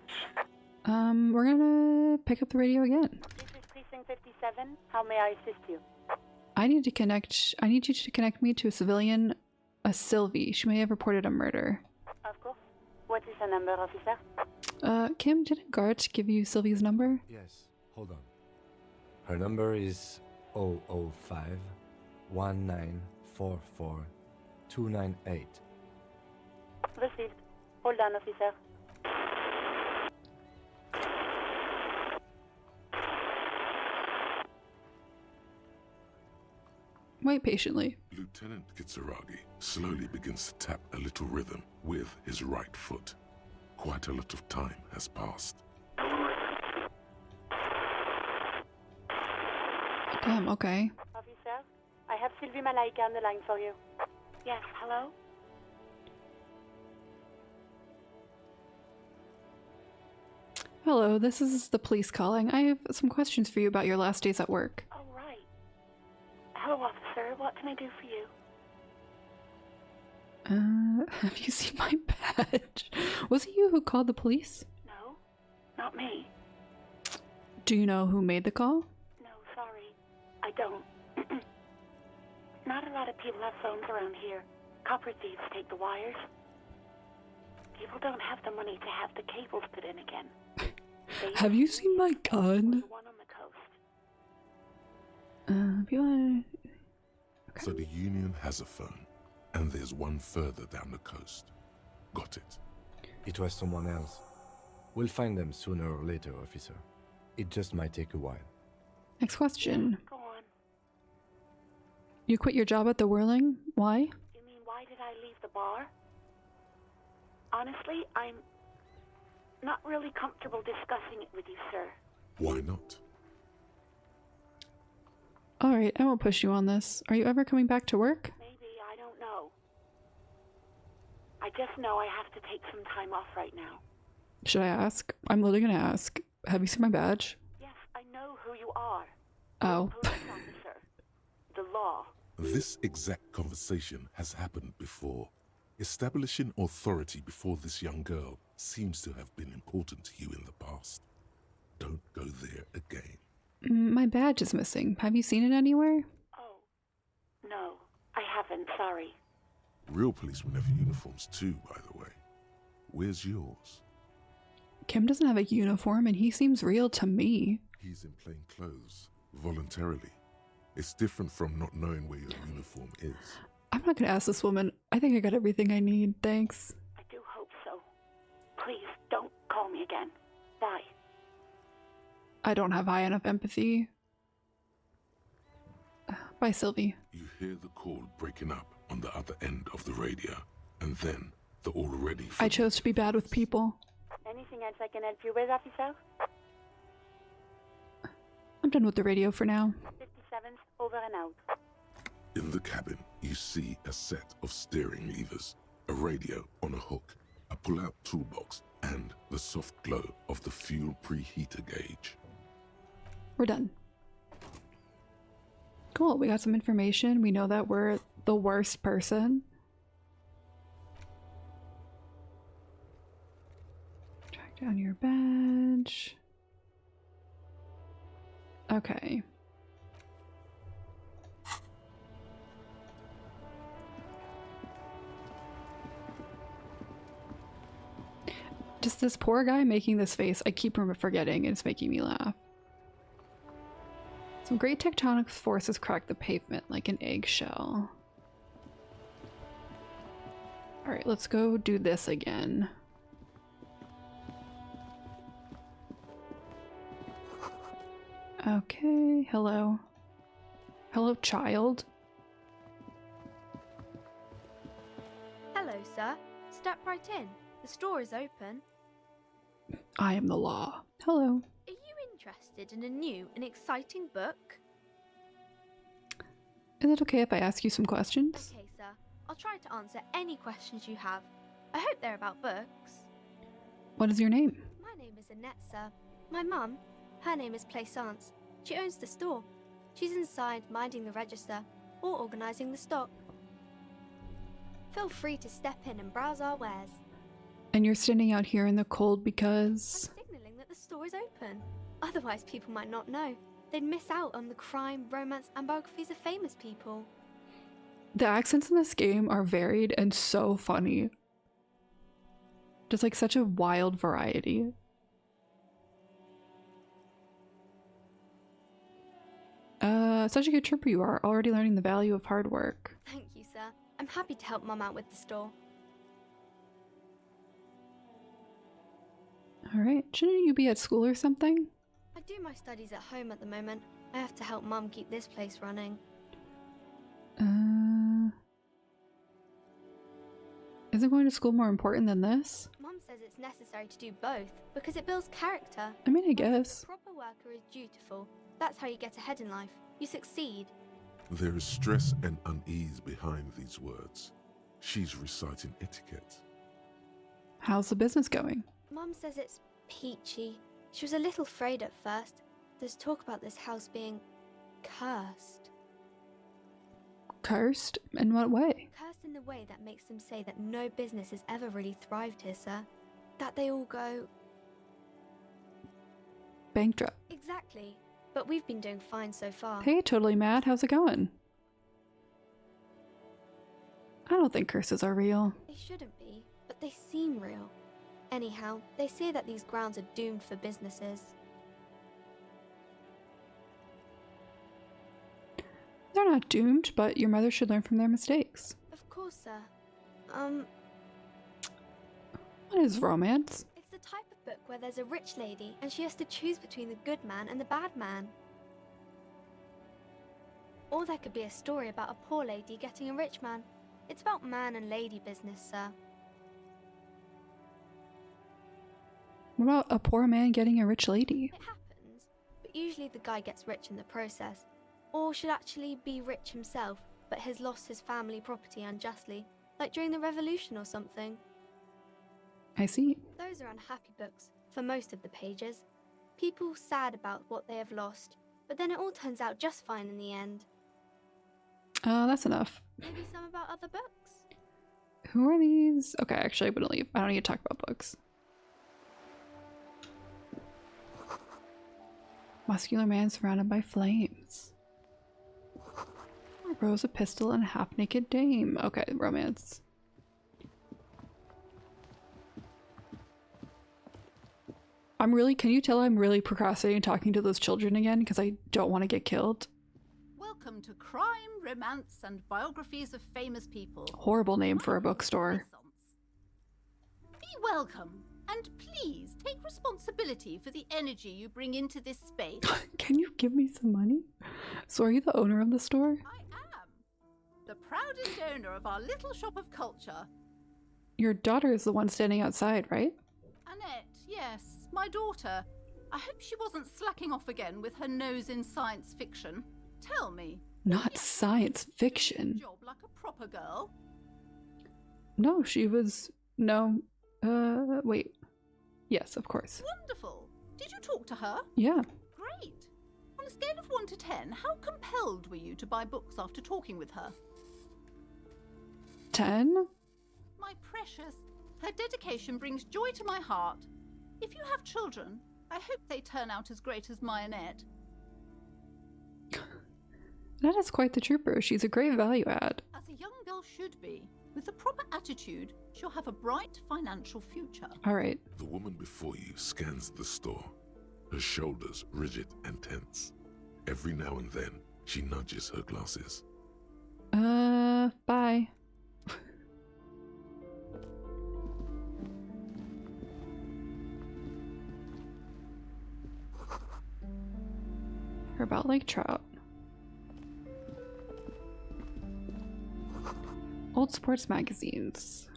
We're gonna pick up the radio again. This is Precinct 57. How may I assist you? I need you to connect me to a civilian, a Sylvie. She may have reported a murder. Of course. What is the number, officer? Kim, didn't Gart give you Sylvie's number? Yes, hold on. Her number is 005 1944 298. Received. Hold on, officer. Wait patiently. Lieutenant Kitsuragi slowly begins to tap a little rhythm with his right foot. Quite a lot of time has passed. Damn, okay. Officer, I have Sylvie Malaika on the line for you. Yes, hello? Hello, this is the police calling. I have some questions for you about your last days at work. Oh, right. Hello, officer. What can I do for you? Have you seen my badge? Was it you who called the police? No, not me. Do you know who made the call? No, sorry. I don't. Not a lot of people have phones around here. Copper thieves take the wires. People don't have the money to have the cables put in again. Have you seen my gun? The one on the coast. Okay. So the Union has a phone, and there's one further down the coast. Got it. It was someone else. We'll find them sooner or later, officer. It just might take a while. Next question. Go on. You quit your job at the Whirling? Why? You mean why did I leave the bar? Honestly, I'm not really comfortable discussing it with you, sir. Why not? Alright, I won't push you on this. Are you ever coming back to work? Maybe, I don't know. I just know I have to take some time off right now. Should I ask? I'm literally gonna ask. Have you seen my badge? Yes, I know who you are. Oh. Police officer. The law. This exact conversation has happened before. Establishing authority before this young girl seems to have been important to you in the past. Don't go there again. My badge is missing. Have you seen it anywhere? Oh, no, I haven't, sorry. Real policemen have uniforms too, by the way. Where's yours? Kim doesn't have a uniform and he seems real to me. He's in plain clothes, voluntarily. It's different from not knowing where your uniform is. I'm not gonna ask this woman. I think I got everything I need, thanks. I do hope so. Please, don't call me again. Bye. I don't have high enough empathy. Bye, Sylvie. You hear the call breaking up on the other end of the radio, and then the already... I chose to be bad with people. Anything else I can help you with, officer? I'm done with the radio for now. 57's over and out. In the cabin, you see a set of steering levers, a radio on a hook, a pull-out toolbox, and the soft glow of the fuel preheater gauge. We're done. Cool, we got some information. We know that we're the worst person. Track down your badge. Okay. Just this poor guy making this face, I keep forgetting, and it's making me laugh. Some great tectonic forces crack the pavement like an eggshell. Alright, let's go do this again. Okay, hello. Hello, child. Hello, sir. Step right in. The store is open. I am the law. Hello. Are you interested in a new and exciting book? Is it okay if I ask you some questions? Okay, sir. I'll try to answer any questions you have. I hope they're about books. What is your name? My name is Annette, sir. My mum, her name is Plaisance. She owns the store. She's inside minding the register or organising the stock. Feel free to step in and browse our wares. And you're standing out here in the cold because... I'm signalling that the store is open. Otherwise people might not know. They'd miss out on the crime, romance and biographies of famous people. The accents in this game are varied and so funny. Just like such a wild variety. Such a good tripper you are, already learning the value of hard work. Thank you, sir. I'm happy to help Mum out with the store. Alright, shouldn't you be at school or something? I do my studies at home at the moment. I have to help Mum keep this place running. Isn't going to school more important than this? Mum says it's necessary to do both because it builds character. I mean, I guess. A proper worker is dutiful. That's how you get ahead in life. You succeed. There is stress and unease behind these words. She's reciting etiquette. How's the business going? Mum says it's peachy. She was a little afraid at first. There's talk about this house being cursed. Cursed? In what way? Cursed in the way that makes them say that no business has ever really thrived here, sir. That they all go... bankrupt. Exactly. But we've been doing fine so far. Hey, totally mad. How's it going? I don't think curses are real. They shouldn't be, but they seem real. Anyhow, they say that these grounds are doomed for businesses. They're not doomed, but your mother should learn from their mistakes. Of course, sir. What is romance? It's the type of book where there's a rich lady and she has to choose between the good man and the bad man. Or there could be a story about a poor lady getting a rich man. It's about man and lady business, sir. What about a poor man getting a rich lady? It happens, but usually the guy gets rich in the process. Or should actually be rich himself, but has lost his family property unjustly, like during the revolution or something. I see. Those are unhappy books, for most of the pages. People sad about what they have lost, but then it all turns out just fine in the end. That's enough. Maybe some about other books? Who are these? Okay, actually, I'm gonna leave. I don't need to talk about books. Muscular man surrounded by flames. Rose, a pistol, and a half-naked dame. Okay, romance. Can you tell I'm really procrastinating talking to those children again because I don't want to get killed? Welcome to Crime, Romance, and Biographies of Famous People. Horrible name for a bookstore. Be welcome, and please take responsibility for the energy you bring into this space. Can you give me some money? So are you the owner of the store? I am. The proudest owner of our little shop of culture. Your daughter is the one standing outside, right? Annette, yes, my daughter. I hope she wasn't slacking off again with her nose in science fiction. Tell me. Not science fiction. Job like a proper girl. No, she was... No. Wait. Yes, of course. Wonderful. Did you talk to her? Yeah. Great. On a scale of 1 to 10, how compelled were you to buy books after talking with her? 10? My precious. Her dedication brings joy to my heart. If you have children, I hope they turn out as great as my Annette. That is quite the trooper. She's a great value add. As a young girl should be. With the proper attitude, she'll have a bright financial future. Alright. The woman before you scans the store, her shoulders rigid and tense. Every now and then, she nudges her glasses. Bye. You're about like trout. Old sports magazines.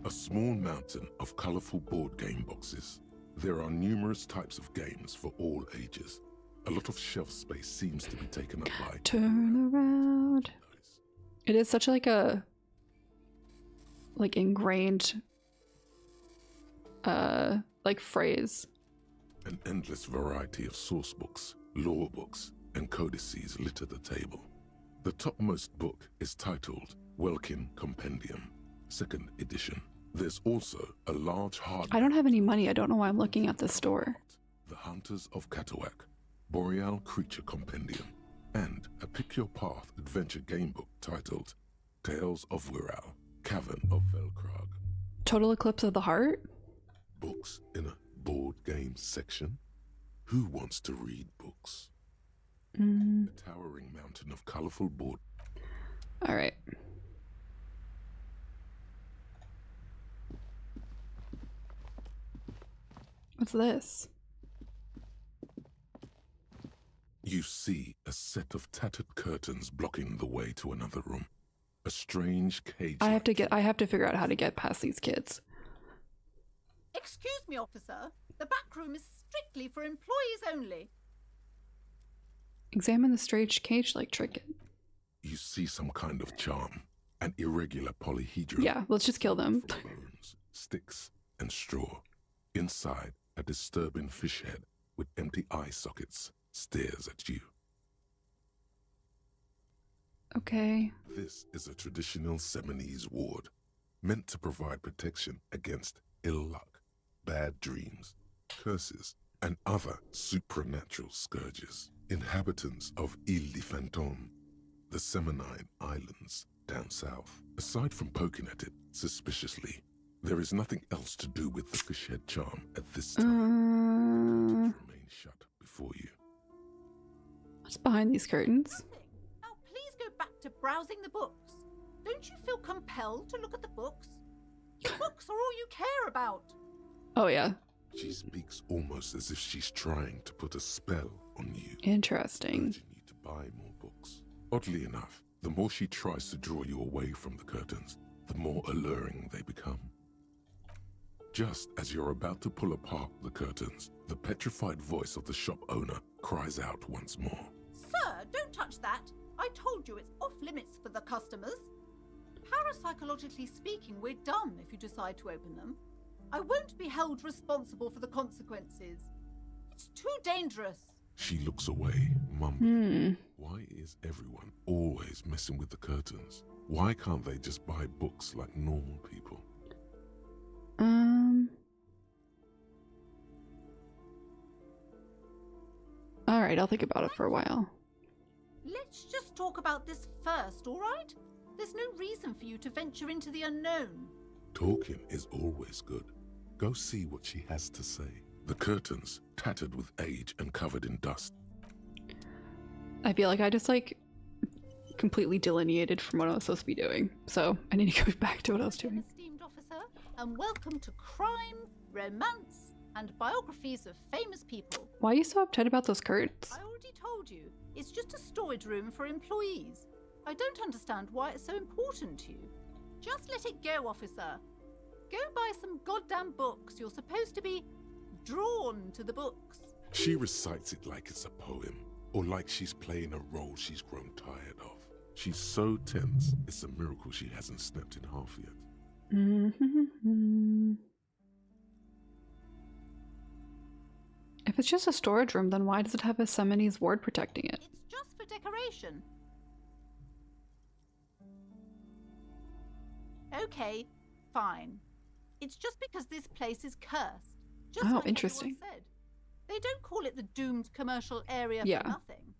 A small mountain of colorful board game boxes. There are numerous types of games for all ages. A lot of shelf space seems to be taken up by... Turn around. It is such like a... like ingrained... like phrase. An endless variety of source books, law books, and codices litter the table. The topmost book is titled Welkin Compendium, 2nd edition. There's also a large hard... I don't have any money. I don't know why I'm looking at this store. The Hunters of Catawak, Boreal Creature Compendium, and a Pick Your Path adventure game book titled Tales of Wirral, Cavern of Velkrag. Total Eclipse of the Heart? Books in a board game section? Who wants to read books? A towering mountain of colorful board. Alright. What's this? You see a set of tattered curtains blocking the way to another room. A strange cage. I have to figure out how to get past these kids. Excuse me, officer. The back room is strictly for employees only. Examine the strange cage-like trinket. You see some kind of charm. An irregular polyhedron. Yeah, let's just kill them. From bones, sticks, and straw. Inside, a disturbing fish head with empty eye sockets stares at you. Okay. This is a traditional Seminese ward, meant to provide protection against ill luck, bad dreams, curses, and other supernatural scourges. Inhabitants of Ile de Fantôme, the Seminine Islands down south. Aside from poking at it suspiciously, there is nothing else to do with the fishhead charm at this time. The curtains remain shut before you. What's behind these curtains? Nothing. Now please go back to browsing the books. Don't you feel compelled to look at the books? The books are all you care about. Oh yeah. She speaks almost as if she's trying to put a spell on you. Interesting. Urging you to buy more books. Oddly enough, the more she tries to draw you away from the curtains, the more alluring they become. Just as you're about to pull apart the curtains, the petrified voice of the shop owner cries out once more. Sir, don't touch that. I told you it's off limits for the customers. Parapsychologically speaking, we're done if you decide to open them. I won't be held responsible for the consequences. It's too dangerous. She looks away, mumbling. Why is everyone always messing with the curtains? Why can't they just buy books like normal people? Alright, I'll think about it for a while. Let's just talk about this first, all right? There's no reason for you to venture into the unknown. Talking is always good. Go see what she has to say. The curtains, tattered with age and covered in dust. I feel like I just, like, completely delineated from what I was supposed to be doing. So, I need to go back to what I was doing. Esteemed officer, and welcome to crime, romance, and biographies of famous people. Why are you so uptight about those curtains? I already told you, it's just a storage room for employees. I don't understand why it's so important to you. Just let it go, officer. Go buy some goddamn books. You're supposed to be drawn to the books. She recites it like it's a poem, or like she's playing a role she's grown tired of. She's so tense, it's a miracle she hasn't snapped in half yet. If it's just a storage room, then why does it have a Seminese ward protecting it? It's just for decoration. Okay, fine. It's just because this place is cursed. Just like interesting. everyone said. They don't call it the doomed commercial area Yeah. for nothing.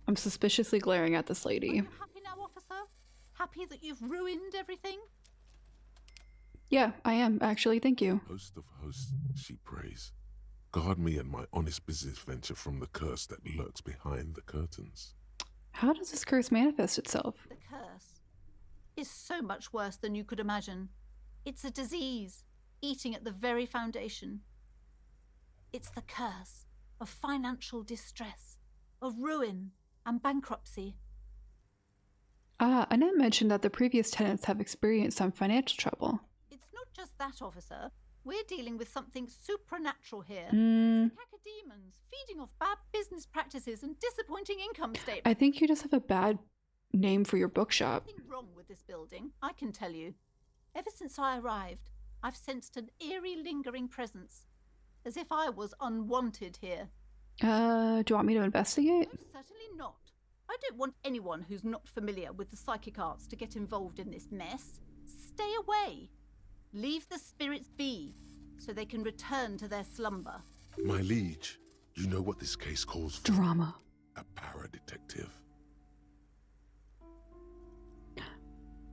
I'm suspiciously glaring at this lady. Are you happy now, officer? Happy that you've ruined everything? Yeah, I am, actually, thank you. Host of hosts, she prays. Guard me and my honest business venture from the curse that lurks behind the curtains. How does this curse manifest itself? The curse is so much worse than you could imagine. It's a disease, eating at the very foundation. It's the curse of financial distress, of ruin and bankruptcy. Annette mentioned that the previous tenants have experienced some financial trouble. It's not just that, officer. We're dealing with something supernatural here. Cacodemons feeding off bad business practices and disappointing income statements. I think you just have a bad name for your bookshop. Nothing wrong with this building, I can tell you. Ever since I arrived, I've sensed an eerie lingering presence, as if I was unwanted here. Do you want me to investigate? No, certainly not. I don't want anyone who's not familiar with the psychic arts to get involved in this mess. Stay away. Leave the spirits be, so they can return to their slumber. My liege, you know what this case calls for? Drama. A para-detective.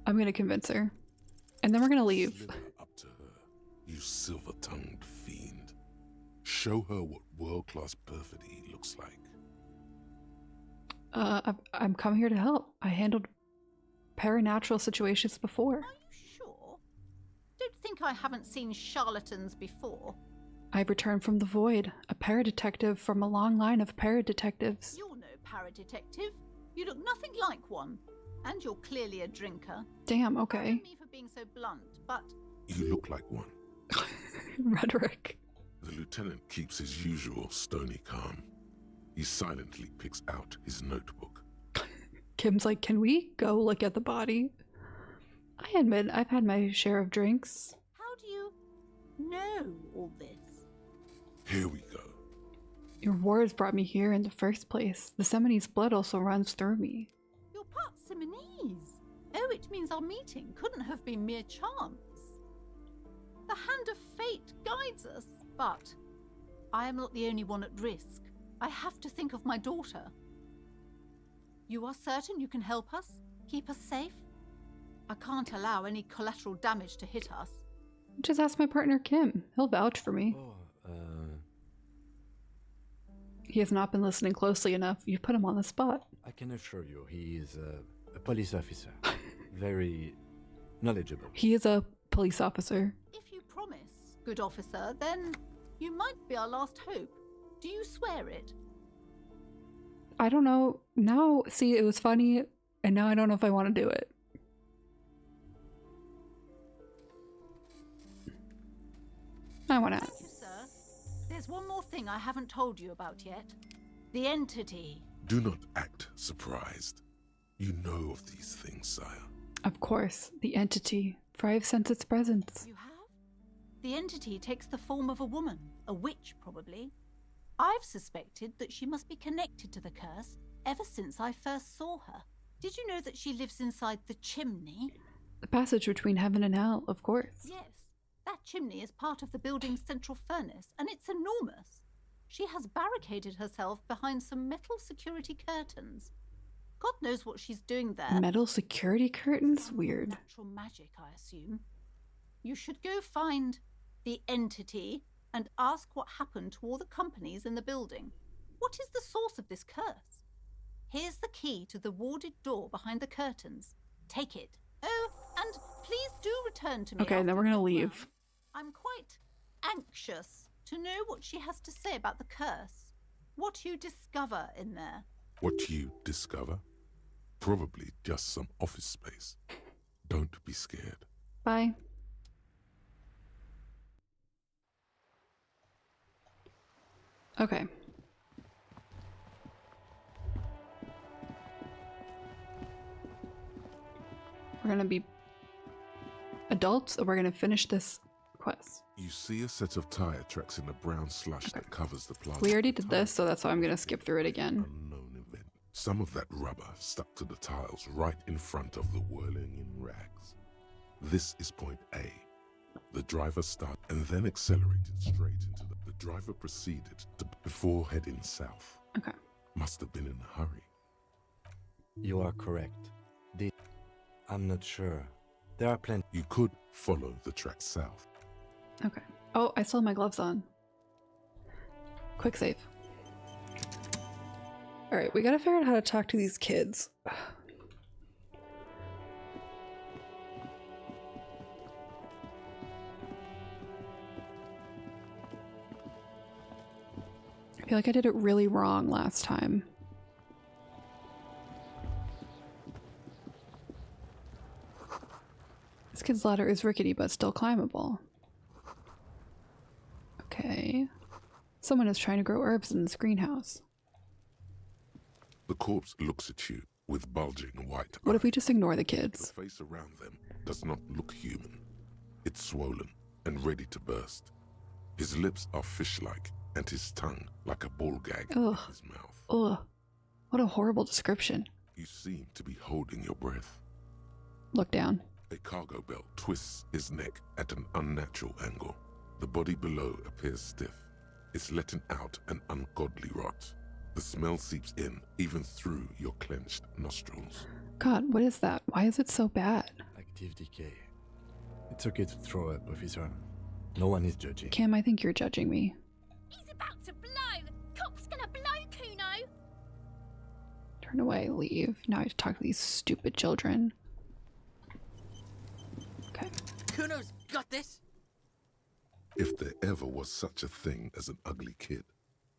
I'm gonna convince her. And then we're gonna leave. Slither up to her, you silver-tongued fiend. Show her what world-class perfidy looks like. I'm come here to help. I handled paranatural situations before. Are you sure? Don't think I haven't seen charlatans before. I've returned from the void, a paradetective from a long line of paradetectives. You're no paradetective. You look nothing like one. And you're clearly a drinker. Damn, okay. Pardon me for being so blunt, but... You look like one. Rhetoric. The lieutenant keeps his usual stony calm. He silently picks out his notebook. Kim's like, can we go look at the body? I admit I've had my share of drinks. How do you know all this? Here we go. Your wars brought me here in the first place. The Seminese blood also runs through me. You're part Simonese. Oh, it means our meeting couldn't have been mere chance. The hand of fate guides us. But I am not the only one at risk. I have to think of my daughter. You are certain you can help us? Keep us safe? I can't allow any collateral damage to hit us. Just ask my partner Kim. He'll vouch for me. He has not been listening closely enough. You've put him on the spot. I can assure you, he is a police officer. Very knowledgeable. He is a police officer. If you promise, good officer, then you might be our last hope. Do you swear it? I don't know. Now, see, it was funny, and now I don't know if I want to do it. I want to. Thank you, sir. There's one more thing I haven't told you about yet. The entity. Do not act surprised. You know of these things, sire. Of course, the entity, for I have sensed its presence. You have? The entity takes the form of a woman, a witch probably. I've suspected that she must be connected to the curse ever since I first saw her. Did you know that she lives inside the chimney? The passage between heaven and hell, of course. Yes. That chimney is part of the building's central furnace, and it's enormous. She has barricaded herself behind some metal security curtains. God knows what she's doing there. Metal security curtains? Weird. Natural magic, I assume. You should go find the entity and ask what happened to all the companies in the building. What is the source of this curse? Here's the key to the warded door behind the curtains. Take it. Oh, and please do return to me. Okay, then we're gonna leave. I'm quite anxious to know what she has to say about the curse. What you discover in there. What you discover? Probably just some office space. Don't be scared. Bye. Okay. We're gonna be adults, or we're gonna finish this quest. You see a set of tire tracks in the brown slush that covers the plaza. We already did this, so that's why I'm gonna skip through it again. Unknown event. Some of that rubber stuck to the tiles right in front of the whirling in rags. This is point A. The driver started and then accelerated straight into the driver proceeded to before heading south. Okay. Must have been in a hurry. You are correct. I'm not sure. There are plenty. You could follow the track south. Okay. Oh, I still have my gloves on. Quick save. Alright, we gotta figure out how to talk to these kids. I feel like I did it really wrong last time. This kid's ladder is rickety but still climbable. Okay. Someone is trying to grow herbs in this greenhouse. The corpse looks at you with bulging white eyes. What if we just ignore the kids? The face around them does not look human. It's swollen and ready to burst. His lips are fish-like and his tongue like a ball gag in his mouth. Ugh. What a horrible description. You seem to be holding your breath. Look down. A cargo belt twists his neck at an unnatural angle. The body below appears stiff. It's letting out an ungodly rot. The smell seeps in, even through your clenched nostrils. God, what is that? Why is it so bad? Active decay. It's okay to throw up, officer. No one is judging. Cam, I think you're judging me. He's about to blow! Cop's gonna blow, Kuno! Turn away, leave. Now I have to talk to these stupid children. Okay. Kuno's got this! If there ever was such a thing as an ugly kid,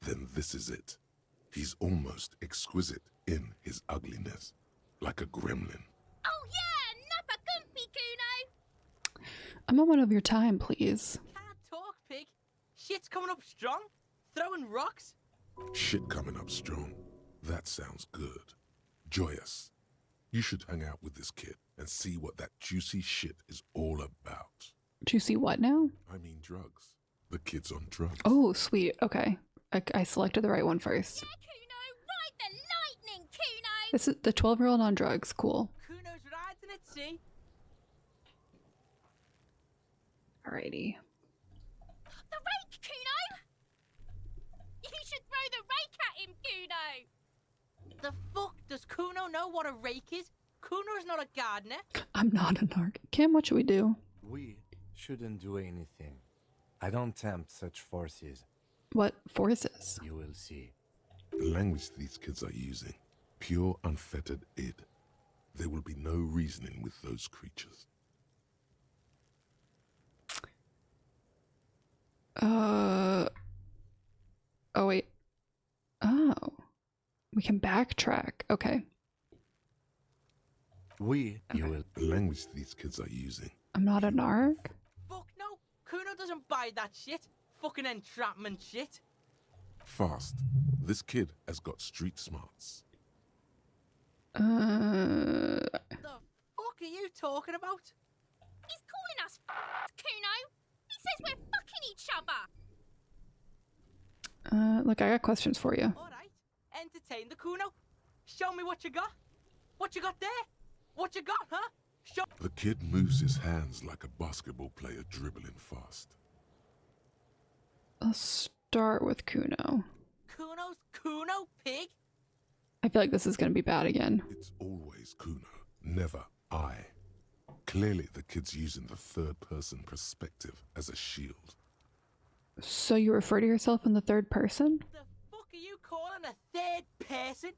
then this is it. He's almost exquisite in his ugliness, like a gremlin. Oh yeah! Nappa Gumpy, Kuno! A moment of your time, please. Can't talk, pig. Shit's coming up strong. Throwing rocks. Shit coming up strong. That sounds good. Joyous. You should hang out with this kid and see what that juicy shit is all about. Juicy what now? I mean drugs. The kid's on drugs. Oh, sweet. Okay. I selected the right one first. Yeah, Kuno! Ride the lightning, Kuno! This is the 12-year-old on drugs. Cool. Kuno's riding at sea. Alrighty. The rake, Kuno! You should throw the rake at him, Kuno! The fuck? Does Kuno know what a rake is? Kuno's not a gardener. I'm not an arc. Cam, what should we do? We shouldn't do anything. I don't tempt such forces. What forces? You will see. The language these kids are using, pure unfettered id. There will be no reasoning with those creatures. Oh, wait. Oh. We can backtrack. Okay. You will. The language these kids are using. I'm not an arc? Fuck no. Kuno doesn't buy that shit. Fucking entrapment shit. Fast. This kid has got street smarts. The fuck are you talking about? He's calling us Kuno! He says we're Look, I got questions for you. Alright, entertain the Kuno. Show me what you got. What you got there? What you got, huh? Show. The kid moves his hands like a basketball player dribbling fast. I'll start with Kuno. Kuno's Kuno pig? I feel like this is going to be bad again. It's always Kuno, never I. Clearly the kid's using the third-person perspective as a shield. So you refer to yourself in the third person? The fuck are you calling a third person?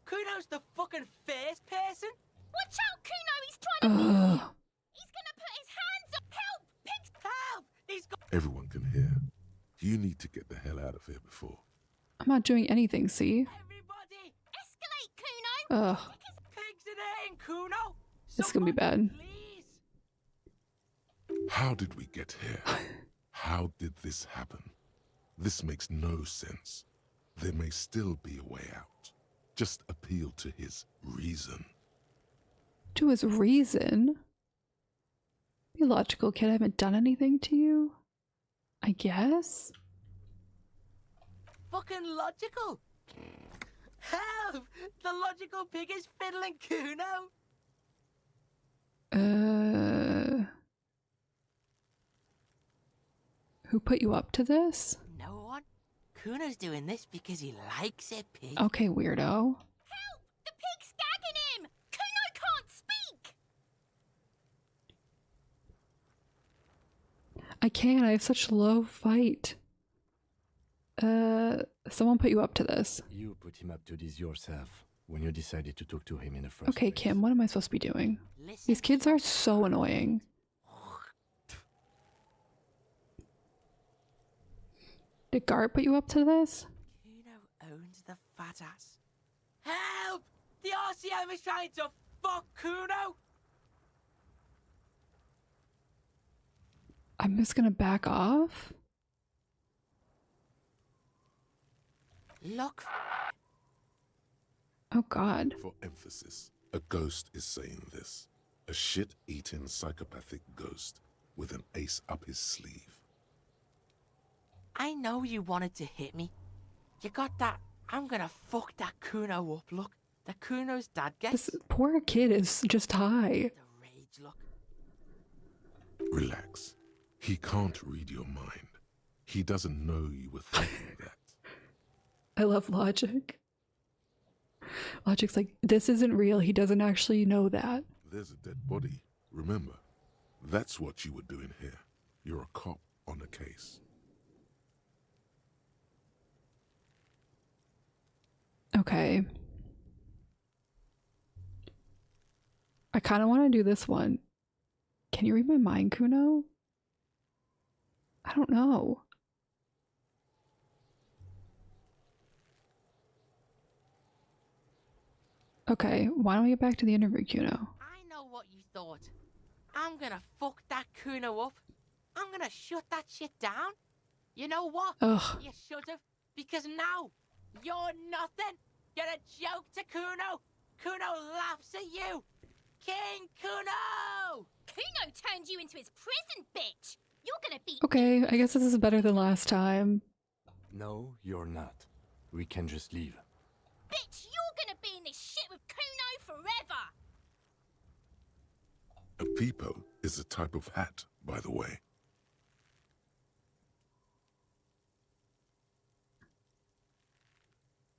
Kuno's the fucking first person? Watch out, Kuno! He's trying to beat you! Ugh. He's gonna put his hands up! Help! Pigs! Help! He's got. Everyone can hear. You need to get the hell out of here before. I'm not doing anything, see? Everybody! Escalate, Kuno! Ugh. Pigs in here in Kuno! This is going to be bad. Please! How did we get here? How did this happen? This makes no sense. There may still be a way out. Just appeal to his reason. To his reason? Be logical, kid. I haven't done anything to you. I guess? Fucking logical! Help! The logical pig is fiddling Kuno! Who put you up to this? No one. Kuno's doing this because he likes it, pig. Okay, weirdo. Help! The pig's gagging him! Kuno can't speak! I can't. I have such low fight. Someone put you up to this. You put him up to this yourself when you decided to talk to him in the first Okay, place. Kim, what am I supposed to be doing? Listen. These kids are so annoying. Did Gart put you up to this? Kuno owns the fat ass. Help! The RCM is trying to fuck Kuno! I'm just gonna back off. Look. Oh god. For emphasis, a ghost is saying this. A shit-eating psychopathic ghost with an ace up his sleeve. I know you wanted to hit me. You got that I'm gonna fuck that Kuno up look. The Kuno's dad gets. This poor kid is just high. The rage look. Relax. He can't read your mind. He doesn't know you were thinking that. I love Logic. Logic's like, this isn't real. He doesn't actually know that. There's a dead body. Remember, that's what you were doing here. You're a cop on a case. Okay. I kind of want to do this one. Can you read my mind, Kuno? I don't know. Okay, why don't we get back to the interview, Kuno? I know what you thought. I'm gonna fuck that Kuno up. I'm gonna shut that shit down. You know what? Ugh. You should have. Because now, you're nothing. You're a joke to Kuno. Kuno laughs at you. King Kuno! Kuno turned you into his prison, bitch! You're gonna be. Okay, I guess this is better than last time. No, you're not. We can just leave. Bitch, you're gonna be in this shit with Kuno forever! A peepo is a type of hat, by the way.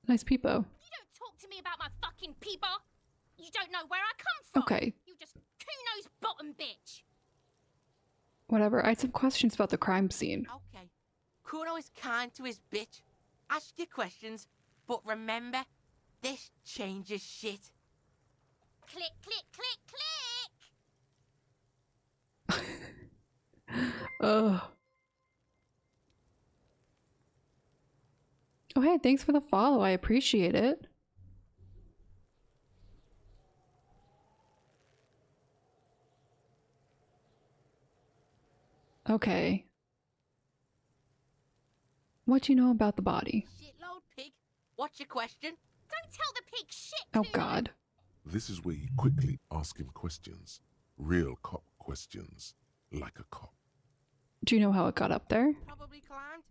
Nice peepo. You don't talk to me about my fucking peeper! You don't know where I come from! Okay. You just Kuno's bottom bitch! Whatever, I had some questions about the crime scene. Okay. Kuno is kind to his bitch. Ask your questions, but remember, this changes shit. Click, click, click, click! Ugh. Oh, hey, thanks for the follow. I appreciate it. Okay. What do you know about the body? Shitload pig. What's your question? Don't tell the pig shit, Oh, Kuno. God. This is where you quickly ask him questions. Real cop questions. Like a cop. Do you know how it got up there? Probably climbed.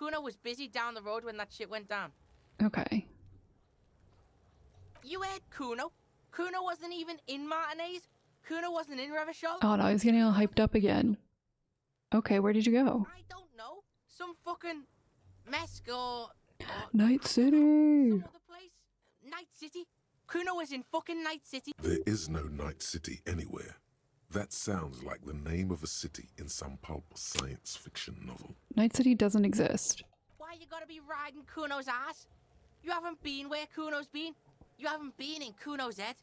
Kuno was busy down the road when that shit went down. Okay. You heard Kuno? Kuno wasn't even in Martinez. Kuno wasn't in Revachol. Oh no, he's getting all hyped up again. Okay, where did you go? I don't know. Some fucking Mesk or Night City. some other place. Night City. Kuno was in fucking Night City. There is no Night City anywhere. That sounds like the name of a city in some pulp science fiction novel. Night City doesn't exist. Why you gotta be riding Kuno's ass? You haven't been where Kuno's been. You haven't been in Kuno's head.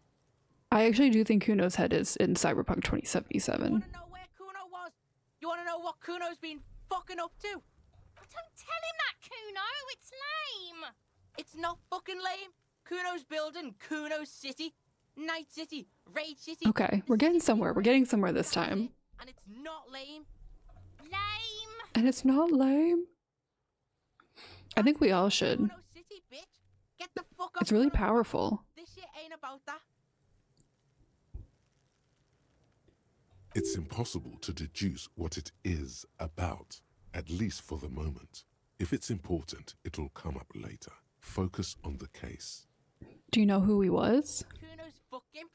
I actually do think Kuno's head is in Cyberpunk 2077. You wanna know where Kuno was? You wanna know what Kuno's been fucking up to? Don't tell him that, Kuno. It's lame. It's not fucking lame. Kuno's building Kuno's city. Night City. Raid City. Okay, we're getting somewhere. We're getting somewhere this time. And it's not lame. Lame. And it's not lame. I think we all should. Kuno City, bitch. Get the fuck up. It's really powerful. This shit ain't about that. It's impossible to deduce what it is about, at least for the moment. If it's important, it'll come up later. Focus on the case. Do you know who he was? Kuno's fuck imp.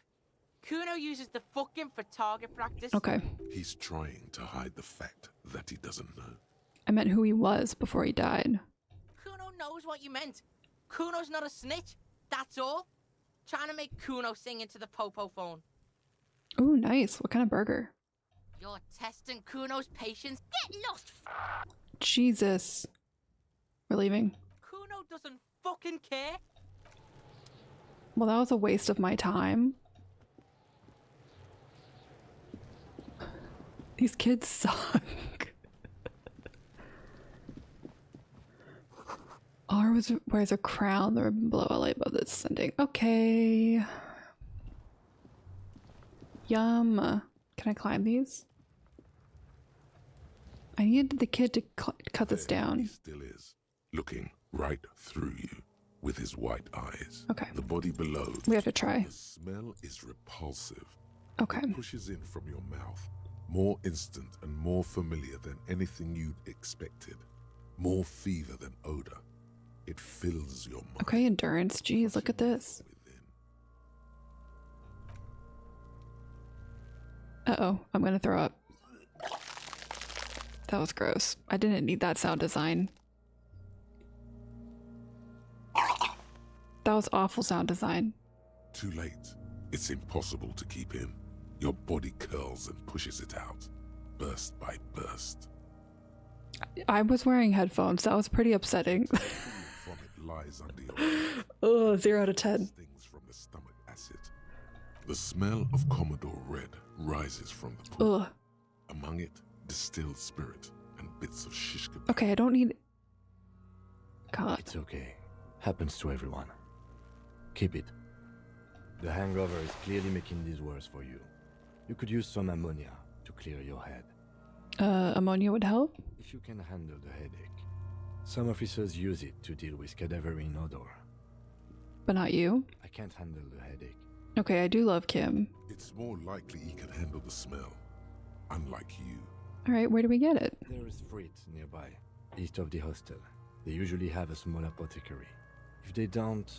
Kuno uses the fuck imp for target practice. Okay. He's trying to hide the fact that he doesn't know. I meant who he was before he died. Kuno knows what you meant. Kuno's not a snitch. That's all. Trying to make Kuno sing into the popo phone. Ooh, nice. What kind of burger? You're testing Kuno's patience. Get lost. Jesus. We're leaving. Kuno doesn't fucking care. Well, that was a waste of my time. These kids suck. R wears a crown, the ribbon below LA above the descending. Okay. Yum. Can I climb these? I needed the kid to cut this down. He still is, looking right through you with his white eyes. Okay. The body below. We have to try. The smell is repulsive. Okay. It pushes in from your mouth. More instant and more familiar than anything you'd expected. More fever than odor. It fills your mind. Okay, endurance. Jeez, look at this. Uh-oh, I'm gonna throw up. That was gross. I didn't need that sound design. That was awful sound design. Too late. It's impossible to keep in. Your body curls and pushes it out, burst by burst. I was wearing headphones. That was pretty upsetting. From it lies under your Oh, 0 out of 10. stings from the stomach acid. The smell of Commodore Red rises from the pool. Ugh. Among it, distilled spirit and bits of shish kebab. Okay, I don't need... God. It's okay. Happens to everyone. Keep it. The hangover is clearly making this worse for you. You could use some ammonia to clear your head. Ammonia would help? If you can handle the headache. Some officers use it to deal with cadaverine odor. But not you? I can't handle the headache. Okay, I do love Kim. It's more likely he can handle the smell, unlike you. Alright, where do we get it? There is Frit nearby, east of the hostel. They usually have a small apothecary. If they don't...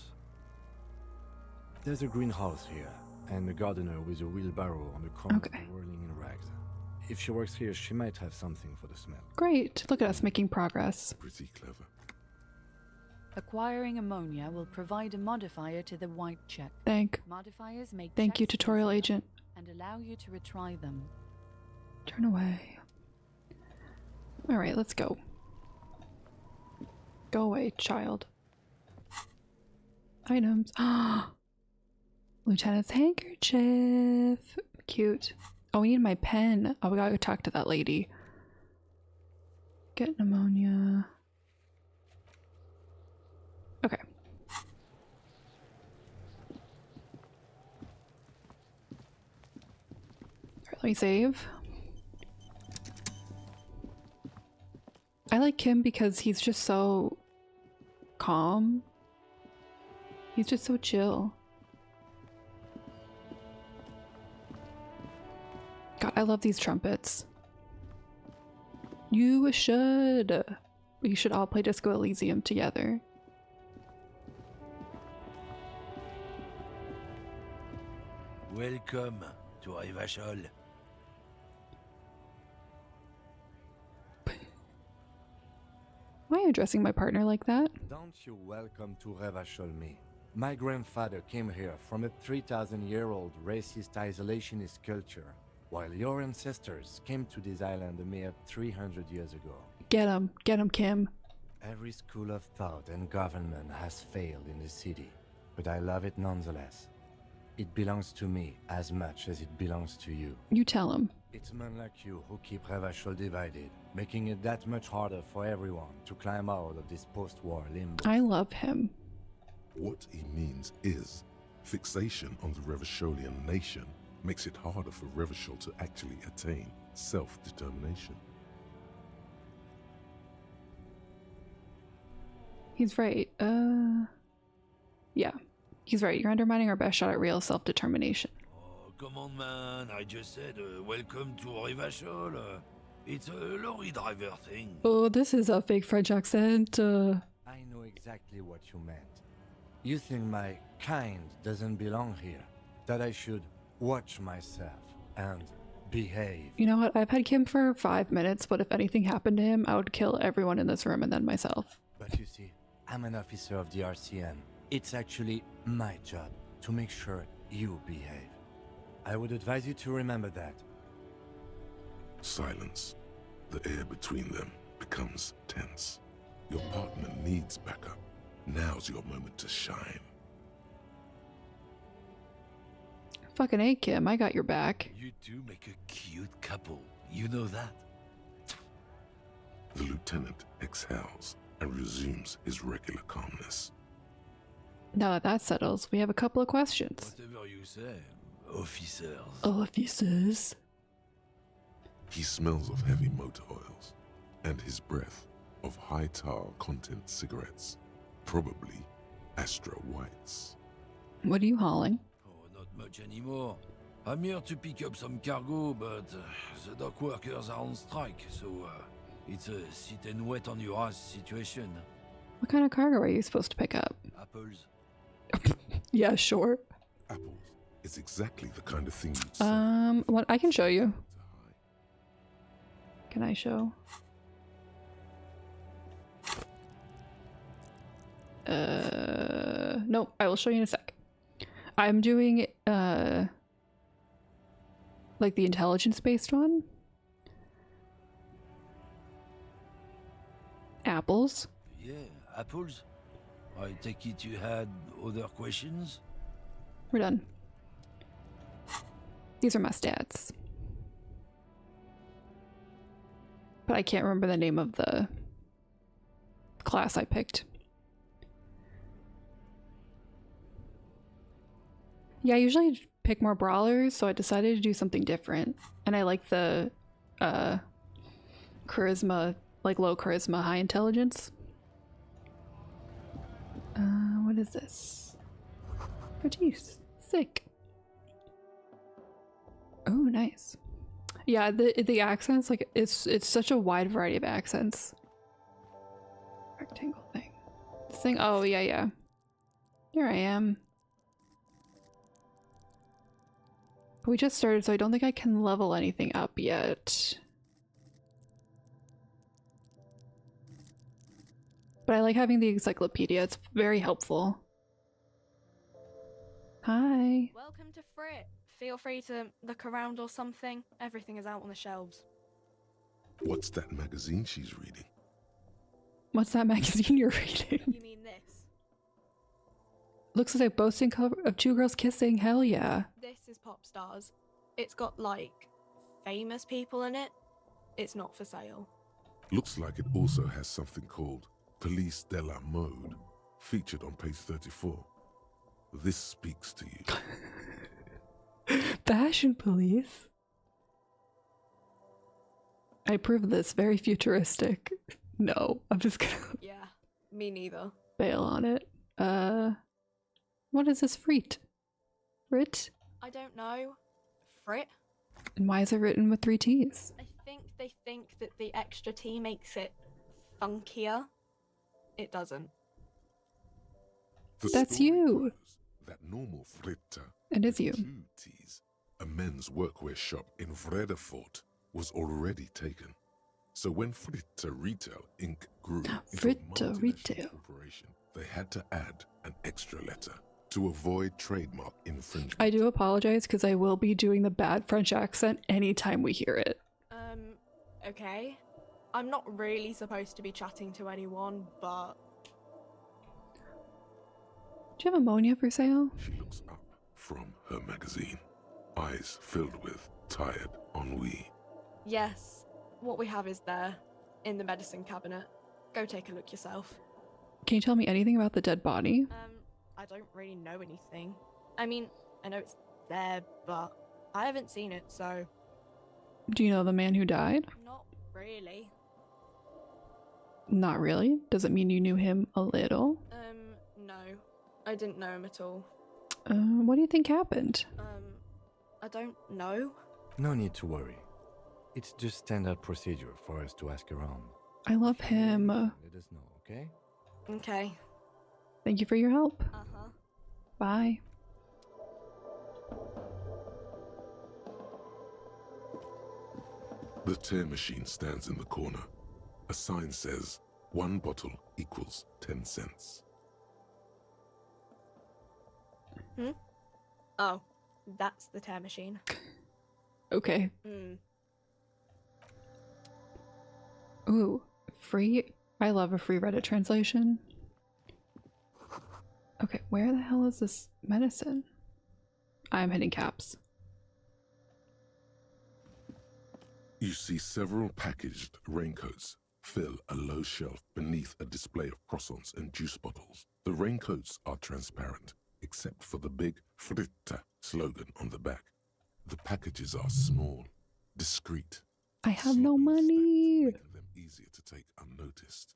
There's a greenhouse here, and a gardener with a wheelbarrow on the corner whirling in rags. If she works here, she might have something for the smell. Great. Look at us making progress. Pretty clever. Acquiring ammonia will provide a modifier to the white check. Modifiers make Thank you, checks tutorial easier agent. and allow you to retry them. Turn away. Alright, let's go. Go away, child. Items. Lieutenant's handkerchief. Cute. Oh, we need my pen. Oh, we gotta go talk to that lady. Get pneumonia. Okay. Alright, let me save. I like him because he's just so calm. He's just so chill. God, I love these trumpets. You should. We should all play Disco Elysium together. Welcome to Revachol. Why are you addressing my partner like that? Don't you welcome to Revachol me. My grandfather came here from a 3,000-year-old racist isolationist culture, while your ancestors came to this island a mere 300 years ago. Get him, Kim. Every school of thought and government has failed in the city, but I love it nonetheless. It belongs to me as much as it belongs to you. You tell him. It's men like you who keep Revachol divided, making it that much harder for everyone to climb out of this post-war limbo. I love him. What he means is, fixation on the Revacholian nation makes it harder for Revachol to actually attain self-determination. He's right. Yeah. He's right. You're undermining our best shot at real self-determination. Oh, come on, man. I just said, welcome to Revachol. It's a lorry driver thing. Oh, this is a fake French accent. I know exactly what you meant. You think my kind doesn't belong here, that I should watch myself and behave. You know what? I've had Kim for 5 minutes, but if anything happened to him, I would kill everyone in this room and then myself. But you see, I'm an officer of the RCM. It's actually my job to make sure you behave. I would advise you to remember that. Silence. The air between them becomes tense. Your partner needs backup. Now's your moment to shine. Fucking A, Kim. I got your back. You two make a cute couple. You know that? The lieutenant exhales and resumes his regular calmness. Now that that settles, we have a couple of questions. Whatever you say, officers. Officers. He smells of heavy motor oils, and his breath of high tar content cigarettes, probably Astra Whites. What are you hauling? Oh, not much anymore. I'm here to pick up some cargo, but the dock workers are on strike, so it's a sit and wait on your ass situation. What kind of cargo are you supposed to pick up? Apples. Yeah, sure. Apples is exactly the kind of thing you'd say. What I can show you. Can I show? Nope, I will show you in a sec. I'm doing like the intelligence based one. Apples. Yeah, apples. I take it you had other questions? We're done. These are my stats. But I can't remember the name of the class I picked. Yeah, I usually pick more brawlers, so I decided to do something different. And I like the charisma, like low charisma, high intelligence. What is this? Produce. Sick. Oh, nice. Yeah, the accents, like it's such a wide variety of accents. Rectangle thing. This thing, oh yeah. Here I am. But we just started, so I don't think I can level anything up yet. But I like having the encyclopedia, it's very helpful. Hi. Welcome to Frit. Feel free to look around or something. Everything is out on the shelves. What's that magazine she's reading? What's that magazine you're reading? You mean this? Looks like a boasting cover of two girls kissing, hell yeah. This is Pop Stars. It's got, like, famous people in it. It's not for sale. Looks like it also has something called Police de la Mode, featured on page 34. This speaks to you. Fashion police? I approve this, very futuristic. No, I'm just gonna Yeah, me neither. bail on it. What is this Frit? Frit? I don't know. Frit? And why is it written with 3 T's? I think they think that the extra T makes it funkier, it doesn't. The That's story you. goes that normal Fritta, It is you. 2 T's, a men's workwear shop in Vredefort, was already taken. So when Fritta Retail Inc. grew into a Fritta multinational Retail. corporation, they had to add an extra letter to avoid trademark infringement. I do apologize because I will be doing the bad French accent anytime we hear it. Okay. I'm not really supposed to be chatting to anyone, but... Do you have ammonia for sale? She looks up from her magazine, eyes filled with tired ennui. Yes, what we have is there, in the medicine cabinet. Go take a look yourself. Can you tell me anything about the dead body? I don't really know anything. I mean, I know it's there, but I haven't seen it, so... Do you know the man who died? Not really. Not really. Does it mean you knew him a little? No. I didn't know him at all. What do you think happened? I don't know. No need to worry. It's just standard procedure for us to ask around. I love him. Let us know, okay? Okay. Thank you for your help. Uh-huh. Bye. The tear machine stands in the corner. A sign says, 1 bottle equals 10 cents. Oh, that's the tear machine. Okay. Ooh, free. I love a free Reddit translation. Okay, where the hell is this medicine? I'm hitting caps. You see several packaged raincoats fill a low shelf beneath a display of croissants and juice bottles. The raincoats are transparent, except for the big Fritta slogan on the back. The packages are small, discreet. I have no money. Making them easier to take unnoticed.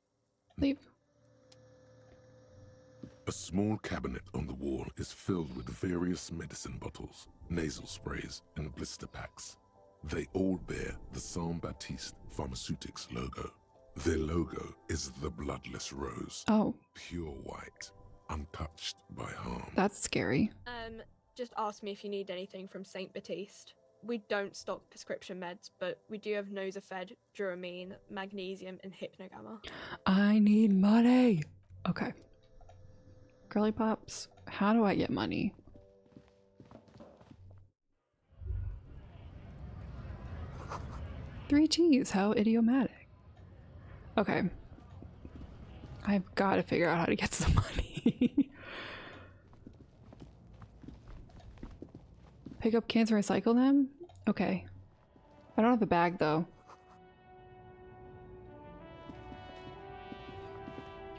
Leave. A small cabinet on the wall is filled with various medicine bottles, nasal sprays, and blister packs. They all bear the Saint Baptiste Pharmaceutics logo. Their logo is the bloodless rose. Oh. Pure white, untouched by harm. That's scary. Just ask me if you need anything from Saint Baptiste. We don't stock prescription meds, but we do have Nosafed, Duramine, Magnesium, and Hypnogamma. I need money. Okay. Girly Pops, how do I get money? Three T's, how idiomatic. Okay. I've got to figure out how to get some money. Pick up cans and recycle them? Okay. I don't have a bag though.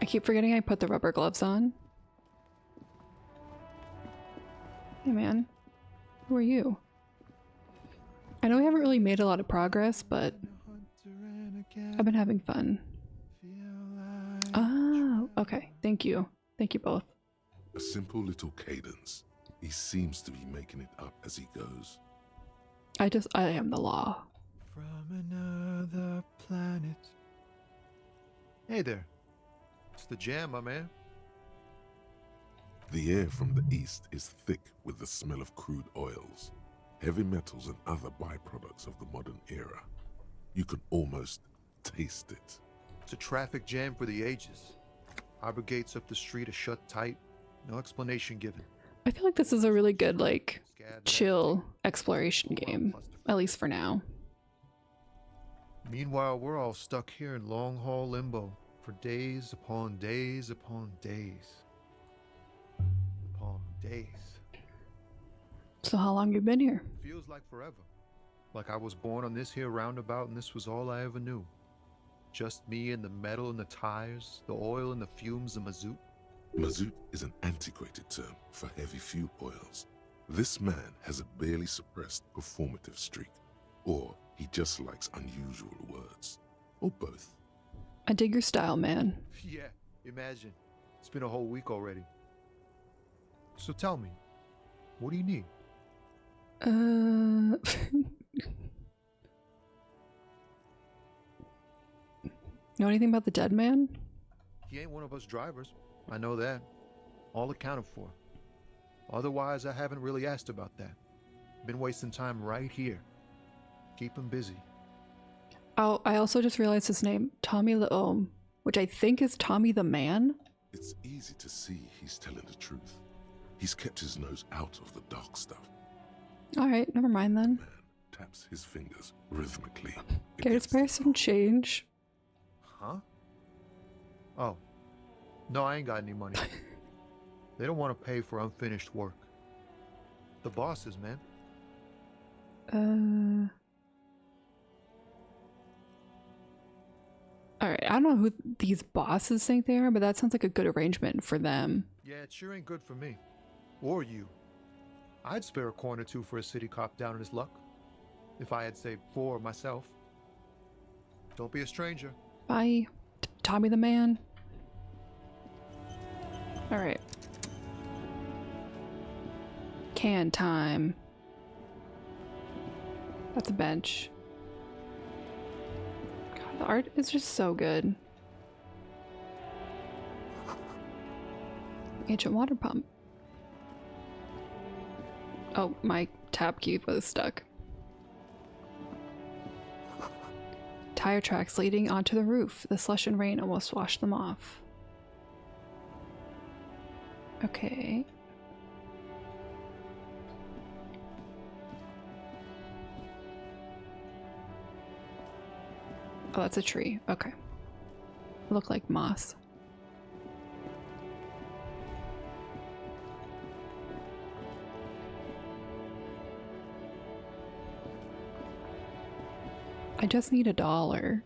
I keep forgetting I put the rubber gloves on. Hey man, who are you? I know we haven't really made a lot of progress, but I've been having fun. Oh, okay. Thank you. Thank you both. A simple little cadence. He seems to be making it up as he goes. I am the law. From another planet. Hey there. It's the jam, my man. The air from the east is thick with the smell of crude oils, heavy metals and other byproducts of the modern era. You can almost taste it. It's a traffic jam for the ages. Harbor gates up the street are shut tight. No explanation given. I feel like this is a really good, like, chill exploration game, at least for now. Meanwhile, we're all stuck here in long-haul limbo for days upon days upon days. Upon days. So how long you been here? Feels like forever. Like I was born on this here roundabout and this was all I ever knew. Just me and the metal and the tires, the oil and the fumes of mazout. Mazout is an antiquated term for heavy fuel oils. This man has a barely suppressed performative streak, or he just likes unusual words, or both. I dig your style, man. Yeah, imagine. It's been a whole week already. So tell me, what do you need? Know anything about the dead man? He ain't one of us drivers. I know that. All accounted for. Otherwise, I haven't really asked about that. Been wasting time right here. Keep him busy. Oh, I also just realized his name, Tommy Leome, which I think is Tommy the Man. It's easy to see he's telling the truth. He's kept his nose out of the dark stuff. All right, never mind then. Man taps his fingers rhythmically. Okay, let's spare some change. Huh? Oh. No, I ain't got any money. They don't want to pay for unfinished work. The bosses, man. Alright, I don't know who these bosses think they are, but that sounds like a good arrangement for them. Yeah, it sure ain't good for me. Or you. I'd spare a coin or two for a city cop down in his luck. If I had, say, 4 myself. Don't be a stranger. Bye, Tommy the Man. Alright. Can time. That's a bench. God, the art is just so good. Ancient water pump. Oh, my tab key was stuck. Tire tracks leading onto the roof. The slush and rain almost washed them off. Okay. Oh, that's a tree. Okay. Look like moss. I just need $1.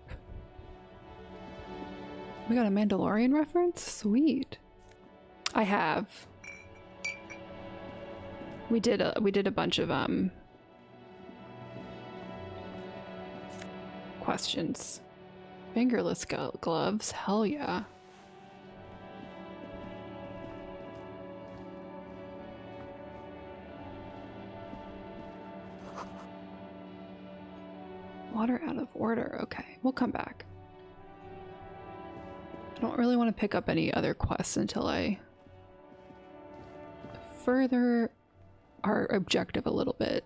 We got a Mandalorian reference? Sweet. I have. We did a bunch of questions. Fingerless gloves, hell yeah. Water out of order. Okay, we'll come back. I don't really want to pick up any other quests until I further our objective a little bit.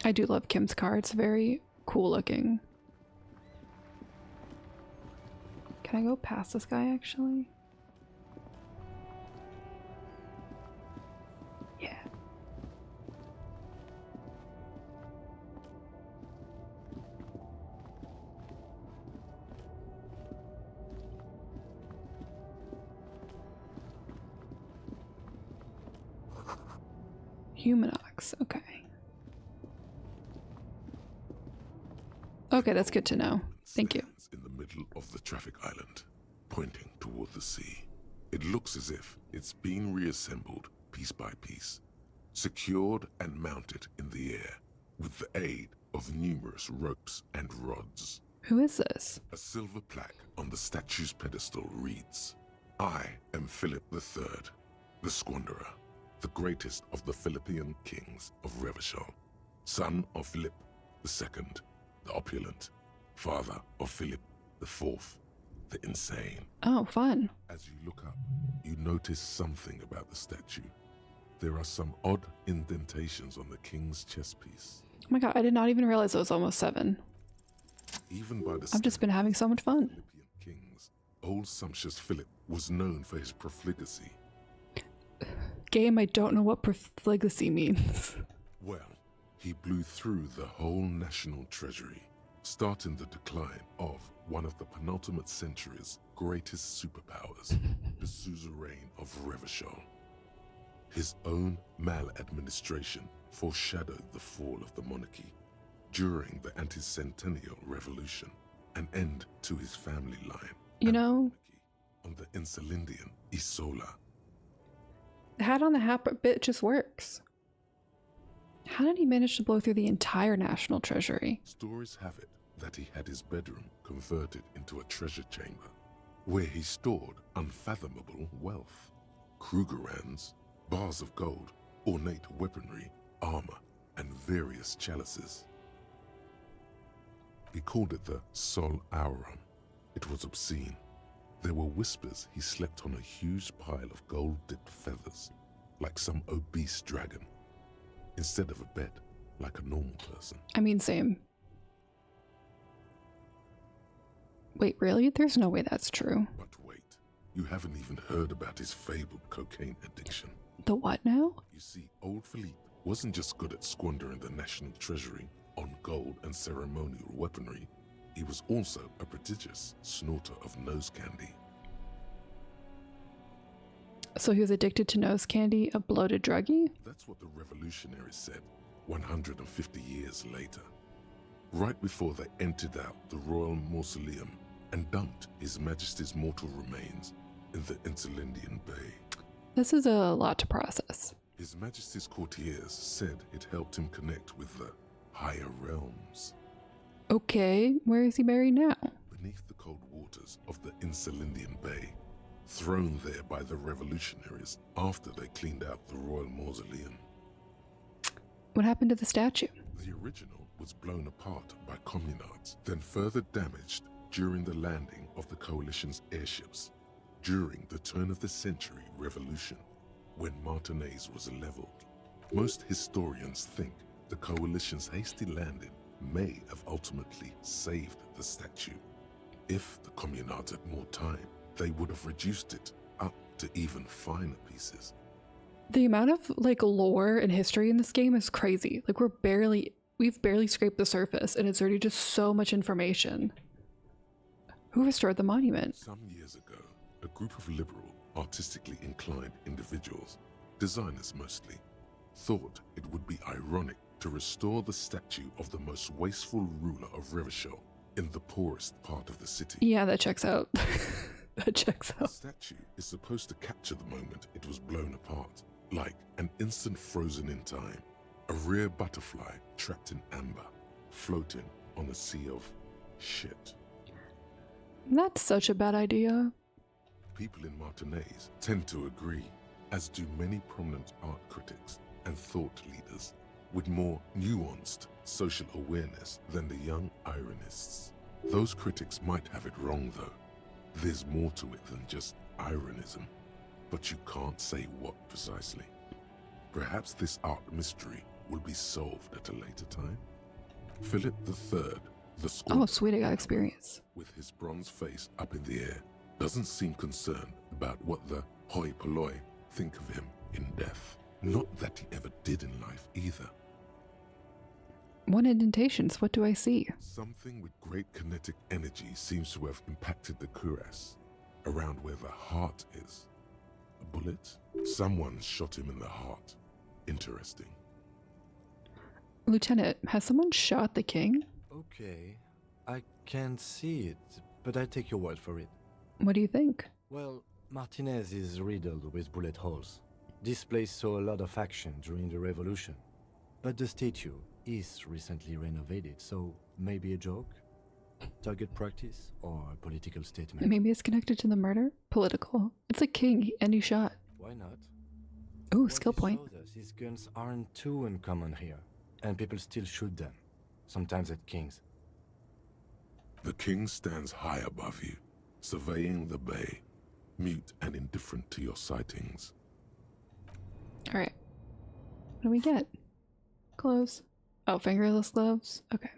I do love Kim's car. It's very cool looking. Can I go past this guy actually? Yeah. Humanox, okay. Okay, that's good to know. Thank you. In the middle of the traffic island, pointing toward the sea. It looks as if it's been reassembled piece by piece, secured and mounted in the air with the aid of numerous ropes and rods. Who is this? A silver plaque on the statue's pedestal reads, "I am Philip III, the Squanderer, the greatest of the Philippian kings of Revachol, son of Philip II, the opulent, father of Philip IV, the insane." Oh, fun. As you look up, you notice something about the statue. There are some odd indentations on the king's chest piece. Oh my god, I did not even realize it was almost 7. Even by the I've just been having so much fun. Philippian kings, old sumptuous Philip was known for his profligacy. Game, I don't know what profligacy means. Well, he blew through the whole national treasury, starting the decline of one of the penultimate century's greatest superpowers, the suzerain of Revachol. His own maladministration foreshadowed the fall of the monarchy during the anti-centennial revolution, an end to his family line. You know, on the Insulindian Isola. the hat on the hat bit just works. How did he manage to blow through the entire national treasury? Stories have it that he had his bedroom converted into a treasure chamber, where he stored unfathomable wealth. Krugerrands, bars of gold, ornate weaponry, armor, and various chalices. He called it the Sol Auron. It was obscene. There were whispers he slept on a huge pile of gold-dipped feathers, like some obese dragon, instead of a bed, like a normal person. I mean, same. Wait, really? There's no way that's true. But wait, you haven't even heard about his fabled cocaine addiction. The what now? You see, old Philippe wasn't just good at squandering the national treasury on gold and ceremonial weaponry, he was also a prodigious snorter of nose candy. So he was addicted to nose candy, a bloated druggie? That's what the revolutionaries said 150 years later, right before they emptied out the royal mausoleum and dumped His Majesty's mortal remains in the Insulindian Bay. This is a lot to process. His Majesty's courtiers said it helped him connect with the higher realms. Okay, where is he buried now? Beneath the cold waters of the Insulindian Bay, thrown there by the revolutionaries after they cleaned out the royal mausoleum. What happened to the statue? The original was blown apart by communards, then further damaged during the landing of the coalition's airships during the turn-of-the-century revolution, when Martinez was leveled. Most historians think the coalition's hasty landing may have ultimately saved the statue. If the communards had more time, they would have reduced it up to even finer pieces. The amount of lore and history in this game is crazy. We've barely scraped the surface and it's already just so much information. Who restored the monument? Some years ago, a group of liberal, artistically inclined individuals, designers mostly, thought it would be ironic to restore the statue of the most wasteful ruler of Revachol in the poorest part of the city. Yeah, that checks out. That checks out. The statue is supposed to capture the moment it was blown apart, like an instant frozen in time, a rare butterfly trapped in amber, floating on a sea of shit. That's such a bad idea. People in Martinez tend to agree, as do many prominent art critics and thought leaders with more nuanced social awareness than the young ironists. Those critics might have it wrong though. There's more to it than just ironism, but you can't say what precisely. Perhaps this art mystery will be solved at a later time. Philip III, the squad, oh sweet, I got experience. with his bronze face up in the air, doesn't seem concerned about what the hoi polloi think of him in death. Not that he ever did in life either. What indentations? What do I see? Something with great kinetic energy seems to have impacted the cuirass, around where the heart is. A bullet? Someone shot him in the heart. Interesting. Lieutenant, has someone shot the king? Okay, I can't see it, but I take your word for it. What do you think? Well, Martinez is riddled with bullet holes. This place saw a lot of action during the revolution. But the statue is recently renovated, so maybe a joke? Target practice or a political statement? Maybe it's connected to the murder? Political. It's a king and he shot. Why not? Ooh, skill point. These guns aren't too uncommon here, and people still shoot them, sometimes at kings. The king stands high above you, surveying the bay, mute and indifferent to your sightings. Alright. What do we get? Clothes. Oh, fingerless gloves? Okay.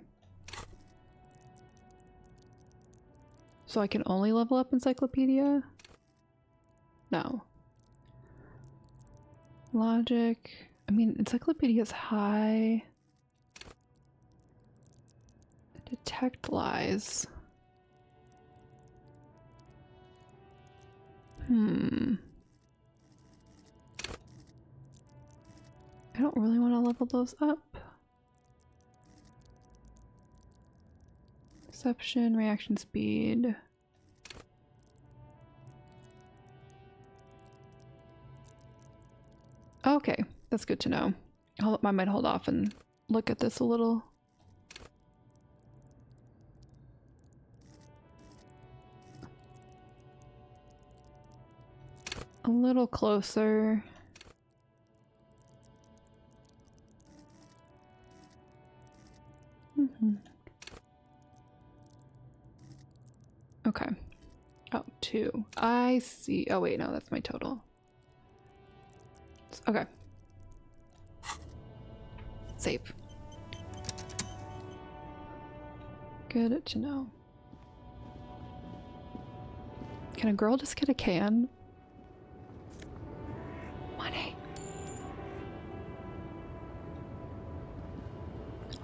So I can only level up Encyclopedia? No. Logic. I mean, Encyclopedia's high. Detect lies. I don't really want to level those up. Perception, reaction speed. Okay, that's good to know. I might hold off and look at this a little. A little closer. Okay. Oh, 2. I see. Oh, wait, no, that's my total. Okay. Save. Good to know. Can a girl just get a can? Money.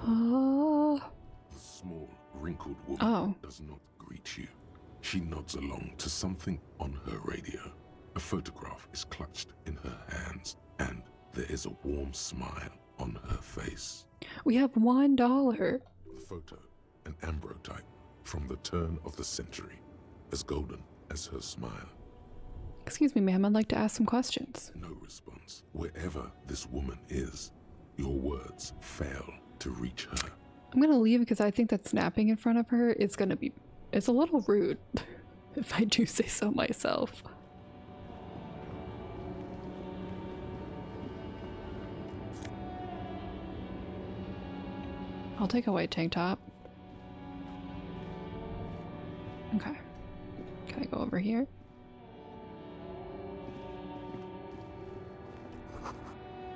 Oh. The small, wrinkled woman does not greet you. She nods along to something on her radio. A photograph is clutched in her hands, and there is a warm smile on her face. We have $1. The photo, an ambrotype from the turn of the century, as golden as her smile. Excuse me, ma'am, I'd like to ask some questions. No response. Wherever this woman is, your words fail to reach her. I'm gonna leave because I think that snapping in front of her is gonna be... It's a little rude, if I do say so myself. I'll take a white tank top. Okay. Can I go over here?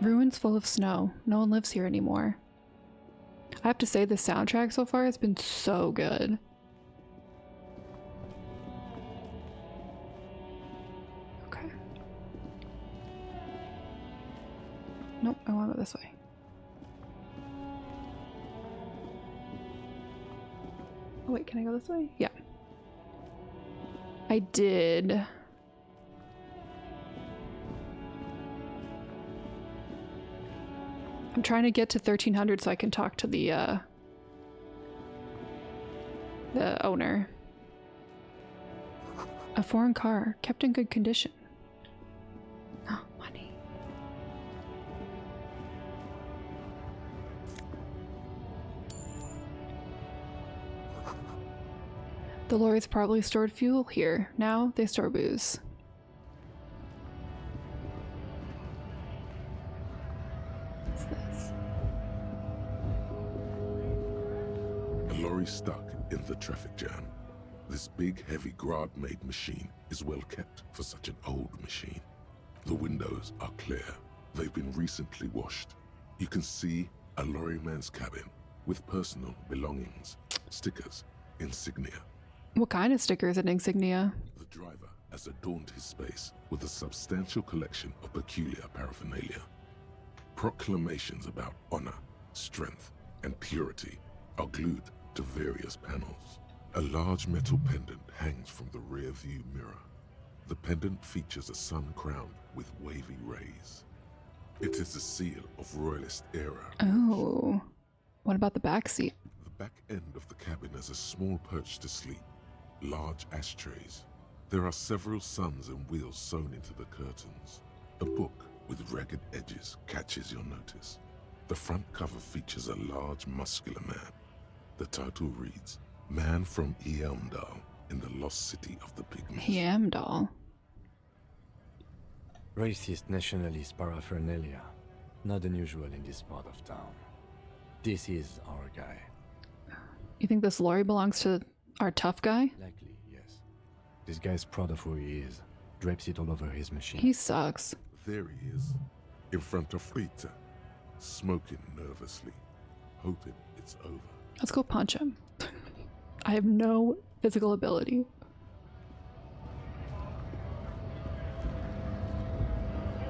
Ruins full of snow. No one lives here anymore. I have to say the soundtrack so far has been so good. Okay. Nope, I want to go this way. Oh wait, can I go this way? Yeah. I did. I'm trying to get to 1300 so I can talk to the owner. A foreign car, kept in good condition. Oh, money. The lorries probably stored fuel here. Now they store booze. What's this? A lorry stuck in the traffic jam. This big, heavy Grad-made machine is well kept for such an old machine. The windows are clear. They've been recently washed. You can see a lorryman's cabin with personal belongings, stickers, insignia. What kind of stickers and insignia? The driver has adorned his space with a substantial collection of peculiar paraphernalia. Proclamations about honor, strength, and purity are glued to various panels. A large metal pendant hangs from the rear view mirror. The pendant features a sun crowned with wavy rays. It is a seal of Royalist era. Oh. What about the back seat? The back end of the cabin has a small perch to sleep. Large ashtrays. There are several suns and wheels sewn into the curtains. A book with ragged edges catches your notice. The front cover features a large, muscular man. The title reads, Man from Eamdal in the lost city of the Pygmies. Eamdal? Racist nationalist paraphernalia. Not unusual in this part of town. This is our guy. You think this lorry belongs to our tough guy? Likely, yes. This guy's proud of who he is. Drapes it all over his machine. He sucks. There he is, in front of Rita, smoking nervously, hoping it's over. Let's go punch him. I have no physical ability.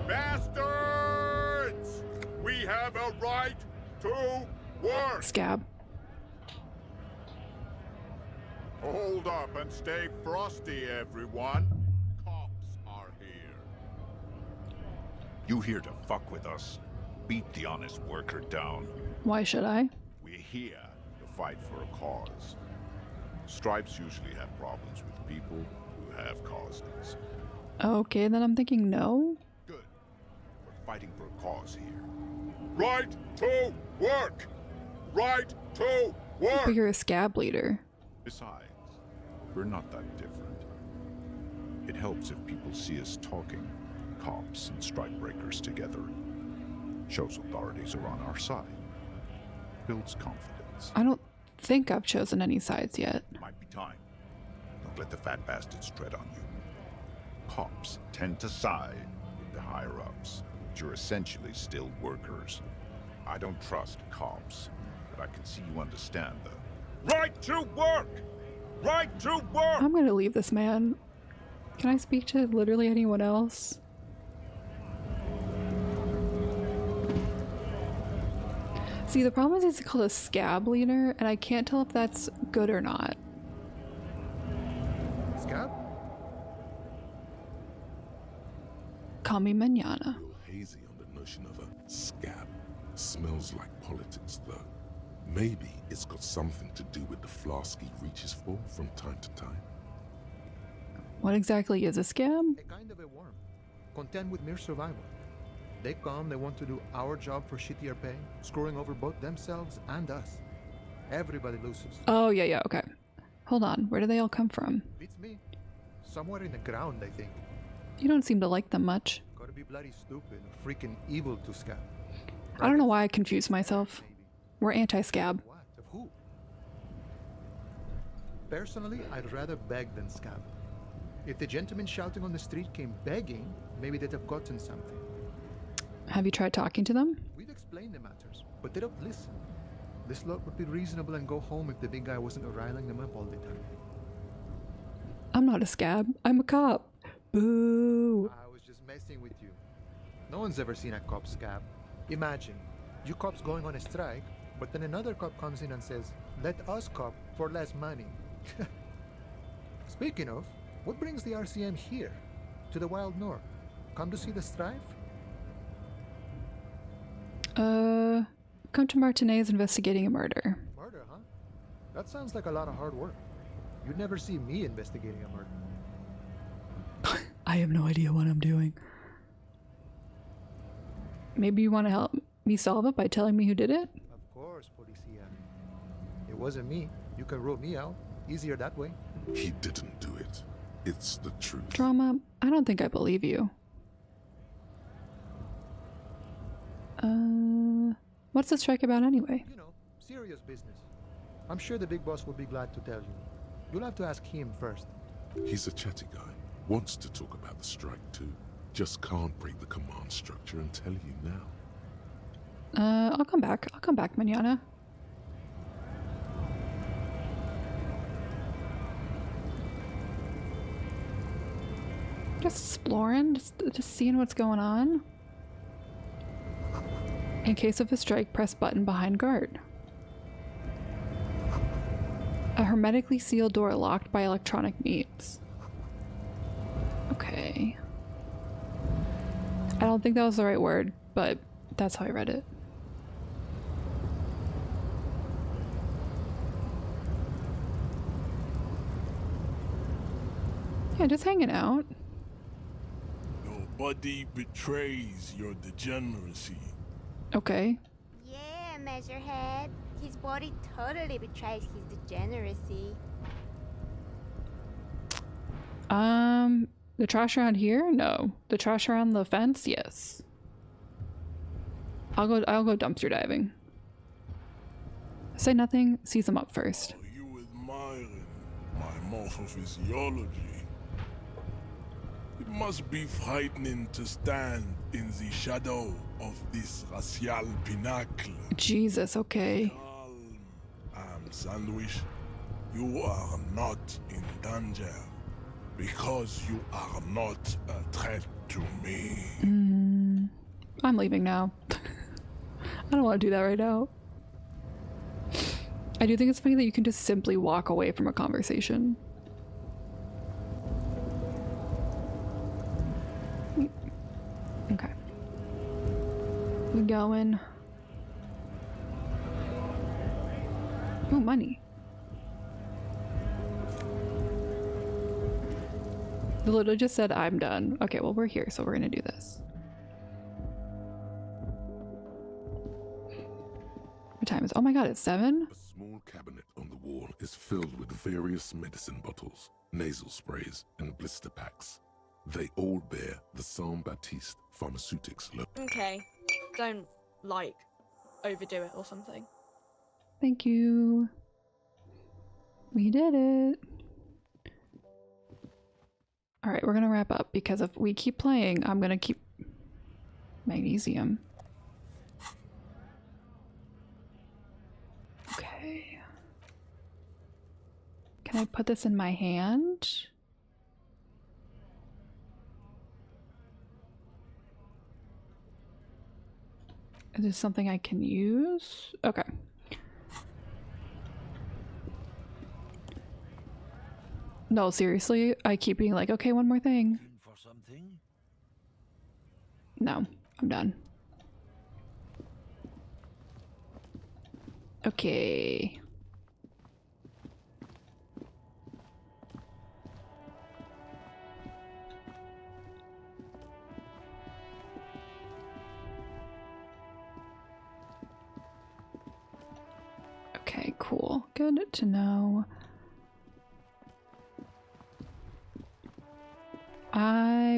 Bastards! We have a right to work! Scab. Hold up and stay frosty, everyone. Cops are here. You here to fuck with us? Beat the honest worker down. Why should I? We're here to fight for a cause. Stripes usually have problems with people who have causes. Okay, then I'm thinking no. Good. We're fighting for a cause here. Right to work! Right to work! But you're a scab leader. Besides, we're not that different. It helps if people see us talking, cops and strike breakers together. Shows authorities are on our side. Builds confidence. I don't think I've chosen any sides yet. Might be time. Don't let the fat bastards tread on you. Cops tend to side with the higher-ups, but you're essentially still workers. I don't trust cops, but I can see you understand the right to work! Right to work! I'm gonna leave this man. Can I speak to literally anyone else? See, the problem is he's called a scab leader, and I can't tell if that's good or not. Scab? Call me Manana. Hazy on the notion of a scab. Smells like politics, though. Maybe it's got something to do with the flask he reaches for from time to time. What exactly is a scab? A kind of a worm. Content with mere survival. They come, they want to do our job for shittier pay, screwing over both themselves and us. Everybody loses. Oh, yeah, okay. Hold on, where do they all come from? Beats me. Somewhere in the ground, I think. You don't seem to like them much. Gotta be bloody stupid or freaking evil to scab. I don't know why I confused myself. We're anti-scab. What? Of who? Personally, I'd rather beg than scab. If the gentleman shouting on the street came begging, maybe they'd have gotten something. Have you tried talking to them? We've explained the matters, but they don't listen. This lot would be reasonable and go home if the big guy wasn't riling them up all the time. I'm not a scab. I'm a cop. Boo. I was just messing with you. No one's ever seen a cop scab. Imagine, you cops going on a strike, but then another cop comes in and says, let us cop for less money. Speaking of, what brings the RCM here? To the Wild North? Come to see the strife? Come to Martinez investigating a murder. Murder, huh? That sounds like a lot of hard work. You'd never see me investigating a murder. I have no idea what I'm doing. Maybe you want to help me solve it by telling me who did it? Of course, Policia. It wasn't me. You can rule me out. Easier that way. He didn't do it. It's the truth. Drama, I don't think I believe you. What's the strike about anyway? You know, serious business. I'm sure the big boss will be glad to tell you. You'll have to ask him first. He's a chatty guy. Wants to talk about the strike too. Just can't break the command structure and tell you now. I'll come back. I'll come back, mañana. Just exploring, just seeing what's going on. In case of a strike, press button behind guard. A hermetically sealed door locked by electronic means. Okay. I don't think that was the right word, but that's how I read it. Yeah, just hanging out. Nobody betrays your degeneracy. Okay. Yeah, Measurehead. His body totally betrays his degeneracy. The trash around here? No. The trash around the fence? Yes. I'll go dumpster diving. Say nothing, seize them up first. Are you admiring my morphophysiology? It must be frightening to stand in the shadow of this racial pinnacle. Jesus, okay. Sandwich, you are not in danger because you are not a threat to me. I'm leaving now. I don't want to do that right now. I do think it's funny that you can just simply walk away from a conversation. Okay. We going. Oh, money. The little just said, I'm done. Okay, well, we're here, so we're gonna do this. What time is? Oh my god, it's 7? A small cabinet on the wall is filled with various medicine bottles, nasal sprays, and blister packs. They all bear the Saint Baptiste Pharmaceutics logo. Okay, don't, overdo it or something. Thank you. We did it. All right, we're gonna wrap up because if we keep playing, I'm gonna keep magnesium. Okay. Can I put this in my hand? Is this something I can use? Okay. No, seriously, I keep being like, okay, one more thing. For something? No, I'm done. Okay. Okay, cool. Good to know.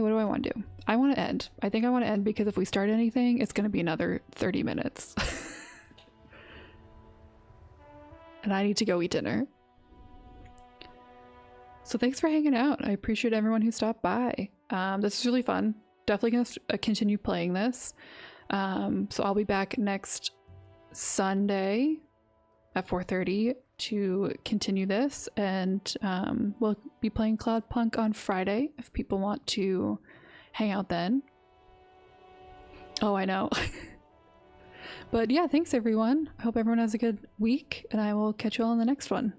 What do I want to do? I want to end. I think I want to end because if we start anything, it's going to be another 30 minutes. And I need to go eat dinner. So thanks for hanging out. I appreciate everyone who stopped by. This is really fun. Definitely going to continue playing this. So I'll be back next Sunday at 4:30 to continue this, and we'll be playing Cloudpunk on Friday if people want to hang out then. Oh, I know. But yeah, thanks everyone. I hope everyone has a good week, and I will catch you all in the next one.